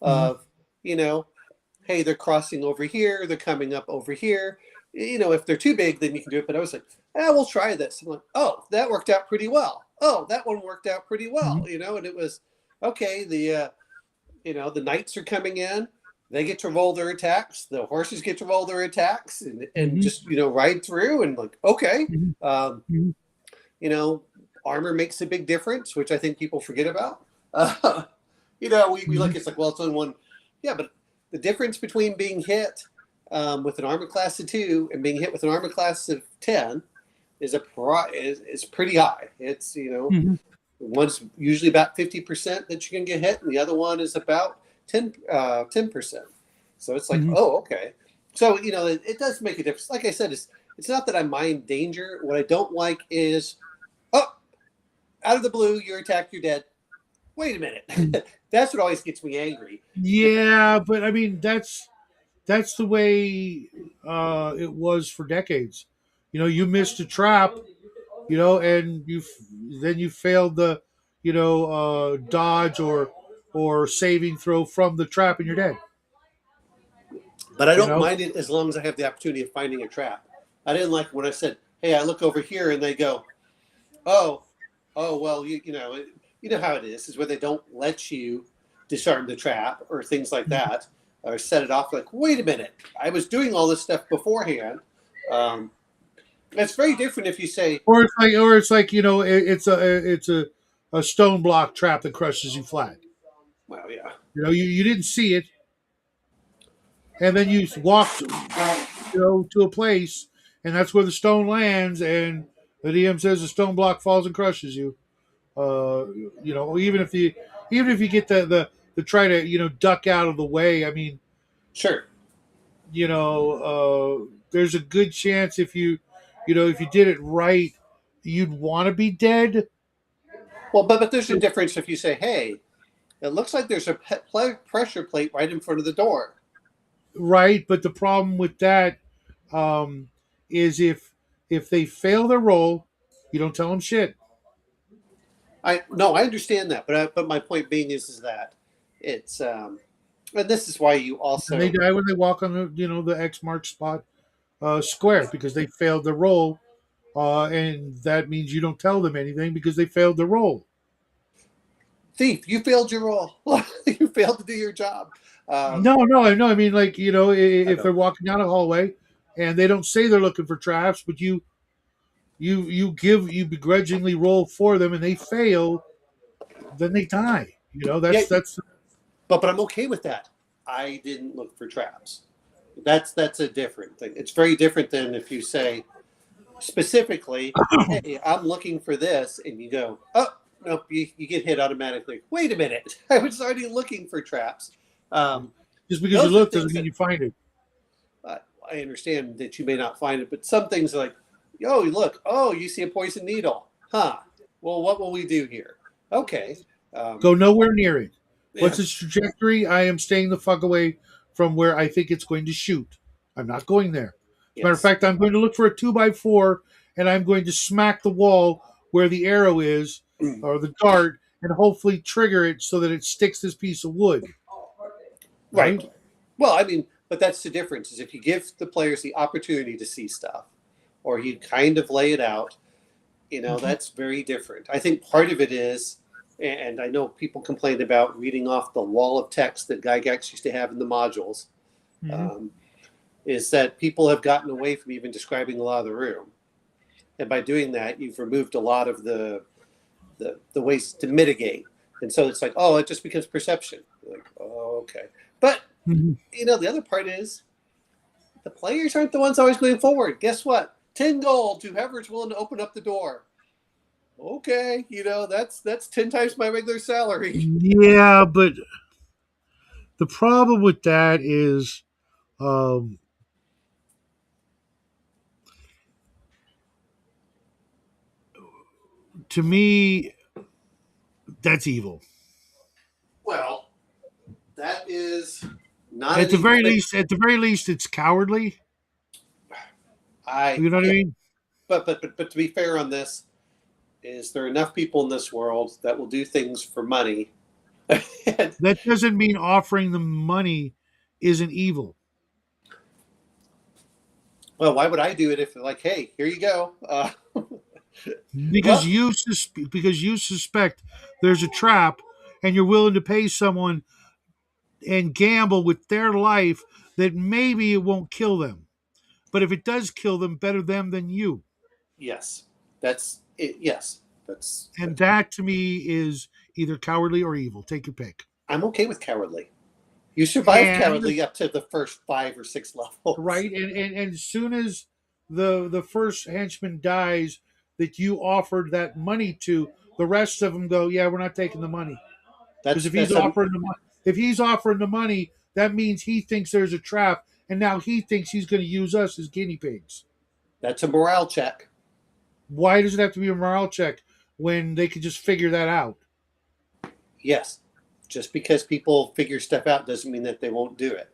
of hey, they're crossing over here, they're coming up over here. If they're too big, then you can do it. But I was like, we'll try this. I'm like, oh, that worked out pretty well. Oh, that one worked out pretty well. And it was okay. The knights are coming in. They get to roll their attacks. The horses get to roll their attacks, and just ride through. And like, okay, armor makes a big difference, which I think people forget about. We look, it's like, well, it's only one. Yeah, but the difference between being hit with an armor class of 2 and being hit with an armor class of 10 is pretty high. It's one's usually about 50% that you can get hit, and the other one is about 10%. So it's like, oh, okay. So it does make a difference. Like I said, it's not that I mind danger. What I don't like is, out of the blue, you're attacked, you're dead. Wait a minute. That's what always gets me angry. Yeah, but I mean that's the way it was for decades. You missed a trap, and then you failed the dodge or saving throw from the trap, and you're dead. But I don't mind it as long as I have the opportunity of finding a trap. I didn't like when I said, "Hey, I look over here," and they go, "Oh, well, you know how it is where they don't let you disarm the trap or things like that, or set it off." Like, wait a minute, I was doing all this stuff beforehand. It's very different if you say, or it's like it's a stone block trap that crushes you flat. well, yeah, you didn't see it, and then you walked to a place, and that's where the stone lands, and the DM says the stone block falls and crushes you. Even if you get the try to duck out of the way. I mean, sure. There's a good chance if you did it right, you'd want to be dead. Well, but there's a difference if you say, "Hey, it looks like there's a pressure plate right in front of the door." Right, but the problem with that is if they fail their roll, you don't tell them shit. I understand that, but my point being is that it's and this is why you also And they die when they walk on the X mark spot square because they failed the roll, and that means you don't tell them anything because they failed the roll. Thief, you failed your roll. You failed to do your job. No. I mean, like if they're walking down a hallway and they don't say they're looking for traps, but you begrudgingly roll for them and they fail, then they die. That's. But I'm okay with that. I didn't look for traps. That's a different thing. It's very different than if you say specifically, "Hey, I'm looking for this," and you go, "Oh, no," you get hit automatically. Wait a minute, I was already looking for traps. Just because you look doesn't mean you find it. I understand that you may not find it, but some things are like, "Oh, look! Oh, you see a poison needle, huh? Well, what will we do here?" Okay, go nowhere near it. What's yeah. its trajectory? I am staying the fuck away from where I think it's going to shoot. I'm not going there. As a matter of fact, I'm going to look for a 2x4 and I'm going to smack the wall where the arrow is or the dart, and hopefully trigger it so that it sticks this piece of wood. Right. Well, I mean, but that's the difference is if you give the players the opportunity to see stuff or you kind of lay it out, that's very different. I think part of it is, and I know people complained about reading off the wall of text that Gygax used to have in the modules, is that people have gotten away from even describing a lot of the room. And by doing that, you've removed a lot of the ways to mitigate. And so it's like, oh, it just becomes perception. You're like, oh, okay. But, the other part is the players aren't the ones always going forward. Guess what? 10 gold to whoever's willing to open up the door. Okay, that's 10 times my regular salary. Yeah, but the problem with that is, to me, that's evil. Well, that is not At the very least, it's cowardly. You know what I mean? But to be fair on this, is there enough people in this world that will do things for money? That doesn't mean offering them money isn't evil. Well, why would I do it if they're like, hey, here you go? Because you suspect there's a trap, and you're willing to pay someone and gamble with their life that maybe it won't kill them, but if it does kill them, better them than you. Yes, that's it. Yes, and that to me is either cowardly or evil. Take your pick. I'm okay with cowardly. You survive cowardly up to the first 5 or 6 levels, right? And as soon as the first henchman dies that you offered that money to, the rest of them go, yeah, we're not taking the money. Because if he's offering the money, that means he thinks there's a trap, and now he thinks he's going to use us as guinea pigs. That's a morale check. Why does it have to be a morale check when they could just figure that out? Yes. Just because people figure stuff out doesn't mean that they won't do it.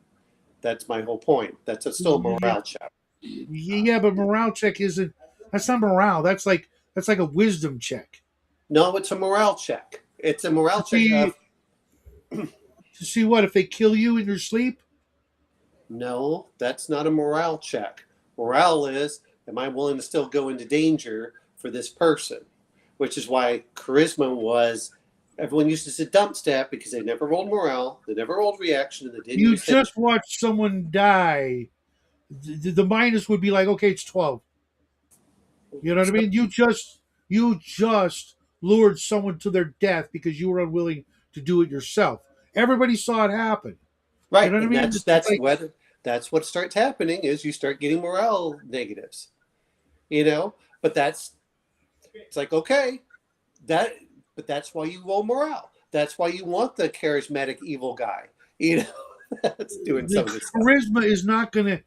That's my whole point. That's still a morale check. Yeah, but morale check isn't. That's not morale. That's like a wisdom check. No, it's a morale check. It's a morale check. To see what if they kill you in your sleep? No, that's not a morale check. Morale is, am I willing to still go into danger for this person? Which is why charisma was. Everyone used this as a dump stat because they never rolled morale, they never rolled reaction, and they didn't. You just watched someone die. The minus would be like, okay, it's 12. You know what I mean? You just lured someone to their death because you were unwilling to do it yourself. Everybody saw it happen. Right. You know what I mean? That's what starts happening is you start getting morale negatives. But it's like, okay, but that's why you roll morale. That's why you want the charismatic evil guy. That's doing some of this charisma is not going to.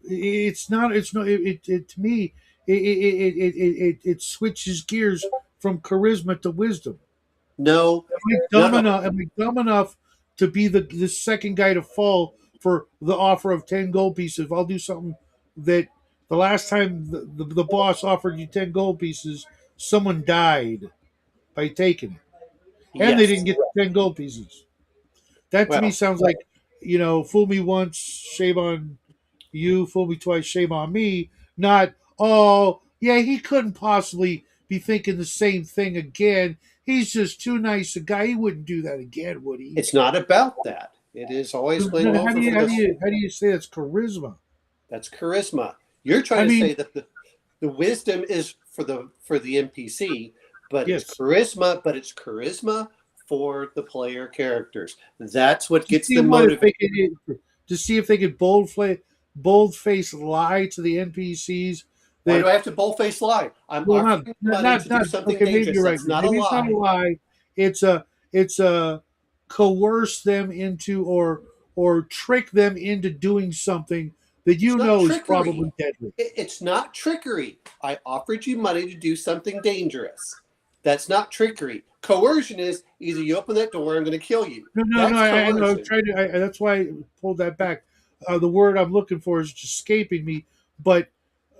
It's not. It's not. To me, it switches gears from charisma to wisdom. No. Am I dumb enough to be the second guy to fall for the offer of 10 gold pieces? If I'll do something that the last time the boss offered you 10 gold pieces, someone died by taking it. And they didn't get the 10 gold pieces. That to me sounds like, fool me once, shame on you, fool me twice, shame on me. Not, oh, yeah, he couldn't possibly be thinking the same thing again. He's just too nice a guy. He wouldn't do that again, would he? It's not about that. It is always going over. How do you say that's charisma? That's charisma. You're trying to say that the wisdom is for the NPC, but it's charisma. But it's charisma for the player characters. That's what gets them motivated. To see if they could bold-face lie to the NPCs. Why do I have to bold-face lie? I'm offering money to do something dangerous. Maybe you're right. It's not a lie. It's not a lie. It's a coerce them into or trick them into doing something that is probably deadly. It's not trickery. I offered you money to do something dangerous. That's not trickery. Coercion is either you open that door, I'm going to kill you. No. I know. That's why I pulled that back. The word I'm looking for is just escaping me. But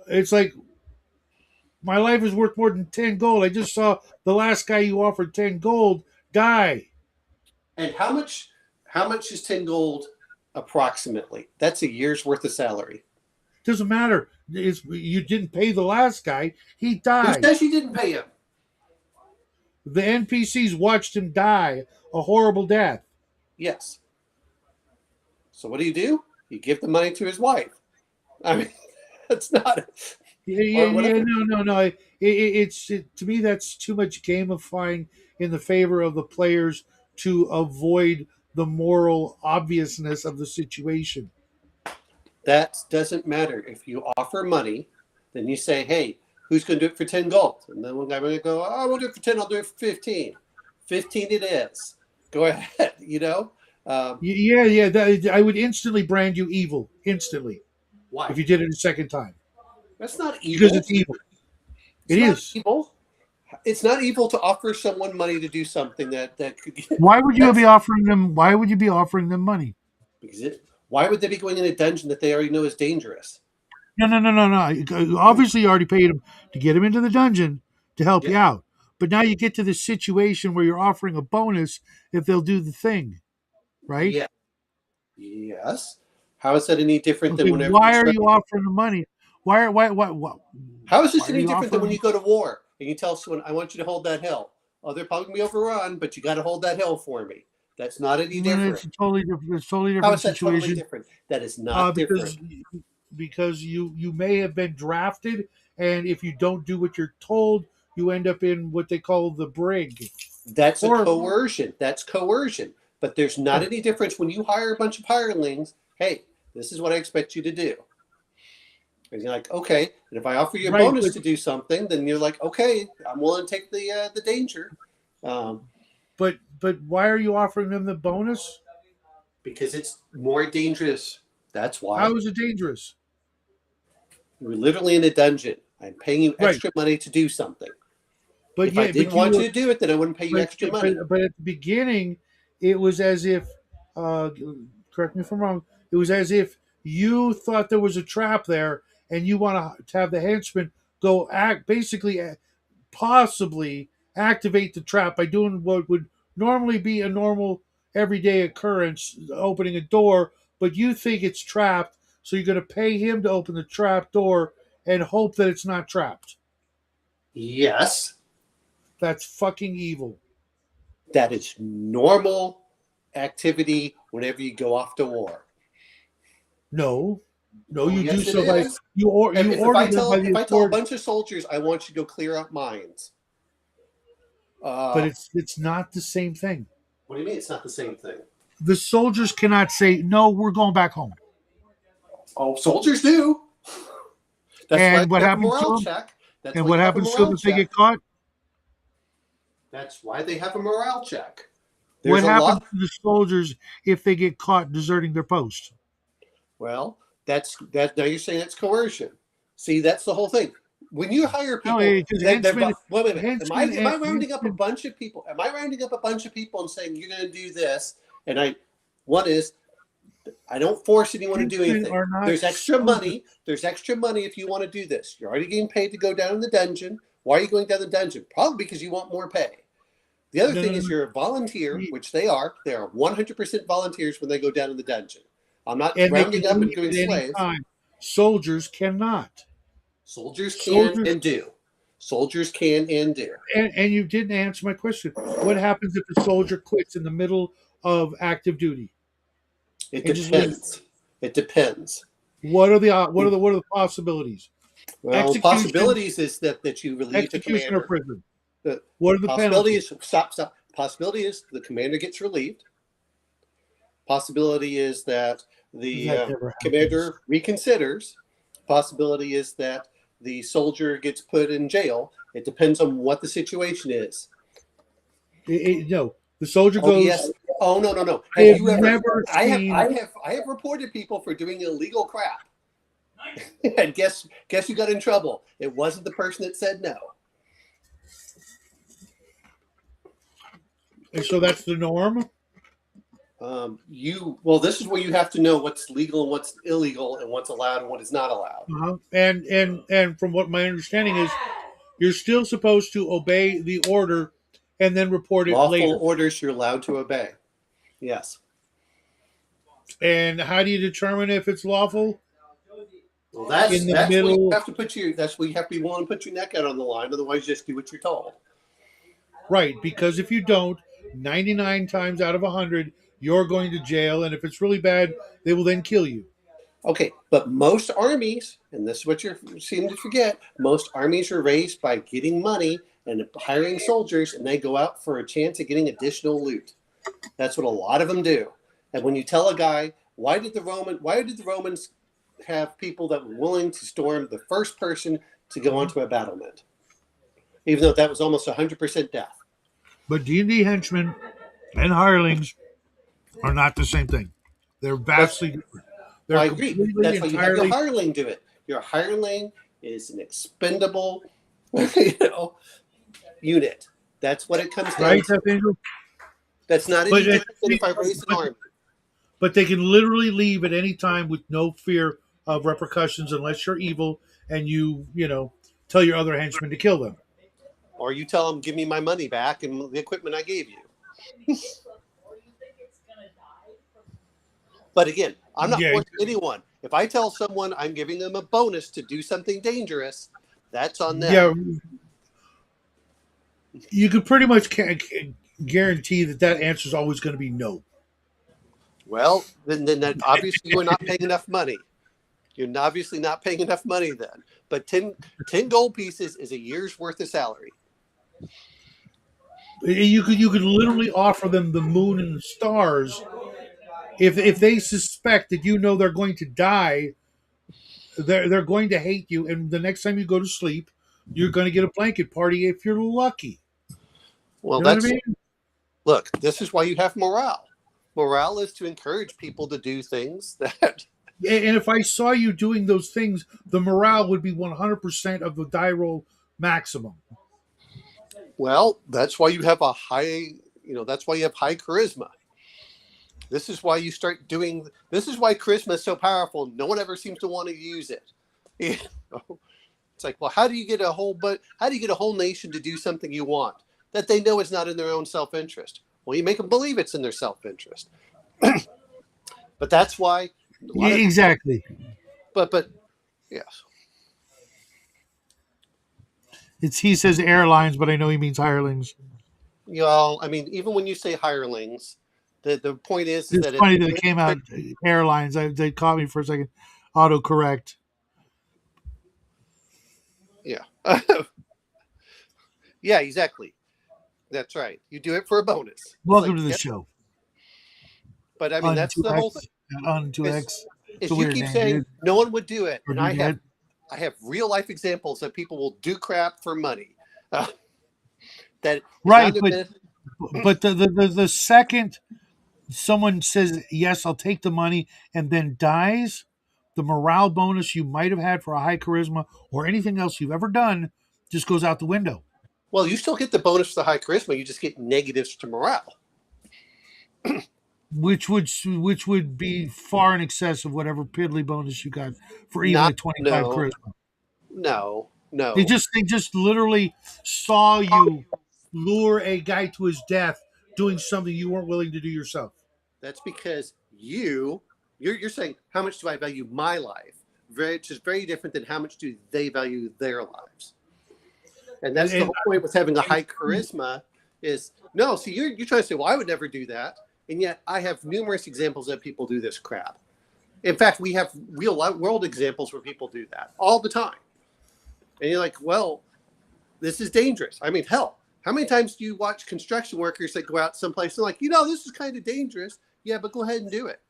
it's like My life is worth more than 10 gold. I just saw the last guy you offered 10 gold die. And how much is 10 gold approximately? That's a year's worth of salary. Doesn't matter. You didn't pay the last guy. He Who died. says you didn't pay him? The NPCs watched him die a horrible death. Yes. So what do? You give the money to his wife. I mean, it's not. Yeah, whatever. no. To me, that's too much gamifying in the favor of the players to avoid the moral obviousness of the situation. That doesn't matter. If you offer money, then you say, hey, who's going to do it for 10 gold? And then one guy will go, oh, I won't do it for 10, I'll do it for 15. 15 it is. Go ahead, I would instantly brand you evil, instantly, Why? if you did it a second time. That's not evil. Because it's evil. It's It not is. evil. It's not evil to offer someone money to do something that could get. Why would you be offering them? Why would you be offering them money? Why would they be going in a dungeon that they already know is dangerous? No. Obviously, you already paid them to get them into the dungeon to help you out. But now you get to this situation where you're offering a bonus if they'll do the thing, right? Yeah. Yes. How is that any different than Okay, whenever? why are you offering the money? Why? How is this why are any you different than when offering- you go to war and you tell someone, "I want you to hold that hill"? Oh, they're probably gonna be overrun, but you got to hold that hill for me. That's not any different. It's a totally different. It's a totally How different is that situation. totally different? That is not different. Because you may have been drafted, and if you don't do what you're told, you end up in what they call the brig. That's a coercion. That's coercion. But there's not any difference when you hire a bunch of hirelings. Hey, this is what I expect you to do. And you're like, okay. And if I offer you a bonus to do something, then you're like, okay, I'm willing to take the danger. But why are you offering them the bonus? Because it's more dangerous. That's why. How is it dangerous? You're literally in a dungeon. I'm paying you extra money to do something. But if I didn't want you to do it, then I wouldn't pay you extra money. But at the beginning, it was as if, correct me if I'm wrong, it was as if you thought there was a trap there, and you want to have the henchman go possibly activate the trap by doing what would normally be a normal everyday occurrence, opening a door, but you think it's trapped, so you're going to pay him to open the trap door and hope that it's not trapped. Yes. That's fucking evil. That is normal activity whenever you go off to war. No, you yes, do so by you order them by the if I tell a bunch of soldiers I want you to go clear out mines. But it's not the same thing. What do you mean it's not the same thing? The soldiers cannot say, no, we're going back home. Oh, soldiers do. That's and why what they have a happens morale to them? check. That's And what happens to them if they get caught? That's why they have a morale check. What happens to the soldiers if they get caught deserting their post? Well, that's now you're saying that's coercion. See, that's the whole thing. When you hire people, wait. Am I rounding up a bunch of people? Am I rounding up a bunch of people and saying you're going to do this? And I don't force anyone to do anything. There's extra money. There's extra money if you want to do this. You're already getting paid to go down in the dungeon. Why are you going down the dungeon? Probably because you want more pay. The other thing is you're a volunteer, which they are. They are 100% volunteers when they go down in the dungeon. I'm not rounding up and doing slaves. Soldiers cannot. Soldiers can and do. Soldiers can and do. And you didn't answer my question. What happens if a soldier quits in the middle of active duty? It depends. It depends. What are the possibilities? Well, possibilities is that you relieve the commander. Or prison. What are the possibilities? Stop. Possibility is the commander gets relieved. Possibility is that the commander reconsiders. Possibility is that the soldier gets put in jail. It depends on what the situation is. No, the soldier goes. Yes. Oh no. Have you ever? I have reported people for doing illegal crap. And guess who got in trouble? It wasn't the person that said no. And so that's the norm. This is where you have to know what's legal and what's illegal and what's allowed and what is not allowed. And from what my understanding is, You're still supposed to obey the order and then report it Lawful later. orders you're allowed to obey. Yes. And how do you determine if it's lawful? Well, In the that's where you middle, have to put your that's where you have to be willing to put your neck out on the line. Otherwise, just do what you're told. right? Because if you don't, 99 times out of 100, you're going to jail, and if it's really bad, they will then kill you. Okay, but most armies, and this is what you seem to forget, most armies are raised by getting money and hiring soldiers, and they go out for a chance at getting additional loot. That's what a lot of them do. And when you tell a guy, why did the Romans have people that were willing to storm the first person to go onto a battlement, even though that was almost 100% death? But D&D henchmen and hirelings are not the same thing. They're vastly different. They're Well, I agree. completely, That's why you have your entirely. hireling do it. Your hireling is an expendable, you know, unit. That's what it comes down Right, to. Death Angel? That's not any But, different than if I raise an army. but they can literally leave at any time with no fear of repercussions unless you're evil and you tell your other henchmen to kill them. Or you tell them, give me my money back and the equipment I gave you. But again, I'm not Yeah. forcing anyone. If I tell someone I'm giving them a bonus to do something dangerous, that's on them. Yeah, you could pretty much guarantee that answer is always going to be no. Well, then that obviously you are not paying enough money. You're obviously not paying enough money then. But 10 gold pieces is a year's worth of salary. You could literally offer them the moon and the stars if they suspect that they're going to die. They're going to hate you, and the next time you go to sleep, you're going to get a blanket party if you're lucky. Well, You know what I mean? Look, this is why you have morale. Morale is to encourage people to do things that. And if I saw you doing those things, the morale would be 100% of the die roll maximum. Well, that's why you have that's why you have high charisma. This is why this is why charisma is so powerful. No one ever seems to want to use it. It's like, well, how do you get a whole nation to do something you want that they know is not in their own self-interest? Well, you make them believe it's in their self-interest. But that's why. Yeah, exactly. But yes. He says airlines, but I know he means hirelings. I mean, even when you say hirelings, the point is It's that funny that it came out airlines. They caught me for a second. Autocorrect. Yeah. Yeah, exactly. That's right. You do it for a bonus. Welcome to the show. But I mean, that's the whole thing. Un2X. Is you keep saying no one would do it, and I have real life examples that people will do crap for money. That right, but the second someone says yes, I'll take the money, and then dies, the morale bonus you might have had for a high charisma or anything else you've ever done just goes out the window. Well, you still get the bonus for the high charisma. You just get negatives to morale. Which would be far in excess of whatever piddly bonus you got for even a 25 charisma. No. They just literally saw you lure a guy to his death doing something you weren't willing to do yourself. That's because you're saying, how much do I value my life? Which is very different than how much do they value their lives. And that's the whole point with having a high charisma is, no, see, you're trying to say, well, I would never do that. And yet I have numerous examples that people do this crap. In fact, we have real world examples where people do that all the time. And you're like, well, this is dangerous. I mean, hell, how many times do you watch construction workers that go out someplace and like, this is kind of dangerous. Yeah, but go ahead and do it.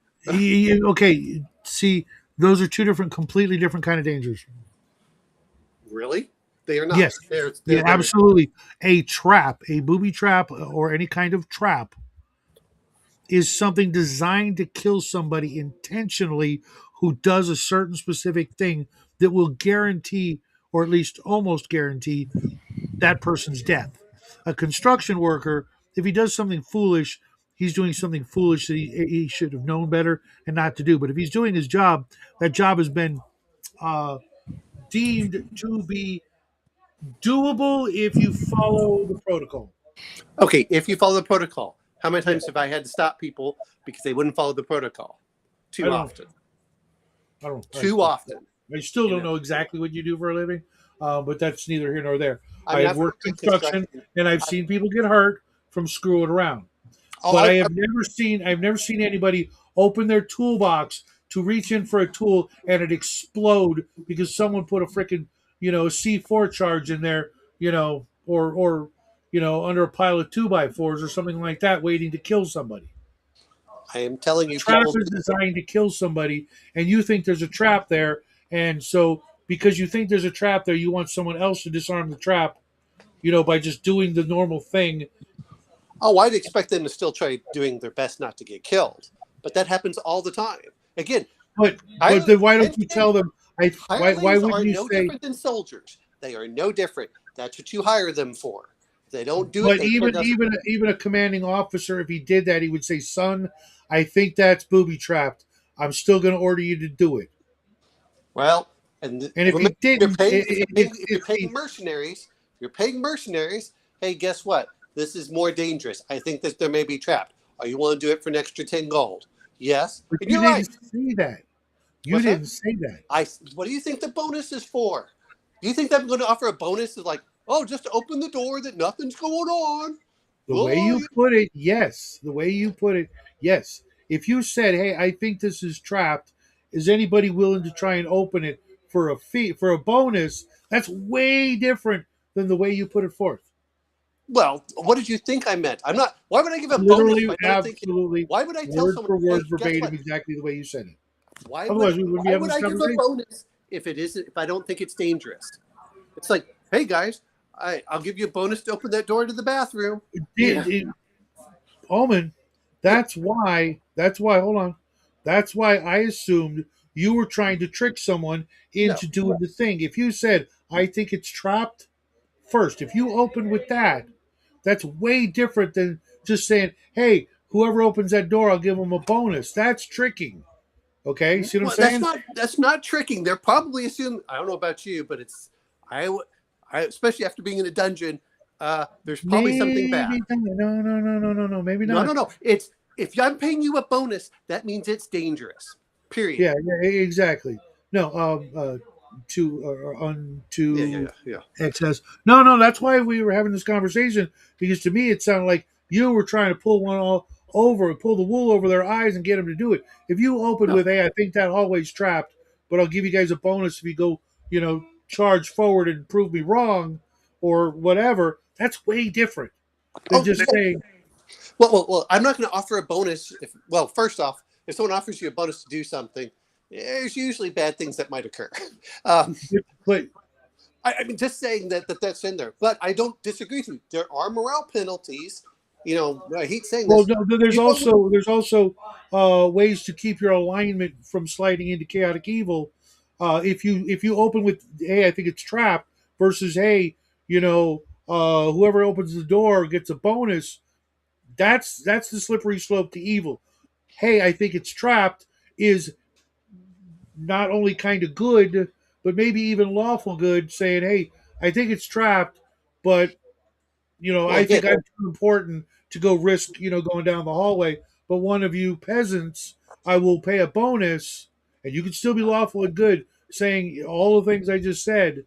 Okay, see, those are two completely different kind of dangers. Really? They are not. Yes, they're absolutely. A trap, a booby trap, or any kind of trap is something designed to kill somebody intentionally who does a certain specific thing that will guarantee, or at least almost guarantee, that person's death. A construction worker, if he does something foolish, he's doing something foolish that he should have known better and not to do. But if he's doing his job, that job has been deemed to be doable if you follow the protocol. Okay, if you follow the protocol, how many times Yeah. have I had to stop people because they wouldn't follow the protocol? I Too don't often. I don't. Too often. I still You don't know. know exactly what you do for a living, but that's neither here nor there. I mean, I've I've worked worked in construction, and I've seen people get hurt from screwing around. Oh, But I've never seen anybody open their toolbox to reach in for a tool and it explode because someone put a freaking C4 charge in there, or under a pile of 2x4s or something like that, waiting to kill somebody. I am telling A you, trap people. is designed to kill somebody, and you think there's a trap there, and so because you think there's a trap there, you want someone else to disarm the trap, by just doing the normal thing. Oh, I'd expect them to still try doing their best not to get killed, but that happens all the time. Again, But hire- then why don't you tell them? Why hirelings wouldn't are you no say? different than soldiers. They are no different. That's what you hire them for. If they don't do it, But they tear down. even a commanding officer, if he did that, he would say, "Son, I think that's booby trapped. I'm still going to order you to do it." Well, and And if remember, he didn't, if you're it's paying the mercenaries, you're paying mercenaries. Hey, guess what? This is more dangerous. I think that there may be trapped. Are you willing to do it for an extra 10 gold? Yes, but and you you're right. didn't say that. You What's that? didn't say that. What do you think the bonus is for? Do you think that I'm going to offer a bonus of like, oh, just to open the door that nothing's going on? The way Oh, you put it, yes. The way you put it, yes. If you said, "Hey, I think this is trapped," is anybody willing to try and open it for a fee, for a bonus? That's way different than the way you put it forth. well, what did you think I meant? I'm not. Why would I give a bonus if Literally, I don't think it? absolutely, Why would I tell word someone, for hey, word, guess verbatim, what? exactly the way you said it. Why would Otherwise, we wouldn't be why having would this I give a conversation. bonus if it isn't if I don't think it's dangerous? It's like, hey guys, I'll give you a bonus to open that door to the bathroom. Yeah. Omen, that's why. That's why. Hold on. That's why I assumed you were trying to trick someone No. into doing the thing. If you said, "I think it's trapped," first, if you open with that, that's way different than just saying, "Hey, whoever opens that door, I'll give them a bonus." That's tricking. Okay, see what I'm Well, saying? that's not tricking. They're probably assuming. I don't know about you, but it's I, I especially after being in a dungeon. There's probably something bad. Maybe not. No. Maybe No, not. no, no. It's if I'm paying you a bonus, that means it's dangerous. Period. Yeah, exactly. No, Yeah, yeah, to yeah, yeah. excess. No. That's why we were having this conversation because to me it sounded like you were trying to pull one all over, pull the wool over their eyes, and get them to do it. If you open No. with, "Hey, I think that hallway's trapped, but I'll give you guys a bonus if you go, charge forward and prove me wrong, or whatever," that's way different than Oh, just saying, well. I'm not going to offer a bonus. Well, first off, if someone offers you a bonus to do something, there's usually bad things that might occur. Um, but I mean, just saying that's in there, but I don't disagree with you. There are morale penalties. I hate saying well, this. no, there's You don't- also ways to keep your alignment from sliding into chaotic evil. If you open with, "Hey, I think it's trapped," versus, "Hey, whoever opens the door gets a bonus," that's the slippery slope to evil. "Hey, I think it's trapped" is not only kind of good, but maybe even lawful good. Saying, "Hey, I think it's trapped, but well, I again, think I'm too important to go risk, going down the hallway. But one of you peasants, I will pay a bonus, and you can still be lawful and good, saying all the things I just said."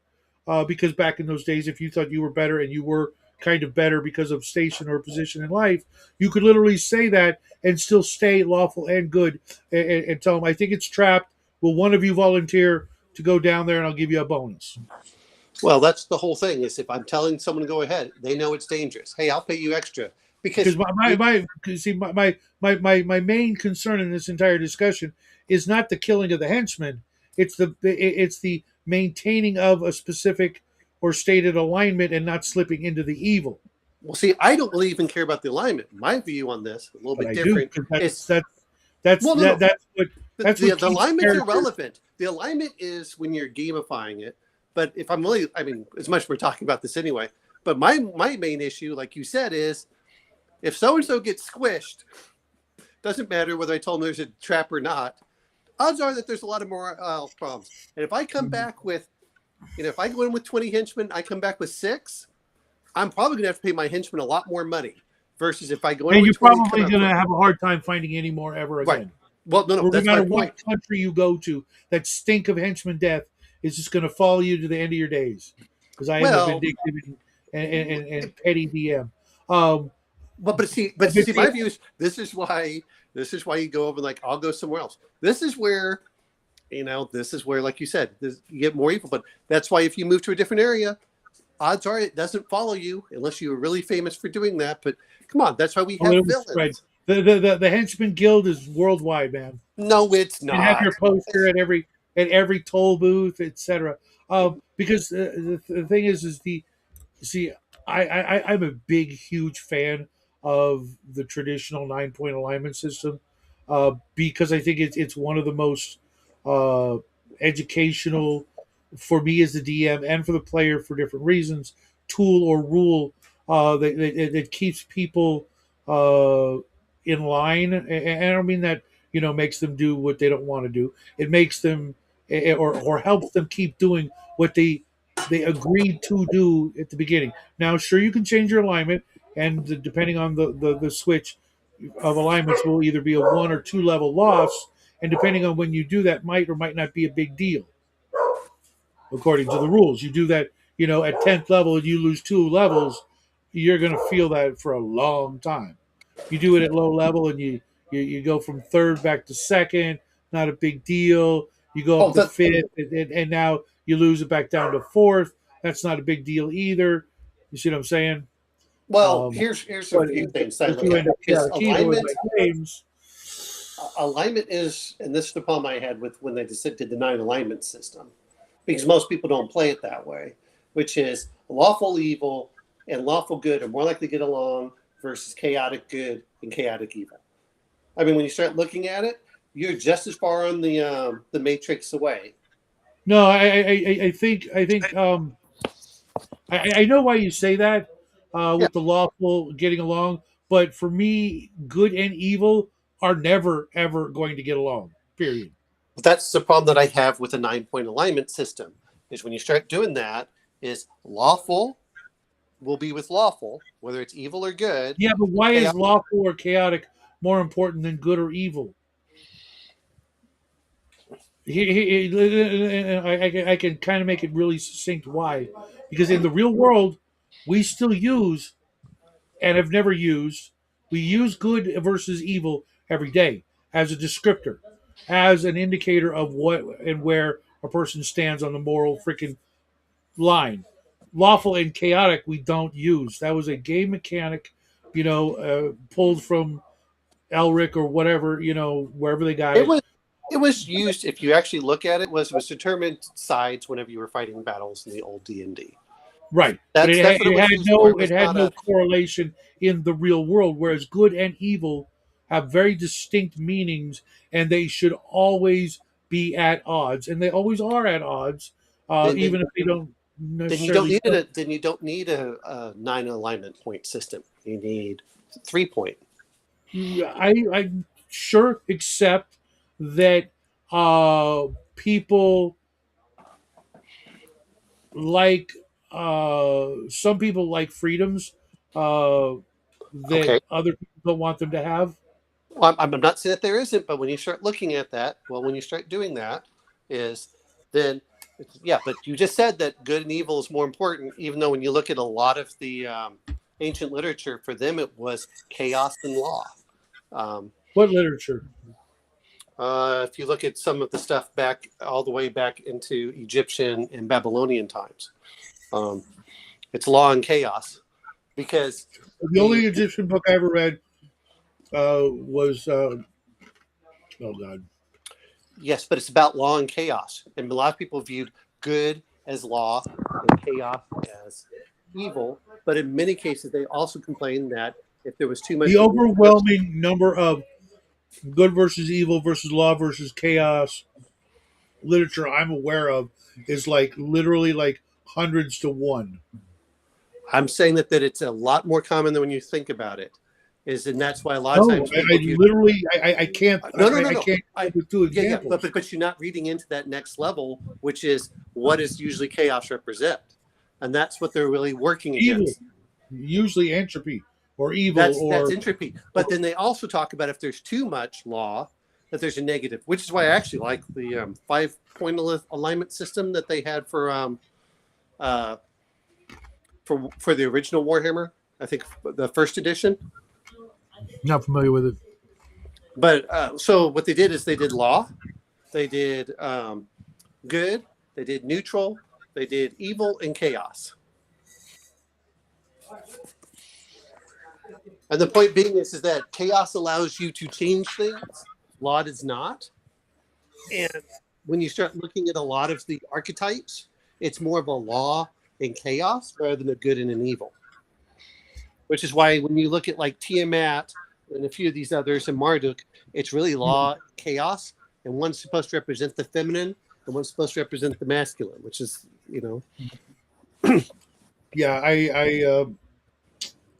Because back in those days, if you thought you were better and you were kind of better because of station or position in life, you could literally say that and still stay lawful and good, and tell them, "I think it's trapped. Will one of you volunteer to go down there, and I'll give you a bonus?" well, that's the whole thing. Is if I'm telling someone to go ahead, they know it's dangerous. Hey, I'll pay you extra Because because my main concern in this entire discussion is not the killing of the henchmen. It's the maintaining of a specific or stated alignment and not slipping into the evil. well, see, I don't really even care about the alignment. My view on this a little But bit I do, different. because Is that's well, no, that no. that's what The keeps alignment's characters. irrelevant. The alignment is when you're gamifying it. But if I'm really, I mean, as much as we're talking about this anyway. But my main issue, like you said, is if so and so gets squished, doesn't matter whether I told them there's a trap or not. Odds are that there's a lot of morale problems. And if I come back with, if I go in with 20 henchmen, I come back with 6. I'm probably going to have to pay my henchmen a lot more money versus if I go in And with you're 20 and come probably out going to with, have a hard time finding any more ever right. again. Well, no, Or no that's my matter what point. country you go to, that stink of henchman death is just going to follow you to the end of your days. Because I am a Well, vindictive and petty DM. Um, but but see, my view is this is why you go over and like I'll go somewhere else. This is where like you said, you get more evil. But that's why if you move to a different area, odds are it doesn't follow you unless you were really famous for doing that. But come on, that's why we have it was spread. villains. The henchman guild is worldwide, man. No, it's And have not. your poster at every toll booth, etc. Because the thing is the see, I'm a big, huge fan of the traditional 9 point alignment system because I think it's one of the most uh, educational for me as the DM and for the player for different reasons. Tool or rule that keeps people uh, in line, and I don't mean that makes them do what they don't want to do. It makes them or helps them keep doing what they agreed to do at the beginning. Now, sure, you can change your alignment, and depending on the switch of alignments, will either be a 1 or 2 level loss, and depending on when you do that, might or might not be a big deal according to the rules. You do that, at 10th level, and you lose 2 levels, you're going to feel that for a long time. You do it at low level, and you go from third back to second, not a big deal. You go Oh, up to fifth, and now you lose it back down to fourth. That's not a big deal either. You see what I'm saying? well, Um, here's a but few things I if look you at end up because doing like games, alignment is, and this is the problem I had with when they just did the 9 alignment system, because most people don't play it that way, which is lawful evil and lawful good are more likely to get along versus chaotic good and chaotic evil. I mean, when you start looking at it, you're just as far on the matrix away. no, I know why you say that Yeah, with the lawful getting along, but for me, good and evil are never ever going to get along. Period. but that's the problem that I have with a 9 point alignment system. Is when you start doing that, is lawful will be with lawful, whether it's evil or good. Yeah, but why is Chaos. lawful or chaotic more important than good or evil? I can kind of make it really succinct why. Because in the real world, we still use and have never used, we use good versus evil every day as a descriptor, as an indicator of what and where a person stands on the moral freaking line. Lawful and chaotic, we don't use. That was a game mechanic, pulled from Elric or whatever, wherever they got It it. was it was used. If you actually look at it, was determined sides whenever you were fighting battles in the old D&D. Right, but That's what it it was had used for. no It was it had not no a. correlation in the real world. Whereas good and evil have very distinct meanings, and they should always be at odds, and they always are at odds, Then even if they don't then you don't necessarily. need a then you don't need a 9 alignment point system. You need 3 point. I sure accept that people like some people like freedoms that Okay. other people don't want them to have. Well, I'm not saying that there isn't, but when you start looking at that, well, when you start doing that, is then yeah. But you just said that good and evil is more important, even though when you look at a lot of the ancient literature, for them it was chaos and law. Um, What literature? if you look at some of the stuff back all the way back into Egyptian and Babylonian times, um, it's law and chaos because The only Egyptian book I ever read was oh god, yes, but it's about law and chaos, and a lot of people viewed good as law and chaos as evil. But in many cases, they also complained that if there was too much, the overwhelming number of good versus evil versus law versus chaos literature I'm aware of is like literally like hundreds to one. I'm saying that it's a lot more common than when you think about it. And that's why a lot of No, times people I view. literally I can't No, I no. can't come up with two Yeah, examples. but you're not reading into that next level, which is what does usually chaos represent? And that's what they're really working Evil, against. usually entropy or evil, That's entropy. But then they also talk about if there's too much law, that there's a negative, which is why I actually like the 5-point alignment system that they had for the original Warhammer. I think the first edition. not familiar with it. But so what they did is they did law, they did good, they did neutral, they did evil and chaos. And the point being is that chaos allows you to change things, law does not. And when you start looking at a lot of the archetypes, it's more of a law and chaos rather than a good and an evil. Which is why when you look at like Tiamat and a few of these others and Marduk, it's really law, chaos, and one's supposed to represent the feminine and one's supposed to represent the masculine, which is, Yeah,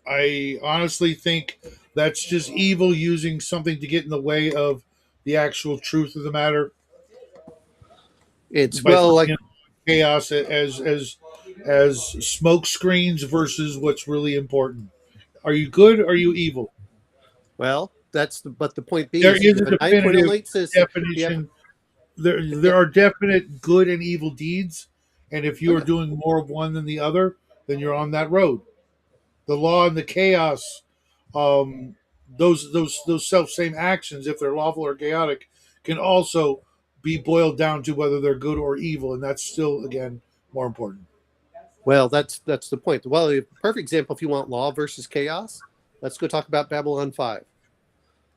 I honestly think that's just evil using something to get in the way of the actual truth of the matter. it's By well like chaos as smoke screens versus what's really important. Are you good? Or are you evil? well, but the point being There is is a the 9-point definitive alignment system. Yeah. definition. There are definite good and evil deeds, and if you are Okay. doing more of one than the other, then you're on that road. The law and the chaos, um, those self same actions, if they're lawful or chaotic, can also be boiled down to whether they're good or evil, and that's still again more important. Well, that's the point. Well, a perfect example if you want law versus chaos, let's go talk about Babylon 5.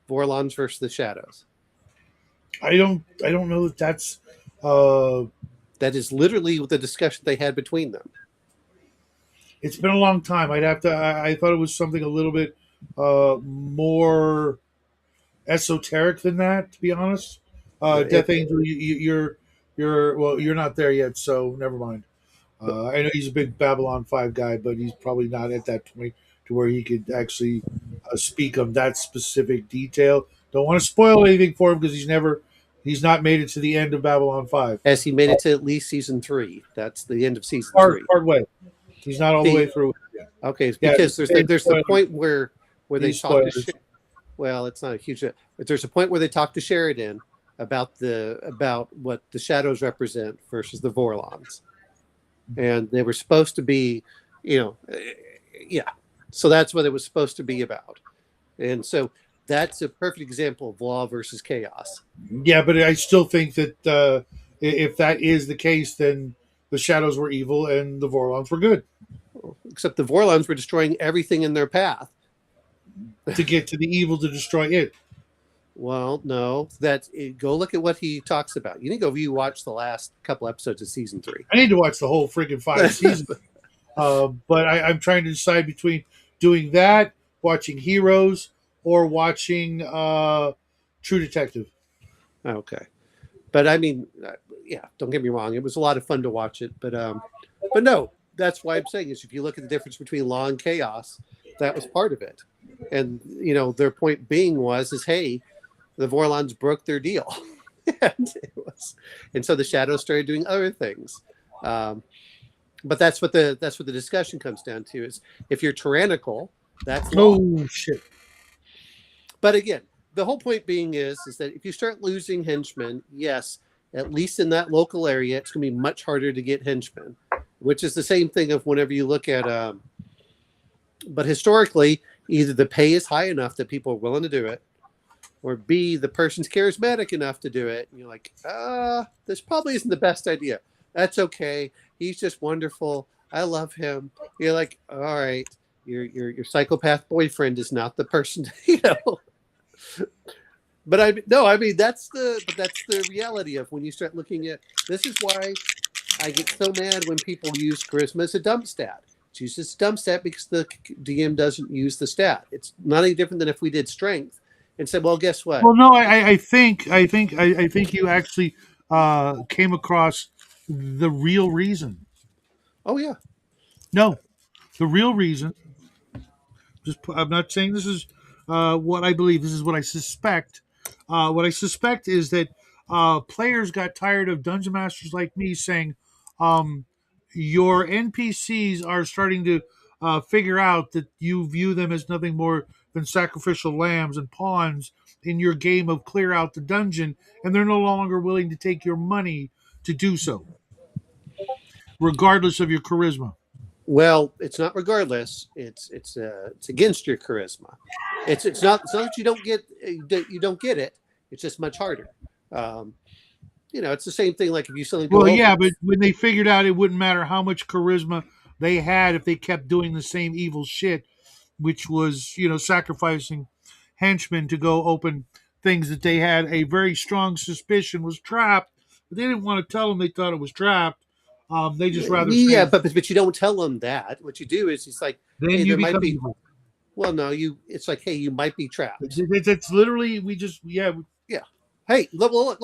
Vorlons versus the Shadows. I don't know that that's uh, That is literally the discussion they had between them. it's been a long time. I'd have to. I thought it was something a little bit more esoteric than that, to be honest. Death Angel, you're not there yet, so never mind. I know he's a big Babylon 5 guy, but he's probably not at that point to where he could actually speak on that specific detail. Don't want to spoil anything for him because he's not made it to the end of Babylon 5. As he made it to at least season 3. That's the end of season Part 3. part way. He's not all the way through. Okay, it's Yeah, because there's the point where they These talk to spoilers. well, it's not a huge, but there's a point where they talk to Sheridan about what the shadows represent versus the Vorlons, and they were supposed to be, yeah. So that's what it was supposed to be about, and so that's a perfect example of law versus chaos. Yeah, but I still think that if that is the case, then the shadows were evil and the Vorlons were good Except the Vorlons were destroying everything in their path. to get to the evil to destroy it. Well, no, go look at what he talks about. You need to go watch the last couple episodes of season 3. I need to watch the whole freaking 5 seasons. But I'm trying to decide between doing that, watching Heroes, or watching True Detective. Okay, but I mean, yeah, don't get me wrong. It was a lot of fun to watch it, but no, that's why I'm saying is if you look at the difference between law and chaos, that was part of it. And their point being is hey, the Vorlons broke their deal, and so the shadows started doing other things. But that's what the discussion comes down to is if you're tyrannical, that's law. Oh shit! But again, the whole point being is that if you start losing henchmen, yes, at least in that local area, it's going to be much harder to get henchmen, which is the same thing of whenever you look at. But historically, either the pay is high enough that people are willing to do it, or B, the person's charismatic enough to do it. And you're like, this probably isn't the best idea. That's okay. He's just wonderful. I love him. You're like, all right, your psychopath boyfriend is not the person, But I mean that's the reality of when you start looking at this is why I get so mad when people use charisma as a dump stat. It's used as a dump stat because the DM doesn't use the stat. It's not any different than if we did strength and said, well, guess what? Well, no, I think you actually came across the real reason. Oh yeah. No, the real reason. I'm not saying this is what I believe. This is what I suspect. What I suspect is that players got tired of dungeon masters like me saying, your NPCs are starting to figure out that you view them as nothing more than sacrificial lambs and pawns in your game of clear out the dungeon, and they're no longer willing to take your money to do so, regardless of your charisma. Well, it's not regardless. It's against your charisma. It's not that you don't get it. It's just much harder. Um, it's the same thing. Like if you suddenly go Well, over. yeah, but when they figured out it wouldn't matter how much charisma they had if they kept doing the same evil shit, which was, sacrificing henchmen to go open things that they had a very strong suspicion was trapped, but they didn't want to tell them they thought it was trapped. They just rather Yeah, say, but you don't tell them that. What you do is it's like, then hey, you there might become be. evil. Well, no, it's like, hey, you might be trapped. It's literally, Yeah. Hey, look.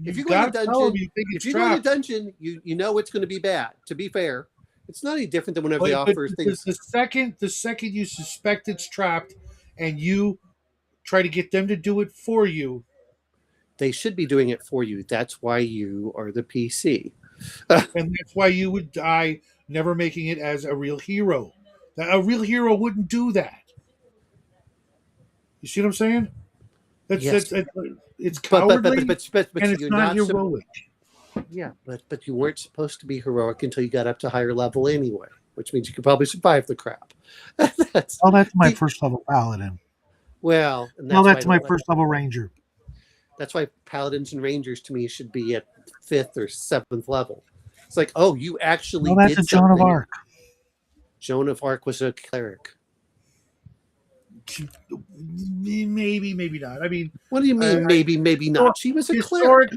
If you you go in a got to tell them dungeon, you think if it's you go in a trapped. dungeon, you know it's going to be bad. To be fair, it's not any different than whenever they But offer things. the second you suspect it's trapped and you try to get them to do it for you, They should be doing it for you. That's why you are the PC. and that's why you would die never making it as a real hero. A real hero wouldn't do that. You see what I'm saying? That's Yes, that's it's but cowardly and it's you're not not. heroic. Yeah, but you weren't supposed to be heroic until you got up to higher level anyway, which means you could probably survive the crap. That's Oh, that's my the, first level paladin. and No, that's why I that's my don't like. first level ranger. That's why paladins and rangers to me should be at 5th or 7th level. It's like, oh, you actually No, that's a did Joan of something. Arc. Joan of Arc was a cleric. Maybe, maybe not. I mean, What do you mean? Maybe not. She was a cleric.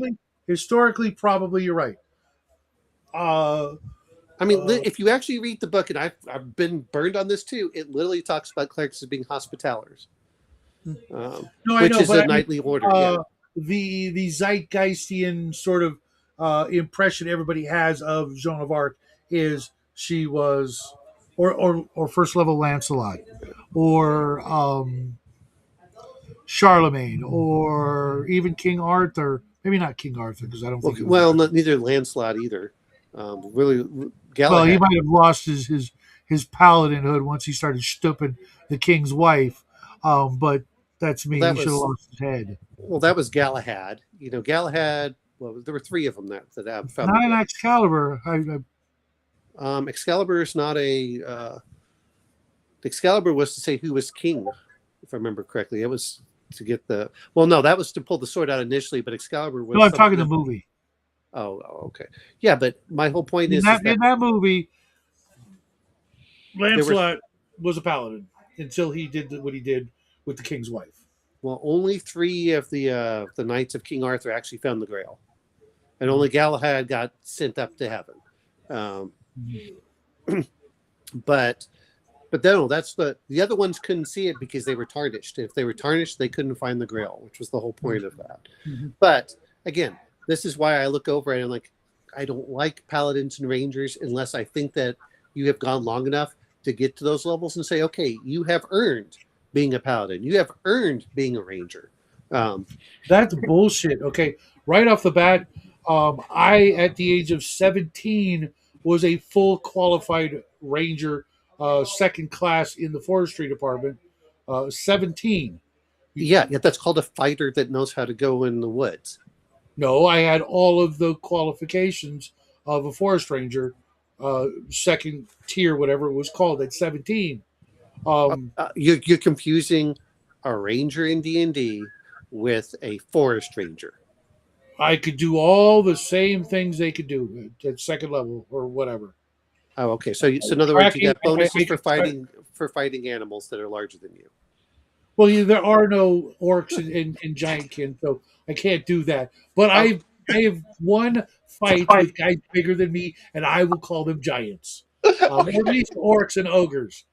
historically, probably you're right. I mean, Uh, if you actually read the book, and I've been burned on this too, it literally talks about clerics as being hospitallers, no, I which know, is but a I mean, knightly order. Yeah. the zeitgeistian sort of impression everybody has of Joan of Arc is she was, or first level Lancelot, or Charlemagne, or even King Arthur. Maybe not King Arthur because I don't think he was. Well, neither Lancelot either. Really, Well, he Galahad. might have lost his paladinhood once he started stooping the king's wife. But that's Well, me. He should have lost his head. that was Galahad. Galahad. Well, there were 3 of them that found Not the an grail. Excalibur. Excalibur is not a. Excalibur was to say who was king, if I remember correctly. It was to get the. Well, no, that was to pull the sword out initially, but Excalibur was. No, I'm talking the movie. Oh, okay. Yeah, but my whole point In is that that movie, there were Lancelot was a paladin until he did what he did with the king's wife. only 3 of the knights of King Arthur actually found the Grail, and only Galahad got sent up to heaven. But no, that's the other ones couldn't see it because they were tarnished. If they were tarnished, they couldn't find the Grail, which was the whole point of that. Mm-hmm. But again, this is why I look over it and I'm like, I don't like paladins and rangers unless I think that you have gone long enough to get to those levels and say, okay, you have earned being a paladin. You have earned being a ranger. That's bullshit. Okay, right off the bat, I at the age of 17 was a full qualified ranger, second class in the forestry department. 17. Yeah, that's called a fighter that knows how to go in the woods. No, I had all of the qualifications of a forest ranger, second tier, whatever it was called, at 17. You're confusing a ranger in D&D with a forest ranger. I could do all the same things they could do at second level or whatever. Oh, okay. So in other words, you got bonuses I for fighting animals that are larger than you. Well, there are no orcs in Giantkin, so I can't do that. But I have won fights with guys bigger than me, and I will call them giants, or at least orcs and ogres.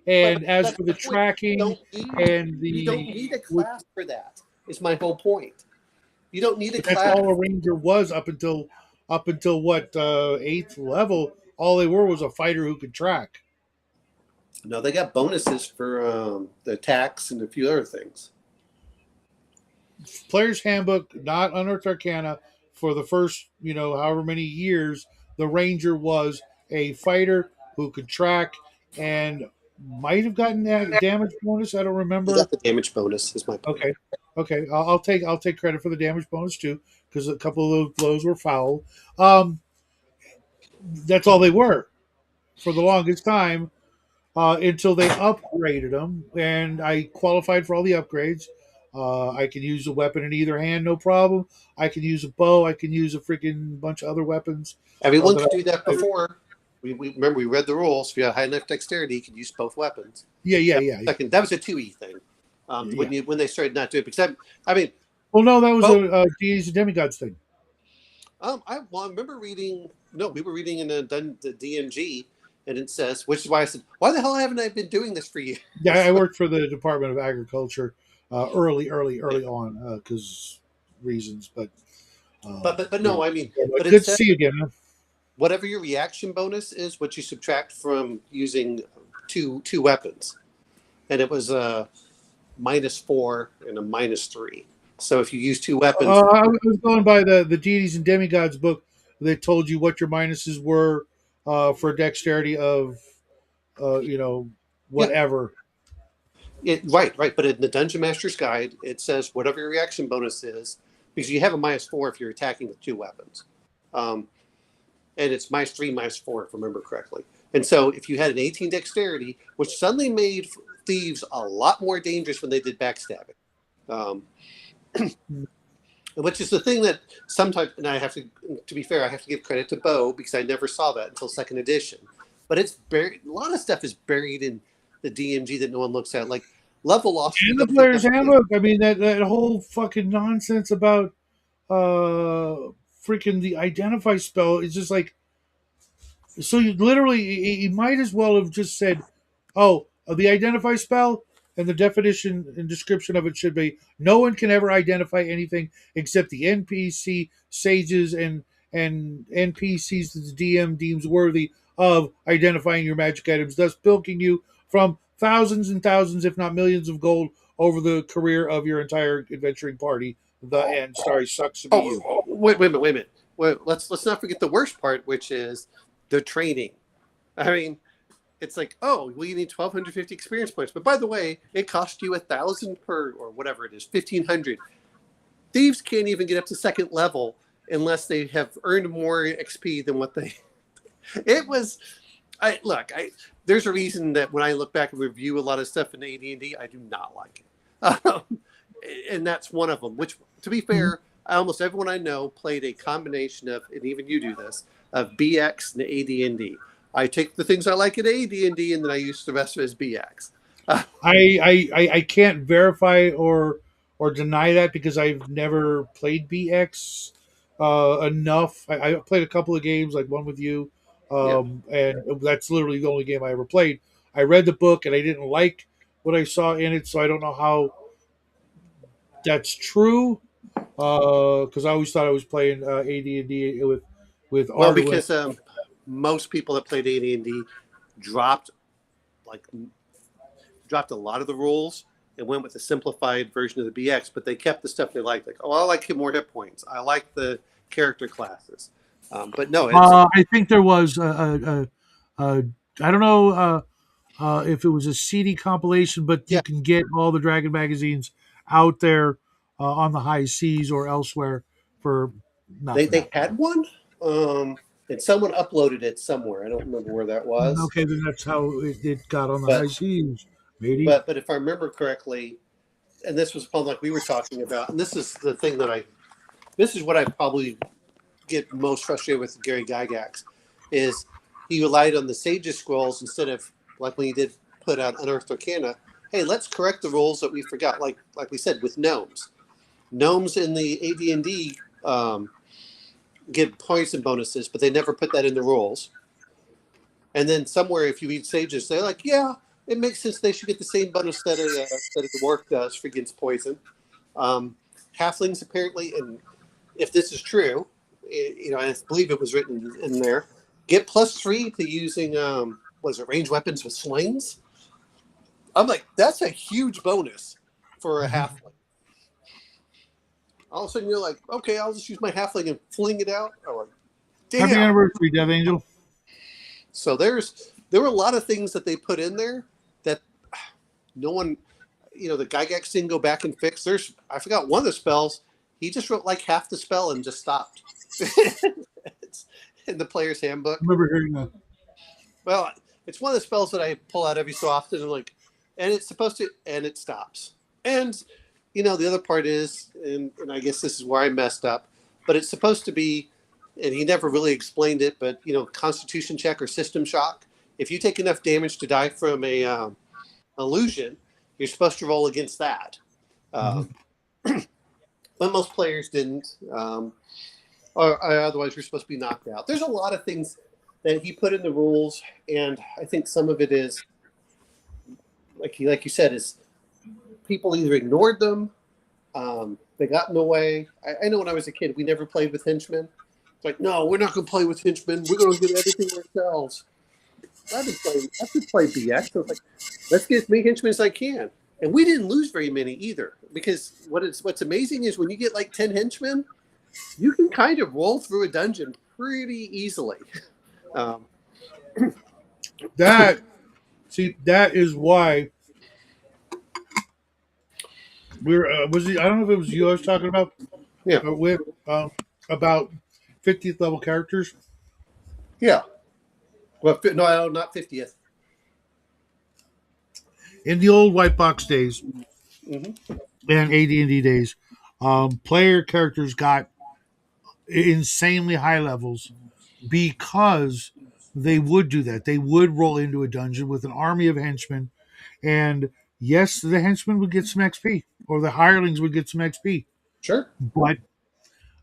And as for the tracking you don't need a class for that. Is my whole point. You don't need a class. That's all a ranger was up until what 8th level. All they were was a fighter who could track. No, they got bonuses for the attacks and a few other things. Player's Handbook, not Unearthed Arcana, for the first, however many years, the Ranger was a fighter who could track and might have gotten that damage bonus. I don't You remember. got the damage bonus, is my point. Okay, okay, I'll take credit for the damage bonus too, because a couple of those blows were foul. That's all they were for the longest time, until they upgraded them, and I qualified for all the upgrades. I can use a weapon in either hand, no problem. I can use a bow. I can use a freaking bunch of other weapons. Everyone That could do that before. We remember we read the rules. If you had high enough dexterity, you could use both weapons. Yeah. Second, that was a 2E thing. When they started not doing it, because I mean, Well, no, that was both. a deities and demigods thing. I remember reading. No, we were reading in the DMG, and it says, which is why I said, why the hell haven't I been doing this for years? Yeah, I worked for the Department of Agriculture early on because reasons, but But no, I mean, but it good to says see you again. Man. whatever your reaction bonus is, what you subtract from using two weapons, and it was a -4 and a -3. So if you use two weapons, I was going by the deities and demigods book that told you what your minuses were for dexterity of yeah, whatever. right. But in the Dungeon Master's Guide, it says whatever your reaction bonus is, because you have a -4 if you're attacking with two weapons, and it's -3, -4 if I remember correctly. And so if you had an 18 dexterity, which suddenly made thieves a lot more dangerous when they did backstabbing. Which is the thing that sometimes, and I have to be fair, I have to give credit to Bo because I never saw that until second edition. But it's buried. A lot of stuff is buried in the DMG that no one looks at, like level loss. And the player's handbook. I mean that whole fucking nonsense about freaking the identify spell is just like, so you literally you might as well have just said, "Oh, the identify spell," and the definition and description of it should be: no one can ever identify anything except the NPC sages and NPCs that the DM deems worthy of identifying your magic items, thus bilking you from thousands and thousands, if not millions, of gold over the career of your entire adventuring party. The end. Sorry, sucks to be you. Wait a minute. Let's not forget the worst part, which is the training. I mean, it's like, oh, well, you need 1,250 experience points, but by the way, it cost you 1,000 per, or whatever it is, 1,500. Thieves can't even get up to second level unless they have earned more XP than what they. It was. There's a reason that when I look back and review a lot of stuff in AD&D, I do not like it, and that's one of them. Which, to be fair, almost everyone I know played a combination of, and even you do this, of BX and AD&D. I take the things I like at AD&D, and then I use the rest of it as BX. I can't verify or deny that because I've never played BX enough. I played a couple of games, like one with you, and that's literally the only game I ever played. I read the book and I didn't like what I saw in it, so I don't know how that's true. Because I always thought I was playing AD&D with Well, Arduino. because most people that played AD&D dropped a lot of the rules and went with a simplified version of the BX, but they kept the stuff they liked. Like, oh, I like more hit points. I like the character classes. But no, I think there was I don't know if it was a CD compilation, but you can get all the Dragon magazines out there on the high seas or elsewhere for nothing. They had one, and someone uploaded it somewhere. I don't remember where that was. Okay, then that's how it got on the high seas, maybe. But if I remember correctly, and this was like we were talking about, and this is the thing this is what I probably get most frustrated with Gary Gygax, is he relied on the Sage's scrolls instead of, like when he did put out Unearthed Arcana, hey, let's correct the rules that we forgot, like we said with gnomes. Gnomes in the AD&D get points and bonuses, but they never put that in the rules. And then somewhere, if you read Sages, they're like, yeah, it makes sense they should get the same bonus that a dwarf does for against poison. Halflings apparently, and if this is true, I believe it was written in there, get +3 to using ranged weapons with slings. I'm like, that's a huge bonus for a halfling. All of a sudden you're like, okay, I'll just use my halfling and fling it out. I'm like, Happy damn. anniversary, Death Angel. So there were a lot of things that they put in there that no one, the Gygax didn't go back and fix. I forgot one of the spells. He just wrote like half the spell and just stopped. It's in the player's handbook. I remember hearing that. Well, it's one of the spells that I pull out every so often, and it's supposed to, and it stops. And the other part is, and I guess this is where I messed up, but it's supposed to be, and he never really explained it, but Constitution check or System Shock. If you take enough damage to die from a illusion, you're supposed to roll against that. But most players didn't, or otherwise you're supposed to be knocked out. There's a lot of things that he put in the rules, and I think some of it is, like you said, is people either ignored them, they got in the way. I know when I was a kid, we never played with henchmen. It's like, no, we're not going to play with henchmen. We're going to get everything ourselves. I've been playing BX. So it's like, let's get as many henchmen as I can. And we didn't lose very many either, because what's amazing is when you get like 10 henchmen, you can kind of roll through a dungeon pretty easily. That is why we're I don't know if it was you I was talking about. Yeah. With about 50th level characters. Yeah. Well, no, not 50th. In the old white box days Mm-hmm. and AD&D days, player characters got insanely high levels because they would do that. They would roll into a dungeon with an army of henchmen, and yes, the henchmen would get some XP, or the hirelings would get some XP. Sure. But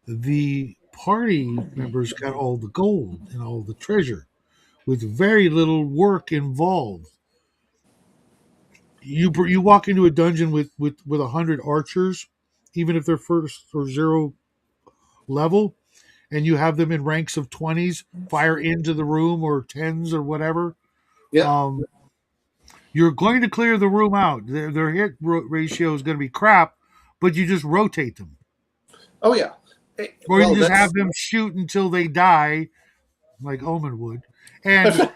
the party members got all the gold and all the treasure with very little work involved. You walk into a dungeon with 100 archers, even if they're first or zero level, and you have them in ranks of 20s fire into the room, or 10s or whatever. Yeah. You're going to clear the room out. Their hit ratio is going to be crap, but you just rotate them, Oh yeah. or you just have them shoot until they die, like Omen would, and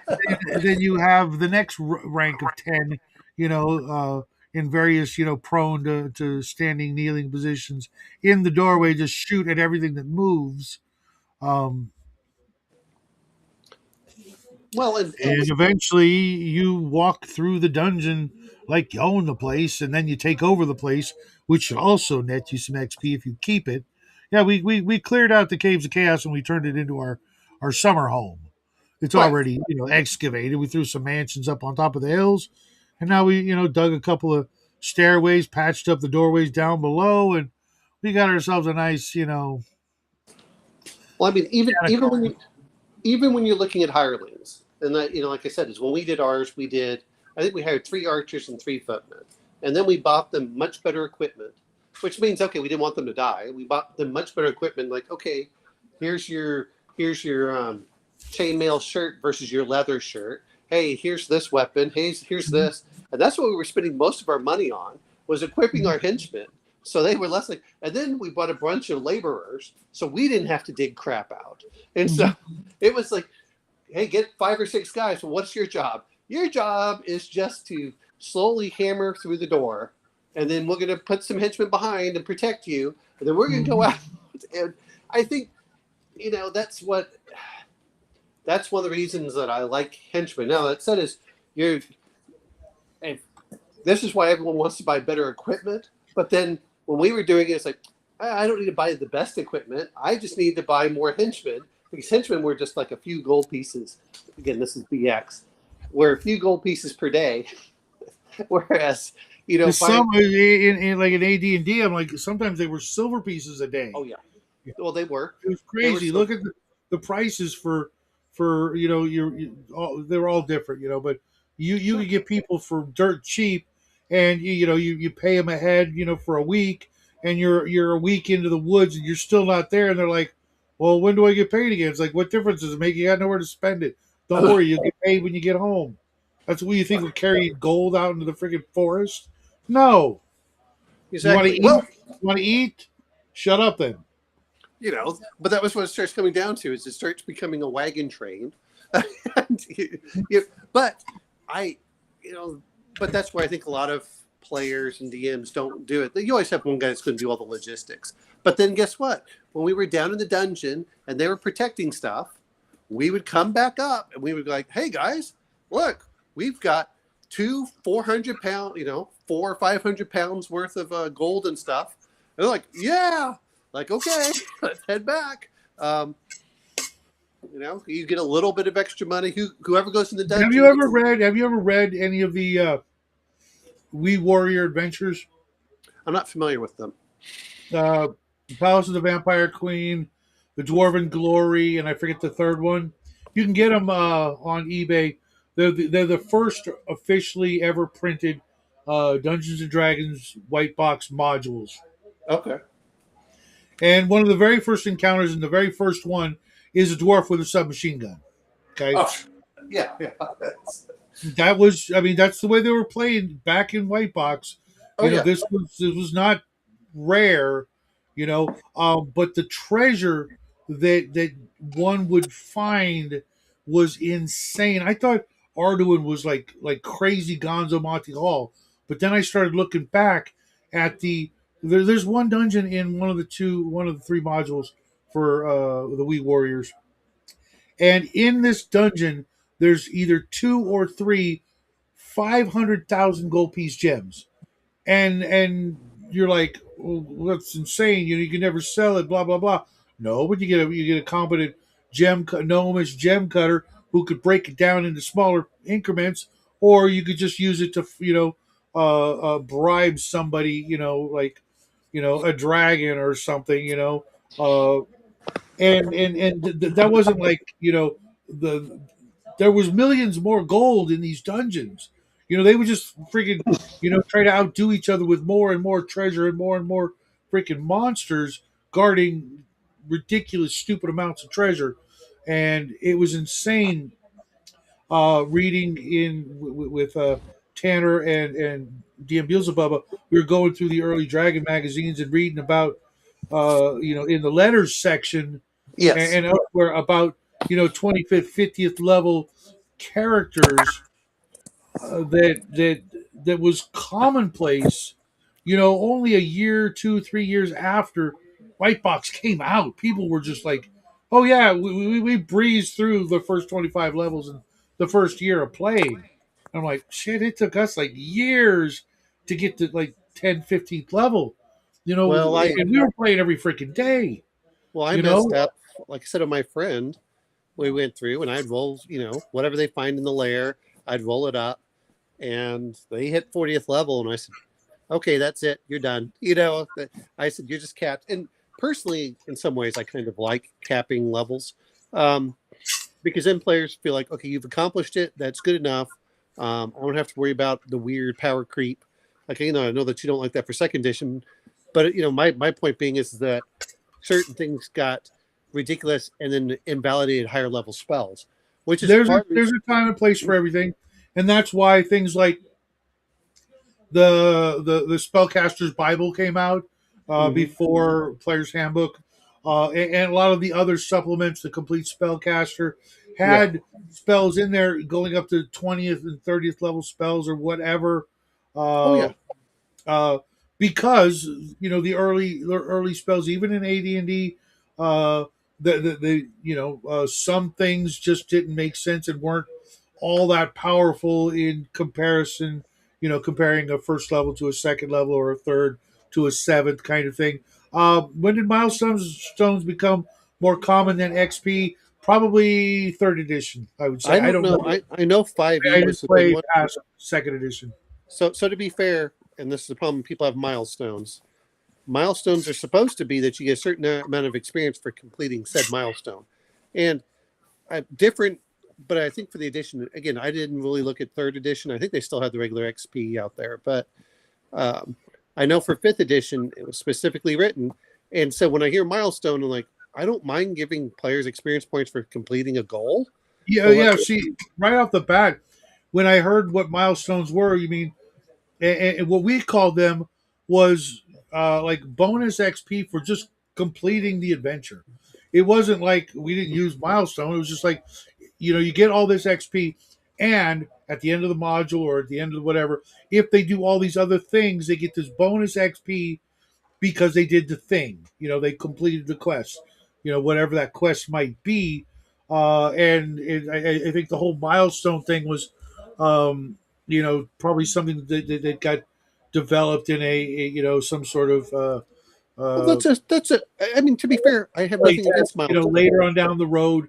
then you have the next rank of 10, in various, prone to standing, kneeling positions in the doorway, just shoot at everything that moves. Well, and eventually you walk through the dungeon like you own the place, and then you take over the place, which should also net you some XP if you keep it. Yeah, we cleared out the Caves of Chaos and we turned it into our summer home. It's Right. already, excavated. We threw some mansions up on top of the hills, and now we, dug a couple of stairways, patched up the doorways down below, and we got ourselves a nice, Well, I mean, even when you're looking at hirelings, and that, like I said, is when we did ours, I think we hired 3 archers and 3 footmen, and then we bought them much better equipment, which means, okay, we didn't want them to die. We bought them much better equipment. Like, okay, here's your chainmail shirt versus your leather shirt. Hey, here's this weapon. Hey, here's this, and that's what we were spending most of our money on, was equipping our henchmen. So they were less like, and then we bought a bunch of laborers, so we didn't have to dig crap out. And so it was like, hey, get 5 or 6 guys. Well, what's your job? Your job is just to slowly hammer through the door, and then we're going to put some henchmen behind and protect you, and then we're going to go out. And I think, that's one of the reasons that I like henchmen. Now, that said, this is why everyone wants to buy better equipment. But then when we were doing it, it's like, I don't need to buy the best equipment. I just need to buy more henchmen, because henchmen were just like a few gold pieces. Again, this is BX. We're a few gold pieces per day. Whereas, some in like an AD&D, I'm like, sometimes they were silver pieces a day. Oh yeah. Well, they were. It was crazy. Look at the prices for they were all different, but you could get people for dirt cheap, and you pay them ahead, for a week, and you're a week into the woods and you're still not there, and they're like, well, when do I get paid again? It's like, what difference does it make? You got nowhere to spend it. Don't worry, you'll get paid when you get home. That's what you think of carrying gold out into the freaking forest? No. Exactly. You want to eat? Shut up then. You know, but that was what it starts coming down to. Is it starts becoming a wagon train. And but I, but that's why I think a lot of players and DMs don't do it. You always have one guy that's going to do all the logistics. But then guess what? When we were down in the dungeon and they were protecting stuff, we would come back up and we would be like, "Hey guys, look, we've got 400 pound, 400 or 500 pounds worth of gold and stuff." And they're like, "Yeah." Like, okay, let's head back. You get a little bit of extra money. Whoever goes in the dungeon. Have you ever read any of the Wee Warrior Adventures? I'm not familiar with them. Palace of the Vampire Queen, The Dwarven Glory, and I forget the third one. You can get them on eBay. They're the first officially ever printed Dungeons and Dragons white box modules. Okay. And one of the very first encounters in the very first one is a dwarf with a submachine gun. Okay. Oh, yeah. That was, that's the way they were playing back in white box. This was not rare, but the treasure that one would find was insane. I thought Arduin was like crazy Gonzo Monty Hall, but then I started looking back at there's one dungeon in one of the three modules for the Wee Warriors, and in this dungeon there's either 2 or 3 500,000 gold piece gems, and you're like, well, that's insane. You can never sell it. Blah blah blah. No, but you get a competent gnomish gem cutter who could break it down into smaller increments, or you could just use it to bribe somebody. A dragon or something. That wasn't like there was millions more gold in these dungeons. They would just freaking, try to outdo each other with more and more treasure and more freaking monsters guarding ridiculous, stupid amounts of treasure. And it was insane reading with Tanner and DM Beelzebubba. We were going through the early Dragon magazines and reading about, in the letters section Yes. and elsewhere about 25th 50th level characters that was commonplace only a year 2-3 years after white box came out. People were just like, oh yeah, we breezed through the first 25 levels in the first year of playing. I'm like, shit, it took us like years to get to like 10th 15th level, Well, and we were playing every freaking day. I messed up. Like I said to my friend, we went through and I'd roll, whatever they find in the lair, I'd roll it up, and they hit 40th level, and I said, okay, that's it, you're done. I said, you're just capped. And personally, in some ways, I kind of like capping levels, because then players feel like, okay, you've accomplished it, that's good enough. I don't have to worry about the weird power creep. Like, I know that you don't like that for second edition, but my point being is that certain things got ridiculous and then invalidated higher level spells, which is there's a time and place for everything, and that's why things like the Spellcaster's Bible came out before Player's Handbook, and a lot of the other supplements. The Complete Spellcaster had spells in there going up to 20th and 30th level spells or whatever. Because the early spells, even in AD&D, some things just didn't make sense and weren't all that powerful in comparison. Comparing a first level to a second level or a third to a seventh kind of thing. When did milestones become more common than XP? Probably third edition, I would say. I don't know. I know 5e I was didn't play past second edition. So to be fair, and this is the problem, people have milestones. Milestones are supposed to be that you get a certain amount of experience for completing said milestone. And different, but I think for the edition, again, I didn't really look at third edition. I think they still have the regular XP out there. But I know for fifth edition, it was specifically written. And so when I hear milestone, I'm like, I don't mind giving players experience points for completing a goal. Yeah. See, right off the bat, when I heard what milestones were, you mean, and what we called them was like bonus XP for just completing the adventure. It wasn't like we didn't use milestone. It was just like, you get all this XP, and at the end of the module or at the end of whatever, if they do all these other things, they get this bonus XP because they did the thing. They completed the quest. Whatever that quest might be. I think the whole milestone thing was, probably something that got developed in some sort of Well, uh, that's a. I mean, to be fair, I have like nothing that, against milestone. later on down the road,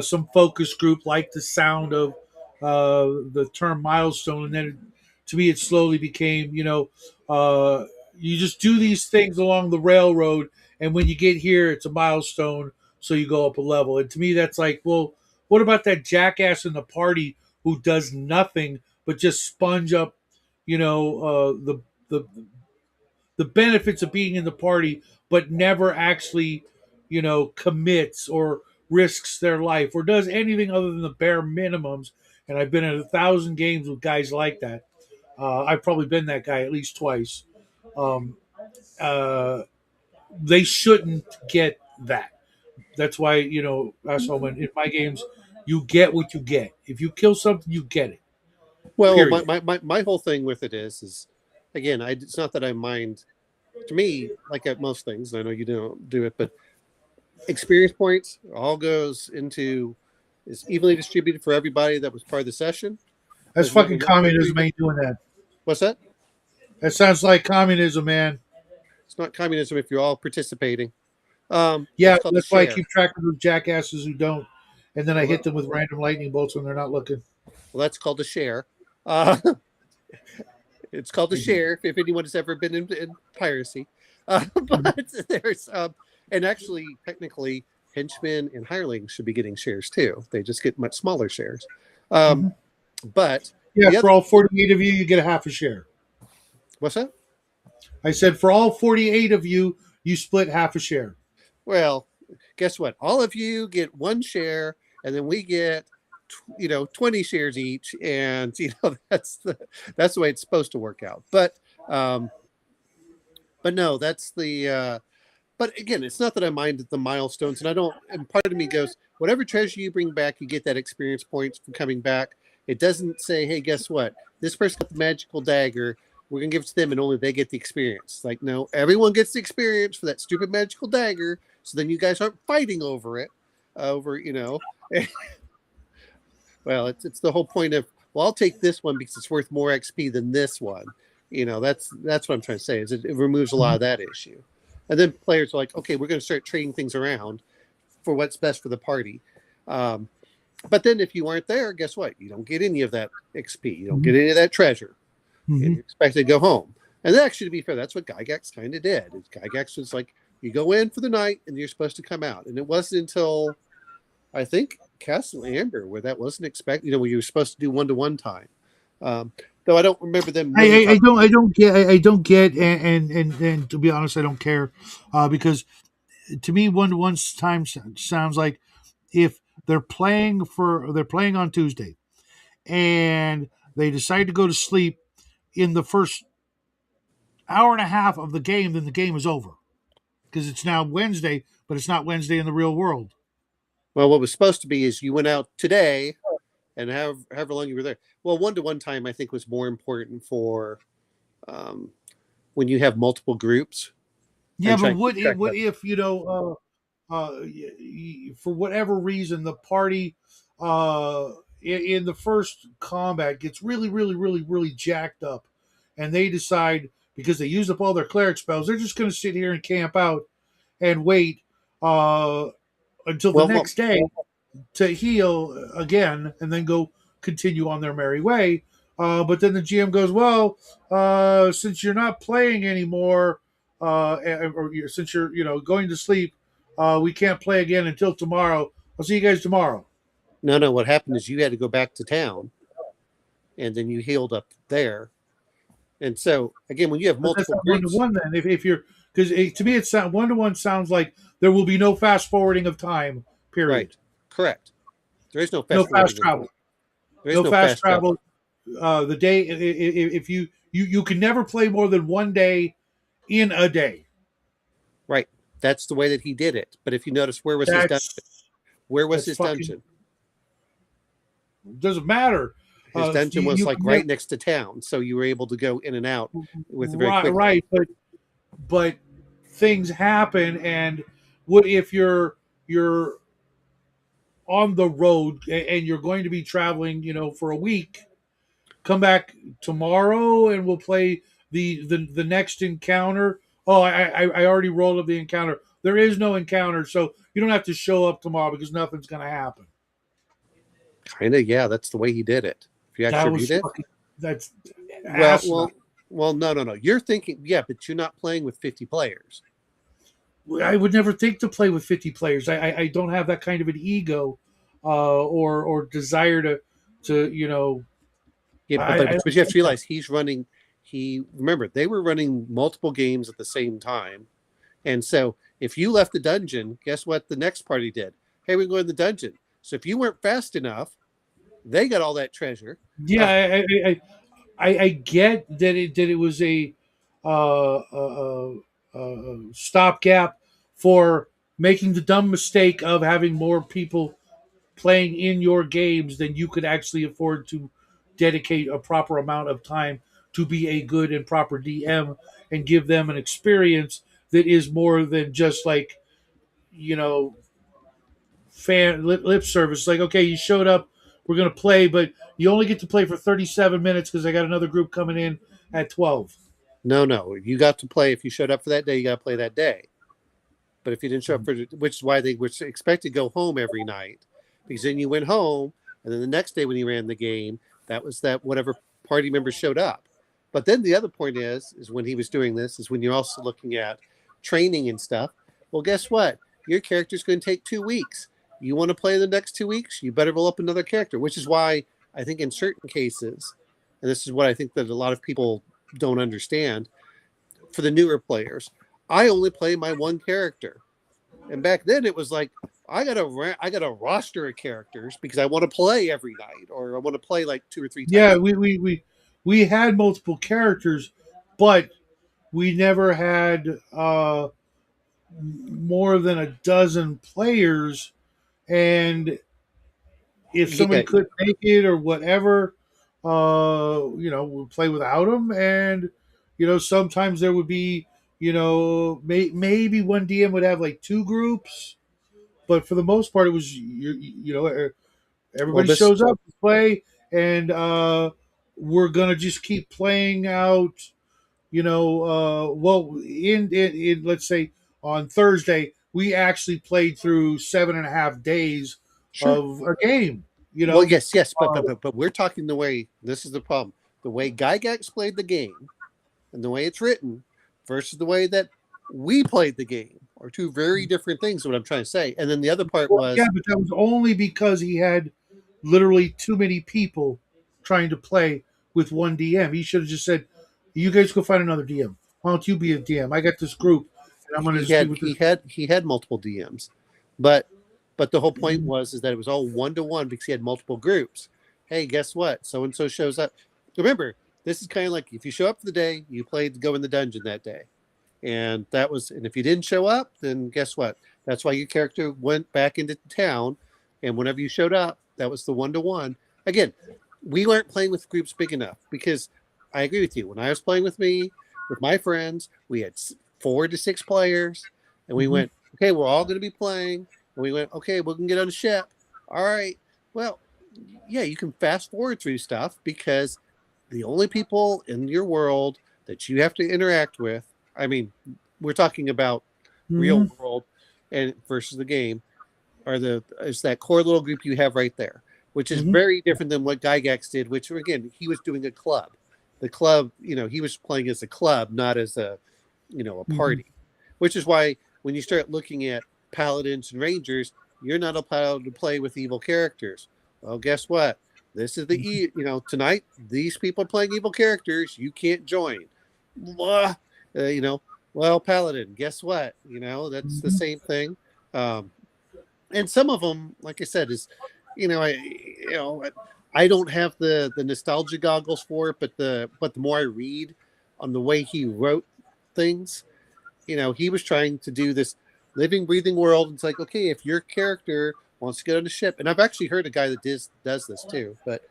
some focus group liked the sound of the term milestone, and then to me, it slowly became, you just do these things along the railroad, and when you get here, it's a milestone, so you go up a level. And to me, that's like, well, what about that jackass in the party who does nothing but just sponge up, the the benefits of being in the party, but never actually, commits or risks their life or does anything other than the bare minimums. And I've been in 1,000 games with guys like that. I've probably been that guy at least twice. Um, uh, they shouldn't get that. That's why, Asshole, in my games, you get what you get. If you kill something, you get it. Well, Period. my whole thing with it is again, it's not that I mind. To me, like at most things, I know you don't do it, but experience points all goes into is evenly distributed for everybody that was part of the session. That's Doesn't matter fucking what country communism you're- ain't doing that. What's that? That sounds like communism, man. It's not communism if you're all participating. Yeah, It's called the that's why I share. keep track of those jackasses who don't, and then I Well, hit them with random lightning bolts when they're not looking. Well, that's called a share. It's called a share if anyone has ever been in piracy. But there's and actually technically henchmen and hirelings should be getting shares too. They just get much smaller shares. But Yeah, the for other, all 48 of you, you get a half a share. what's that? I said for all 48 of you, you split half a share. Well, guess what? All of you get one share, and then we get 20 shares each, and that's the way it's supposed to work out. But no, that's the but again, it's not that I mind the milestones, and I don't, and part of me goes, whatever treasure you bring back, you get that experience points for coming back. It doesn't say, hey, guess what, this person got the magical dagger, we're gonna give it to them and only they get the experience. Like, no, everyone gets the experience for that stupid magical dagger, so then you guys aren't fighting over it, well, it's the whole point of, well, I'll take this one because it's worth more XP than this one. That's what I'm trying to say, is it removes a lot of that issue. And then players are like, okay, we're going to start trading things around for what's best for the party. But then if you aren't there, guess what? You don't get any of that XP. You don't get any of that treasure. And you're expected to go home. And actually, to be fair, that's what Gygax kind of did. Gygax was like, you go in for the night and you're supposed to come out. And it wasn't until, I think, Castle Amber where that wasn't expected, where you were supposed to do 1-to-1 time. Though I don't remember them. Really I don't get, and to be honest, I don't care, because to me, 1-to-1 time sounds like if they're playing on Tuesday, and they decide to go to sleep in the first hour and a half of the game, then the game is over because it's now Wednesday, but it's not Wednesday in the real world. Well, what was supposed to be is you went out today, and however long you were there. Well, 1-to-1 time I think was more important for when you have multiple groups. Yeah, but what if for whatever reason the party in the first combat gets really, really, really, really jacked up, and they decide because they used up all their cleric spells, they're just going to sit here and camp out and wait until the next day to heal again, and then go continue on their merry way. But then the GM goes, well, since you're not playing anymore, since you're going to sleep, we can't play again until tomorrow. I'll see you guys tomorrow. No. What happened is you had to go back to town, and then you healed up there. And so again, when you have multiple groups, 1-to-1 then, if you're because to me it's 1-to-1 sounds like there will be no fast forwarding of time. Period. Right. Correct. There is no fast travel. There is no fast travel. The day if you can never play more than one day in a day. Right. That's the way that he did it. But if you notice, where was his dungeon? That's Where was that's his fucking dungeon? doesn't matter. His dungeon was You like can right next to town, so you were able to go in and out with very right, quick. right, but things happen, and what if you're on the road and you're going to be traveling, for a week? Come back tomorrow and we'll play the next encounter. Oh, I already rolled up the encounter. There is no encounter, so you don't have to show up tomorrow because nothing's going to happen. Kind of, yeah. That's the way he did it. If you That actually was read it, fucking, that's well, asinine. no. You're thinking, yeah, but you're not playing with 50 players. I would never think to play with 50 players. I don't have that kind of an ego, or desire to Yeah, I but you have to realize he's running. Remember, they were running multiple games at the same time, and so if you left the dungeon, guess what the next party did? Hey, we're going to the dungeon. So if you weren't fast enough, they got all that treasure. yeah, I get that it was a stopgap for making the dumb mistake of having more people playing in your games than you could actually afford to dedicate a proper amount of time to be a good and proper DM and give them an experience that is more than just like, you know, fan lip service. Like, okay, you showed up, we're gonna play, but you only get to play for 37 minutes because I got another group coming in at 12. No, you got to play. If you showed up for that day, you got to play that day. But if you didn't show up for, which is why they were expected to go home every night, because then you went home, and then the next day when you ran the game, that was that whatever party member showed up. But then the other point is when he was doing this, is when you're also looking at training and stuff. Well, guess what? Your character's going to take 2 weeks. You want to play the next 2 weeks? You better roll up another character, which is why I think in certain cases, and this is what I think that a lot of people don't understand, for the newer players, I only play my one character. And back then it was like, I got a roster of characters because I want to play every night, or I want to play like 2 or 3 times. Yeah, we had multiple characters, but we never had more than a dozen players, and if somebody Yeah, couldn't make it or whatever, we'll play without them. And sometimes there would be, maybe one DM would have like two groups, but for the most part, it was well, everybody this shows up to play, and we're gonna just keep playing out. In let's say on Thursday, we actually played through 7.5 days sure. of a game. Well, yes, but we're talking the way. This is the problem. The way Gygax played the game, and the way it's written, versus the way that we played the game, are two very different things. Is what I'm trying to say. And then the other part was, yeah, but that was only because he had literally too many people trying to play with one DM. He should have just said, "You guys go find another DM. Why don't you be a DM? I got this group, and I'm going to he just be had with this." he had multiple DMs, but the whole point was is that it was all 1-to-1 because he had multiple groups. Hey, guess what? So and so shows up. Remember, this is kind of like if you show up for the day, you played to go in the dungeon that day, and if you didn't show up, then guess what? That's why your character went back into town, and whenever you showed up, that was the 1-to-1. Again, we weren't playing with groups big enough because I agree with you. When I was playing with my friends, we had 4 to 6 players, and we went, okay, we're all going to be playing. And we went, okay, we can get on a ship. All right. Well, yeah, you can fast forward through stuff because the only people in your world that you have to interact with, I mean, we're talking about real world and versus the game, is that core little group you have right there, which is very different than what Gygax did, which again, he was doing a club. The club, he was playing as a club, not as a party, which is why when you start looking at paladins and rangers, you're not allowed to play with evil characters. Well, guess what? This is tonight, these people are playing evil characters. You can't join. Well, paladin, guess what? That's the same thing. And some of them, like I said, is, I don't have the nostalgia goggles for it, but the more I read on the way he wrote things. He was trying to do this living, breathing world. It's like, okay, if your character wants to get on a ship, and I've actually heard a guy that does this too, but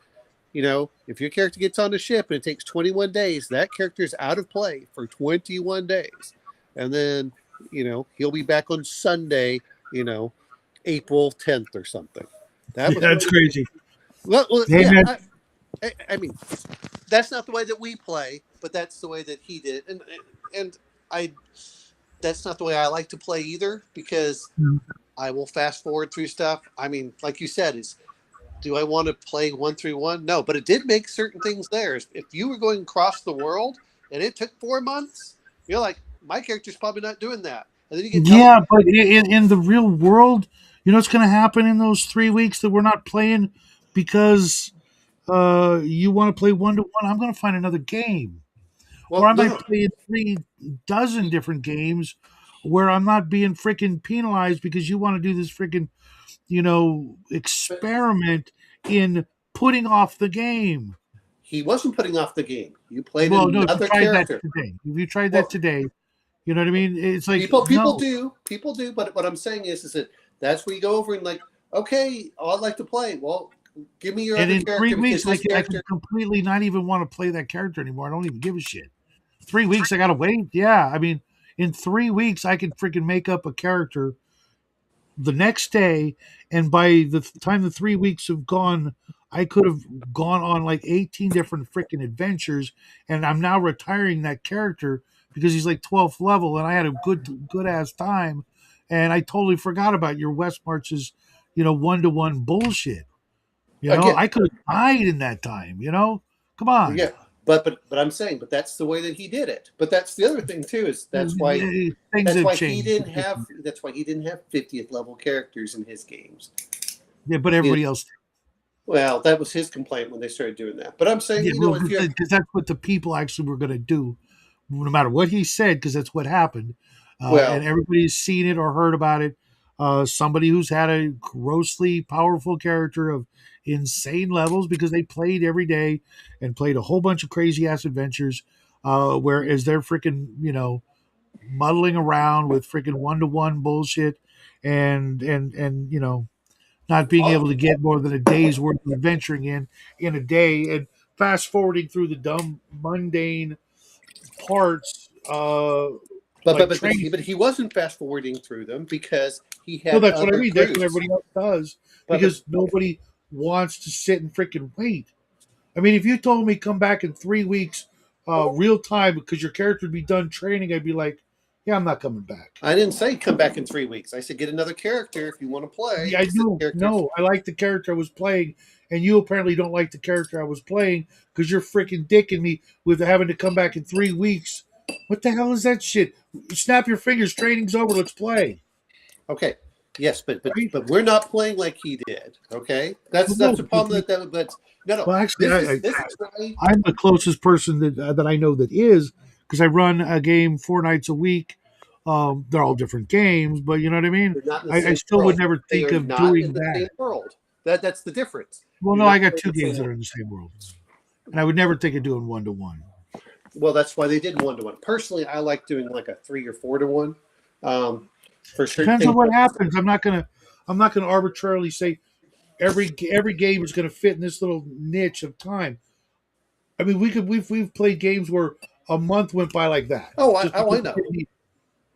if your character gets on the ship and it takes 21 days, that character is out of play for 21 days. And then, he'll be back on Sunday, April 10th or something. That's crazy. Well, Hey, yeah, man. I mean, that's not the way that we play, but that's the way that he did. And that's not the way I like to play either, because I will fast forward through stuff. I mean, like you said, do I want to play 1-1? No, but it did make certain things there. If you were going across the world and it took 4 months, you're like, my character's probably not doing that. And then you get Yeah, but in the real world, what's going to happen in those 3 weeks that we're not playing because you want to play 1-1? I'm going to find another game. well, Or I no, might play 3 dozen different games where I'm not being freaking penalized because you want to do this freaking, experiment in putting off the game. he wasn't putting off the game. You played Well, no, if you another tried that character. today, if you tried Well, that today, you know what I mean? It's like people no. do. But what I'm saying is that that's where you go over and like, okay, I'd like to play. Well, give me your And other in character 3 weeks, because I this can character. completely not even want to play that character anymore. I don't even give a shit. 3 weeks, I gotta wait. Yeah, I mean, in 3 weeks, I could freaking make up a character the next day, and by the time the 3 weeks have gone, I could have gone on like 18 different freaking adventures, and I'm now retiring that character because he's like 12th level, and I had a good ass time, and I totally forgot about your West Marches, 1-1 bullshit. Again, I could have died in that time. Come on. yeah, but I'm saying, but that's the way that he did it. But that's the other thing too, is that's why Things have he changed. didn't have 50th level characters in his games. Yeah, but everybody else. Well, that was his complaint when they started doing that. But I'm saying, Yeah, if you're because that's what the people actually were going to do, no matter what he said, because that's what happened, and well, everybody's seen it or heard about it. Somebody who's had a grossly powerful character of insane levels because they played every day and played a whole bunch of crazy ass adventures, whereas they're freaking muddling around with freaking 1-1 bullshit, and not being able to get more than a day's worth of adventuring in a day, and fast forwarding through the dumb mundane parts, like training. but he wasn't fast forwarding through them because he No, had that's what I other mean. That's what groups. everybody else does But because nobody wants to sit and freaking wait. I mean, if you told me come back in 3 weeks, real time, because your character would be done training, I'd be like, yeah, I'm not coming back. I didn't say come back in 3 weeks. I said get another character if you want to play. Yeah, I do. No, I like the character I was playing, and you apparently don't like the character I was playing because you're freaking dicking me with having to come back in 3 weeks. What the hell is that shit? Snap your fingers. Training's over. Let's play. Okay. Yes, but Right? we're not playing like he did. Okay, that's Well, the problem. But no. Well, actually, This is why. I'm the closest person that I know that is because I run a game 4 nights a week. They're all different games, but you know what I mean. They're not in the I same still would world. never They think are of not in doing the same that. world. That's the difference. Well, You're no, not I got playing two the same games that are world. in the same world, and I would never think of doing 1-1. Well, that's why they did 1-1. Personally, I like doing like a 3 or 4-1. For certain Depends things. on what happens. I'm not gonna arbitrarily say every game is gonna fit in this little niche of time. I mean, we've played games where a month went by like that. Oh, Just I because know.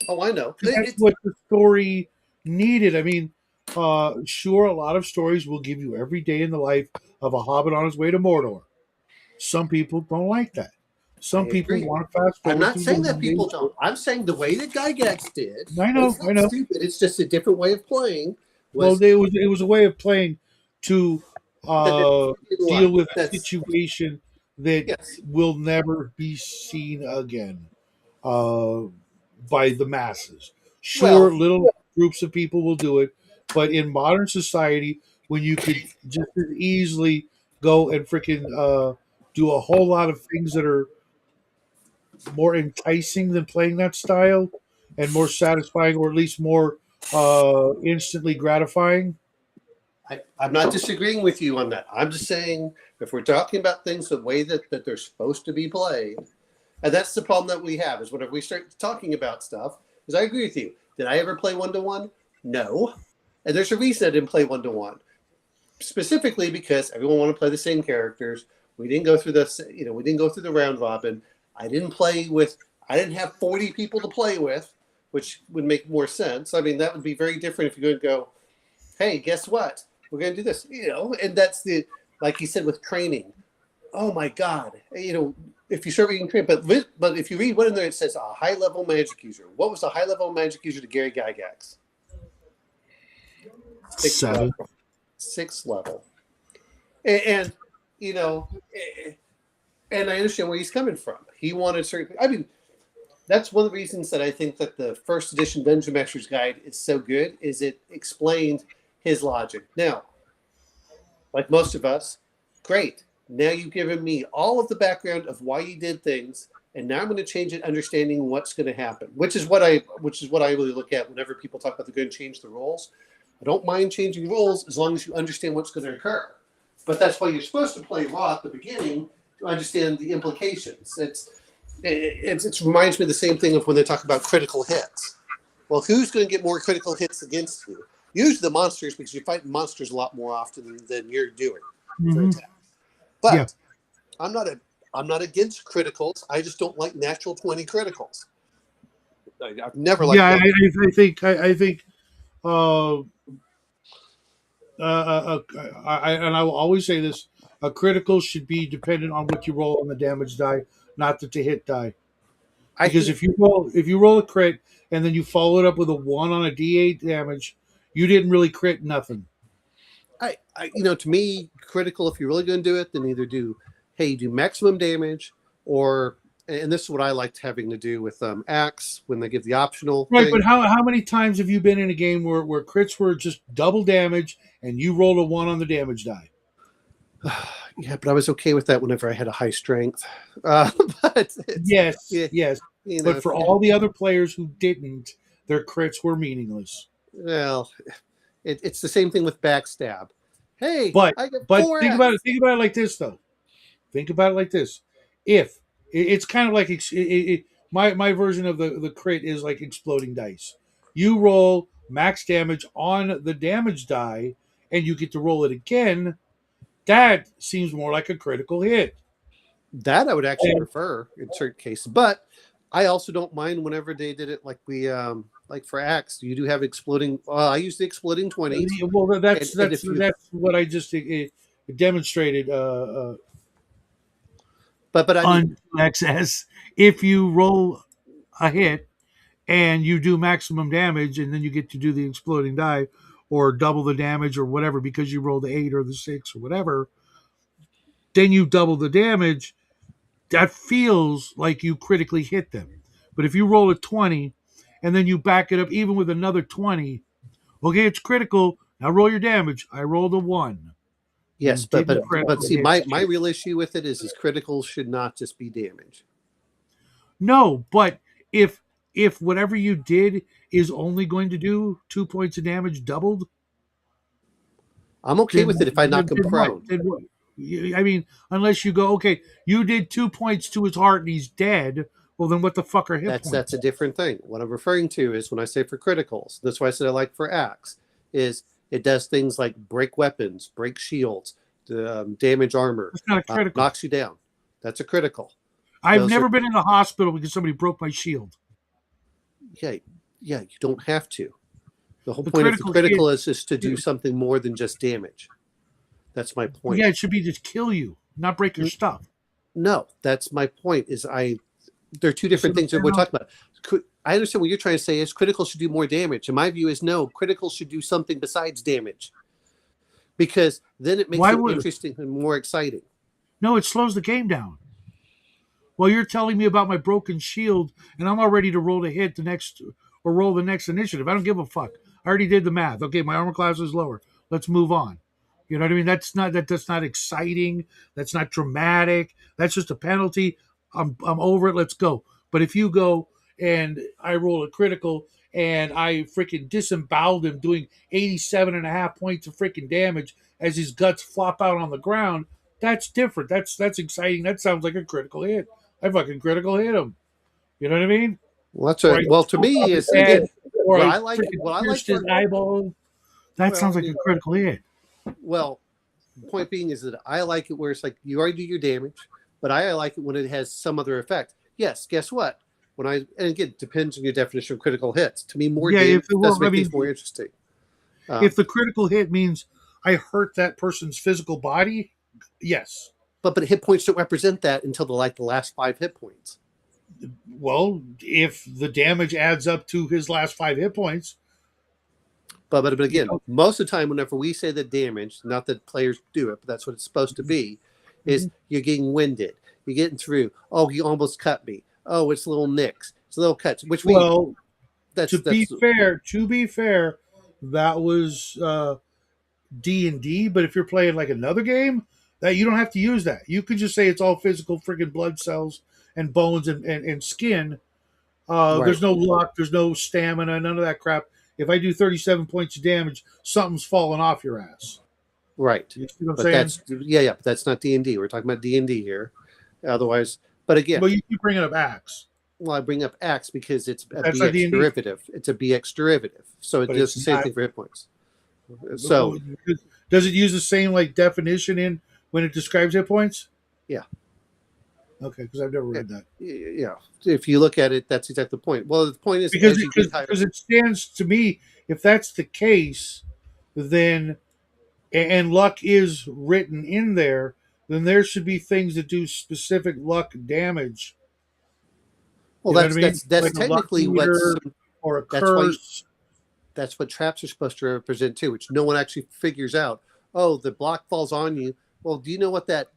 Oh, I know. that's what the story needed. I mean, sure, a lot of stories will give you every day in the life of a hobbit on his way to Mordor. Some people don't like that. Some I people agree. want to fast I'm forward not through saying the that people main don't. I'm saying the way that Gygax did. I And know, it's I not know. stupid. It's just a different way of playing. Well, Was it was a way of playing to that they uh, didn't deal like. with a That's situation that yes. will never be seen again uh, by the masses. Sure, Well, little groups of people will do it, but in modern society, when you could just as easily go and freaking do a whole lot of things that are more enticing than playing that style and more satisfying, or at least more instantly gratifying. I'm not disagreeing with you on that. I'm just saying if we're talking about things the way that they're supposed to be played, And that's the problem that we have is whenever we start talking about stuff, because I agree with you. Did I ever play 1-to-1? No. And there's a reason I didn't play 1-to-1. Specifically because everyone wanted to play the same characters. We didn't go through we didn't go through the round robin. I didn't have 40 people to play with, which would make more sense. I mean, that would be very different if you're going to go, hey, guess what? We're going to do this, and that's like you said with training. Oh my God. If you start reading training, but if you read one in there, it says a high level magic user. What was a high level magic user to Gary Gygax? 7. 6th level. And and I understand where he's coming from. He wanted certain. I mean, that's one of the reasons that I think that the first edition Dungeon Master's Guide is so good. Is it explained his logic. Now, like most of us, great. Now you've given me all of the background of why you did things, and now I'm going to change it, understanding what's going to happen. Which is what I really look at whenever people talk about they're going to change the rules. I don't mind changing rules as long as you understand what's going to occur. But that's why you're supposed to play raw at the beginning to understand the implications. It reminds me of the same thing of when they talk about critical hits. Well, who's going to get more critical hits against you? Usually the monsters, because you fight monsters a lot more often than you're doing for attacks. But yeah. I'm not against criticals. I just don't like natural 20 criticals. I've never liked. Yeah, I think. And I will always say this: a critical should be dependent on what you roll on the damage die, not the hit die. Because if you roll a crit and then you follow it up with a 1 on a D8 damage, you didn't really crit nothing. To me, critical, if you're really going to do it, then either do maximum damage, or, and this is what I liked having to do with Axe when they give the optional right thing. But how many times have you been in a game where crits were just double damage and you rolled a 1 on the damage die? Yeah, but I was okay with that whenever I had a high strength. But yes. But for all the other players who didn't, their crits were meaningless. Well, it's the same thing with backstab. Hey, but I get but 4X. think about it like this, though. Think about it like this: if it's kind of like my version of the crit is like exploding dice. You roll max damage on the damage die, and you get to roll it again. That seems more like a critical hit. That I would actually prefer in certain cases, but I also don't mind whenever they did it like we like for Axe. You do have exploding. I use the exploding 20. Well, that's what I just demonstrated. But I mean, on XS, if you roll a hit and you do maximum damage, and then you get to do the exploding die or double the damage or whatever because you rolled the 8 or the 6 or whatever, then you double the damage. That feels like you critically hit them. But if you roll a 20 and then you back it up even with another 20, okay, it's critical. Now roll your damage. I rolled a 1. Yes, but see, my real issue with it is critical should not just be damage. No, but if whatever you did is only going to do 2 points of damage doubled, I'm okay with it if I knock him prone. I mean, unless you go, okay, you did 2 points to his heart and he's dead. Well, then what the fuck are hit points? That's a different thing. What I'm referring to is when I say for criticals. That's why I said I like for Axe is it does things like break weapons, break shields, damage armor. It's not a critical. Knocks you down. That's a critical. I've never been in the hospital because somebody broke my shield. Yeah, you don't have to. The whole point of the critical is to do something more than just damage. That's my point. Yeah, it should be just kill you, not break your stuff. No, that's my point. There are two different things that we're talking about. I understand what you're trying to say is critical should do more damage. And my view is no, critical should do something besides damage. Because then it makes it interesting and more exciting. No, it slows the game down. Well, you're telling me about my broken shield, and I'm all ready to roll roll the next initiative. I don't give a fuck. I already did the math. Okay, my armor class is lower. Let's move on. You know what I mean? That's not exciting. That's not dramatic. That's just a penalty. I'm over it. Let's go. But if you go and I roll a critical and I freaking disemboweled him doing 87.5 points of freaking damage as his guts flop out on the ground, that's different. That's exciting. That sounds like a critical hit. I fucking critical hit him. You know what I mean? Well, that's Or right. I Well, to choked me, off his is head, again or what I I like. freaking What I like pierced his for eyeball. That well, sounds like a critical hit. well, the point being is that I like it where it's like you already do your damage, but I like it when it has some other effect. Yes, guess what? And again, it depends on your definition of critical hits. To me, more Yeah, damage does well, I make mean, things more interesting. if the critical hit means I hurt that person's physical body, yes. But hit points don't represent that until the last 5 hit points. Well, if the damage adds up to his last 5 hit points, But you again, know, most of the time, whenever we say that damage, not that players do it, but that's what it's supposed to be, is you're getting winded, you're getting through. Oh, he almost cut me. Oh, it's little nicks, it's little cuts. Which we well, that's to be fair, that was D&D. But if you're playing like another game, that you don't have to use that. You could just say it's all physical, freaking blood cells and bones and skin. right, There's no luck, there's no stamina, none of that crap. If I do 37 points of damage, something's falling off your ass. right. You see what I'm But saying? that's but that's not D&D. We're talking about D&D here. Otherwise, but again, Well, you keep bringing up axe, well, I bring up Axe because it's a that's not BX D&D. derivative. It's a BX derivative, so it But does the it's same not. thing for hit points. So Does it use the same like definition in when it describes hit points? yeah. Okay, because I've never read that. Yeah, if you look at it, that's exactly the point. Well, the point is Because as you get higher, it stands to me, if that's the case, then and luck is written in there, then there should be things that do specific luck damage. well, You know what I mean? that's Like a luck technically what's meter or a that's why curse. that's what traps are supposed to represent too, which no one actually figures out. Oh, the block falls on you. Well, do you know what that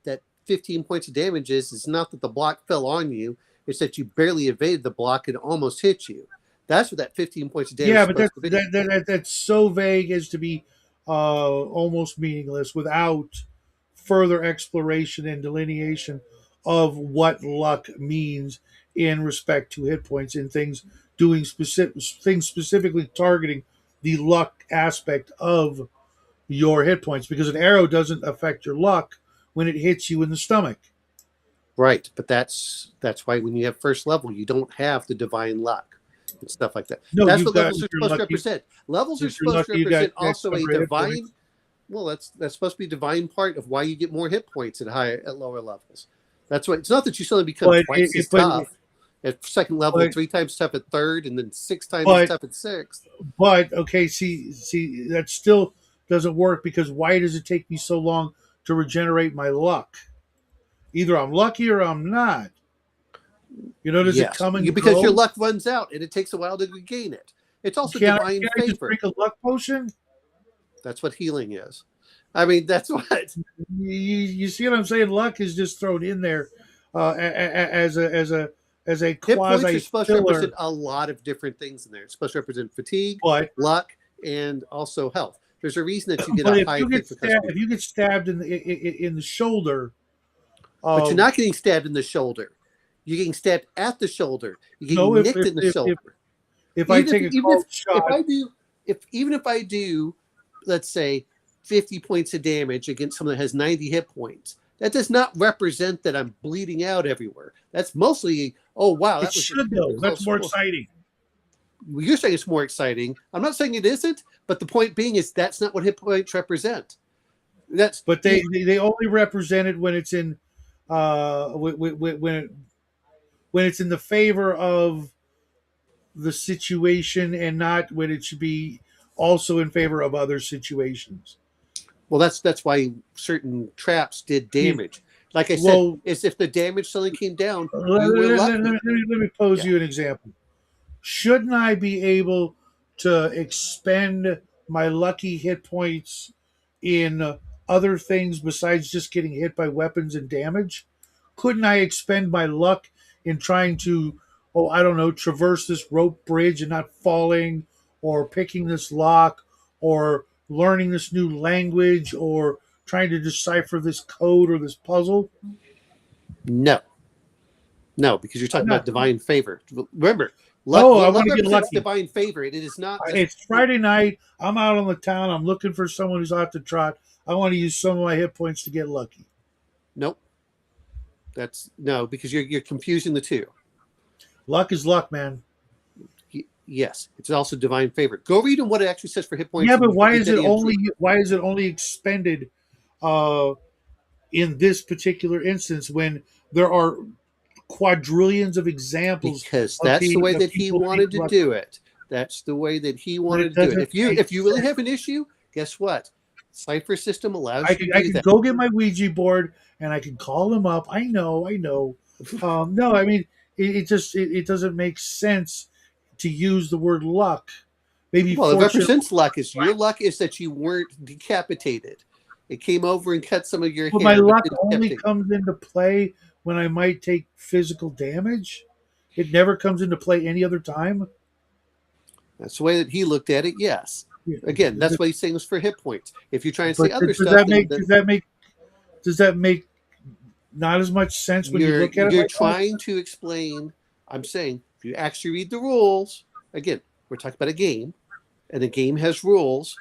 15 points of damage is? It's not that the block fell on you; it's that you barely evaded the block and almost hit you. That's what that 15 points of damage Yeah, is but supposed to be. that's so vague as to be almost meaningless without further exploration and delineation of what luck means in respect to hit points and things doing specifically targeting the luck aspect of your hit points because an arrow doesn't affect your luck when it hits you in the stomach. Right, but that's why when you have first level, you don't have the divine luck and stuff like that. No, That's you've what got levels are if you're supposed to lucky. represent. Levels are If you're supposed to lucky, you got represent X also a number of hit divine. points. Well, that's supposed to be a divine part of why you get more hit points at lower levels. That's what. It's not that you suddenly become But twice as tough at second level, but 3 times tough at third, and then 6 times as but tough at sixth. But okay, see, that still doesn't work because why does it take me so long to regenerate my luck? Either I'm lucky or I'm not. You know, does it Yes, come and because your go? luck runs out, and it takes a while to regain it. It's also Can divine I just favor. drink a luck potion? That's what healing is. I mean, that's what. You see what I'm saying? Luck is just thrown in there as a Hit points are quasi supposed to filler. represent a lot of different things in there. It's supposed to represent fatigue, But luck, and also health. There's a reason that you get but a if high you thing get for stabbed, custom. if you get stabbed in the shoulder, But you're not getting stabbed in the shoulder. You're getting stabbed at the shoulder. You're getting no, nicked in the shoulder. if I take a cold shot, Even if I do, let's say, 50 points of damage against someone that has 90 hit points, that does not represent that I'm bleeding out everywhere. That's mostly, oh wow, that it was should though. That's more exciting. You're saying it's more exciting. I'm not saying it isn't, but the point being is that's not what hit points represent. But they only represent it when it's in when it's in the favor of the situation and not when it should be also in favor of other situations. Well, that's why certain traps did damage. Like I said, Well, is if the damage suddenly came down, let, you were let- lucky. let me pose Yeah. you an example. Shouldn't I be able to expend my lucky hit points in other things besides just getting hit by weapons and damage? Couldn't I expend my luck in trying to, oh, I don't know, traverse this rope bridge and not falling, or picking this lock, or learning this new language, or trying to decipher this code or this puzzle? No, because you're talking No. about divine favor. Remember, No, I luck want to get represents lucky. divine favor. It is not. It's Friday night. I'm out on the town. I'm looking for someone who's out to trot. I want to use some of my hit points to get lucky. Nope. That's no, because you're confusing the two. Luck is luck, man. Yes, it's also divine favor. Go read what it actually says for hit points. Yeah, but and why get is that it answer. only expended in this particular instance when there are quadrillions of examples Because of, that's the way that he people wanted to luck, do it. That's the way that he but wanted it to do it. doesn't make If you really sense. have an issue, guess what? Cipher system allows I you can to I do can that. go get my Ouija board and I can call them up. I know. No, I mean it doesn't make sense to use the word luck. Maybe Well, it fortune. represents luck. Is your luck is that you weren't decapitated. It came over and cut some of your But my hair, but luck didn't only decapitate you. comes into play when I might take physical damage. It never comes into play any other time. That's the way that he looked at it. Yes. Yeah. Again, that's what he's saying is for hit points. If you're trying to say But other does stuff, that make then does that make not as much sense when you look at it you're like that? trying to explain. I'm saying if you actually read the rules, again, we're talking about a game, and the game has rules.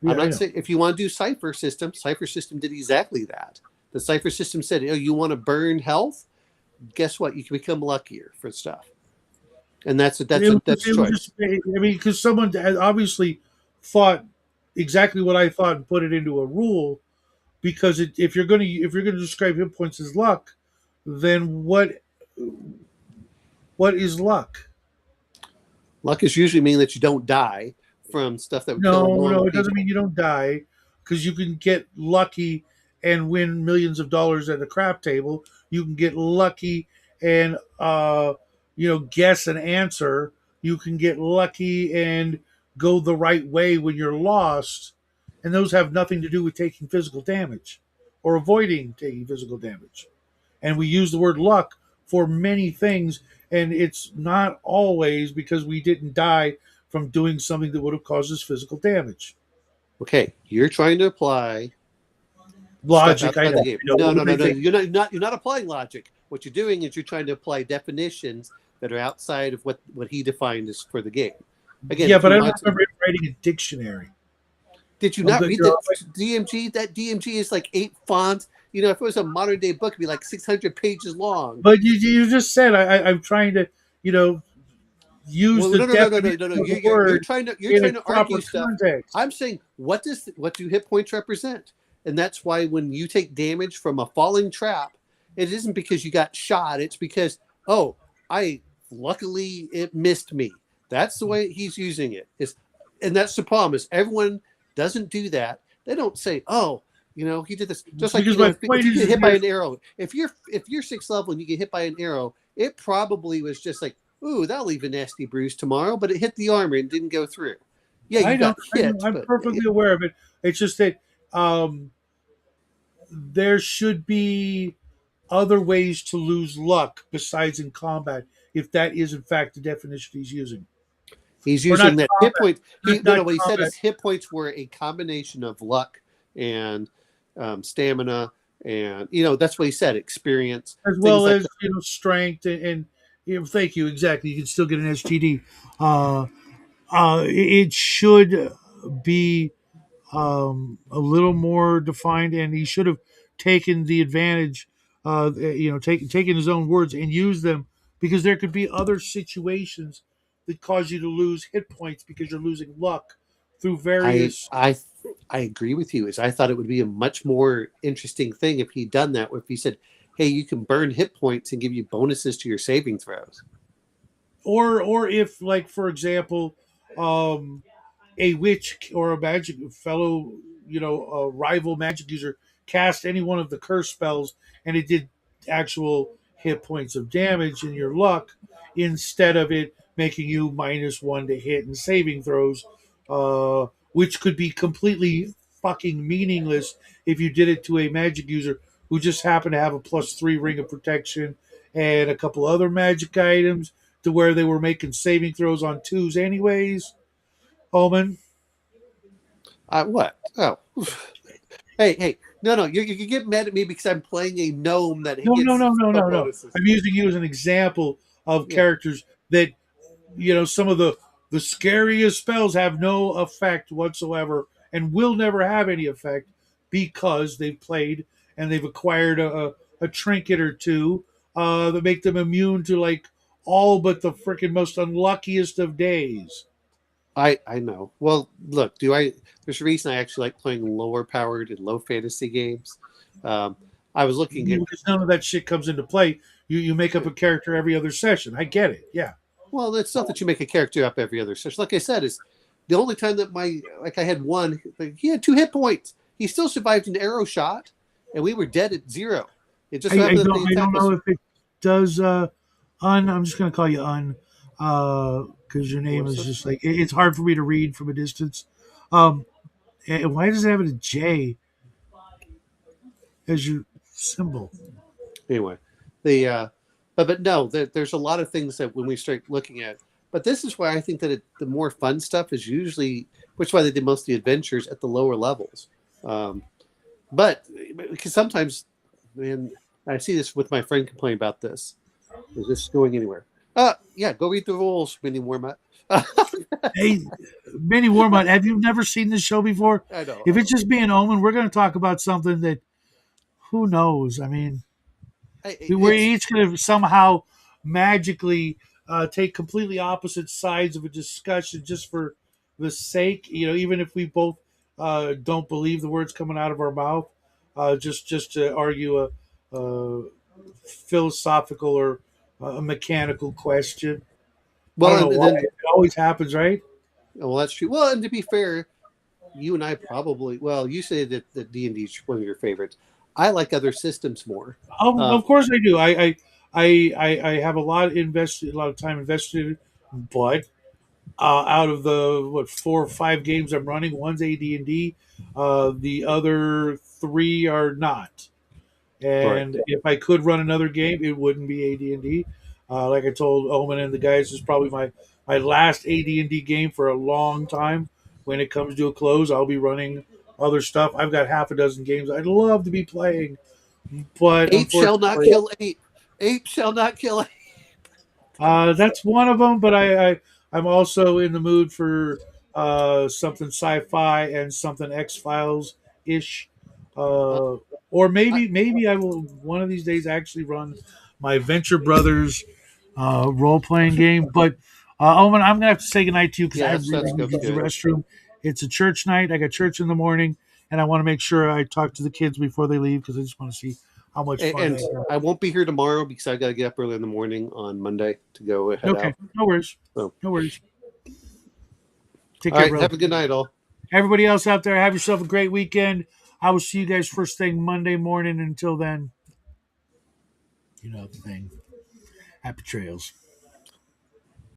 Yeah, I'm I not know. saying if you want to do Cipher System, Cipher System did exactly that. The Cipher System said, "Oh, you want to burn health? Guess what? You can become luckier for stuff." And that's It was choice. just, I mean, because someone had obviously thought exactly what I thought and put it into a rule. Because if you're going to describe hit points as luck, then what is luck? Luck is usually mean that you don't die from stuff that would kill No, normal it doesn't people. mean you don't die, because you can get lucky and win millions of dollars at a crap table. You can get lucky and guess an answer. You can get lucky and go the right way when you're lost, and those have nothing to do with taking physical damage or avoiding taking physical damage. And we use the word luck for many things, and it's not always because we didn't die from doing something that would have caused us physical damage. Okay, you're trying to apply stuff Logic, I outside the know. game. I know. No, What no, would no, make no. it? You're not applying logic. What you're doing is you're trying to apply definitions that are outside of what he defined as for the game. Again, Yeah, if but you I don't want to, remember writing a dictionary. did you I'm not good. read that DMG? That DMG is like 8 fonts. You know, if it was a modern day book, it'd be like 600 pages long. But you just said I'm trying to, you know, use Well, the definition no. of the You're word trying to in its argue proper stuff. context. I'm saying what do hit points represent? And that's why when you take damage from a falling trap, it isn't because you got shot. It's because I luckily it missed me. That's the way he's using it. And that's the problem is everyone doesn't do that. They don't say, he did this. Just like Because my if point you is get hit by this. an arrow, if you're 6th level and you get hit by an arrow, it probably was just like, ooh, that'll leave a nasty bruise tomorrow, but it hit the armor and didn't go through. Yeah, you got I know, hit, I'm but perfectly aware of it. It's just that there should be other ways to lose luck besides in combat, if that is in fact the definition he's using. he's Or not using that hit combat, point. not What he said combat is hit points were a combination of luck and stamina, and that's what he said. Experience, as things well like as that. strength and thank you, exactly. You can still get an STD. It should be a little more defined, and he should have taken the advantage, taken his own words and used them, because there could be other situations that cause you to lose hit points because you're losing luck through I various. I I agree with you. Is I thought it would be a much more interesting thing if he'd done that. If he said, "Hey, you can burn hit points and give you bonuses to your saving throws." Or if, like, for example, um, a witch or a magic fellow, a rival magic user cast any one of the curse spells, and it did actual hit points of damage in your luck, instead of it making you -1 to hit and saving throws, which could be completely fucking meaningless if you did it to a magic user who just happened to have a +3 ring of protection and a couple other magic items, to where they were making saving throws on 2s anyways. Omen. What? Oh, hey, no, you get mad at me because I'm playing a gnome that No, no, gets no, no, spell no, no. bonuses. I'm using you as an example of Yeah. characters that, some of the scariest spells have no effect whatsoever and will never have any effect, because they've played and they've acquired a trinket or two that make them immune to like all but the freaking most unluckiest of days. I know. Well, look, there's a reason I actually like playing lower powered and low fantasy games. Um, I was looking at Because none of that shit comes into play. You make up a character every other session. I get it. Yeah. well, it's not that you make a character up every other session. Like I said, is the only time that I had one. Like, he had 2 hit points. He still survived an arrow shot, and we were dead at 0. It just so happened that the I attack don't know was. if it does I'm just gonna call you because your name What's is that? just like it's hard for me to read from a distance. Um and why does it have a J as your symbol? Anyway, the but no, there's a lot of things that when we start looking at. But this is why I think that the more fun stuff is usually, which is why they did most of the adventures at the lower levels. Um, but because sometimes, man, I see this with my friend complaining about this. Is this going anywhere? Yeah, go read the rules, Mini Warmat. Hey, Manny Warmont, have you never seen this show before? I know. If it's just me and Omen, we're gonna talk about something that who knows? I mean, we're It's each going to somehow magically take completely opposite sides of a discussion just for the sake, even if we both don't believe the words coming out of our mouth, just to argue a philosophical or a mechanical question. I well, don't know and why then it always happens, right? well, that's true. Well, and to be fair, you and I probably you say that D&D is one of your favorites. I like other systems more. Of course I do. I have a lot of time invested, but out of the 4 or 5 games I'm running, one's AD&D, the other 3 are not. Right. And if I could run another game, it wouldn't be AD&D. Like I told Omen and the guys, this is probably my last AD&D game for a long time. When it comes to a close, I'll be running other stuff. I've got half a dozen games I'd love to be playing, but Ape shall not unfortunately, kill ape. Ape shall not kill ape. that's one of them. But I'm also in the mood for something sci-fi and something X-Files ish. Uh, or I, maybe I will one of these days actually run my Venture Brothers role playing game. But Owen, I'm gonna have to say goodnight to you because I yeah, really need to Sunscope's use the good. restroom. It's a church night. I got church in the morning, and I want to make sure I talk to the kids before they leave because I just want to see how much fun And they have. I won't be here tomorrow because I got to get up early in the morning on Monday to go head Okay, out. no worries. So, No worries. Take all care, right, brother. have a good night, all. Everybody else out there, have yourself a great weekend. I will see you guys first thing Monday morning. Until then, you know the thing. Happy trails.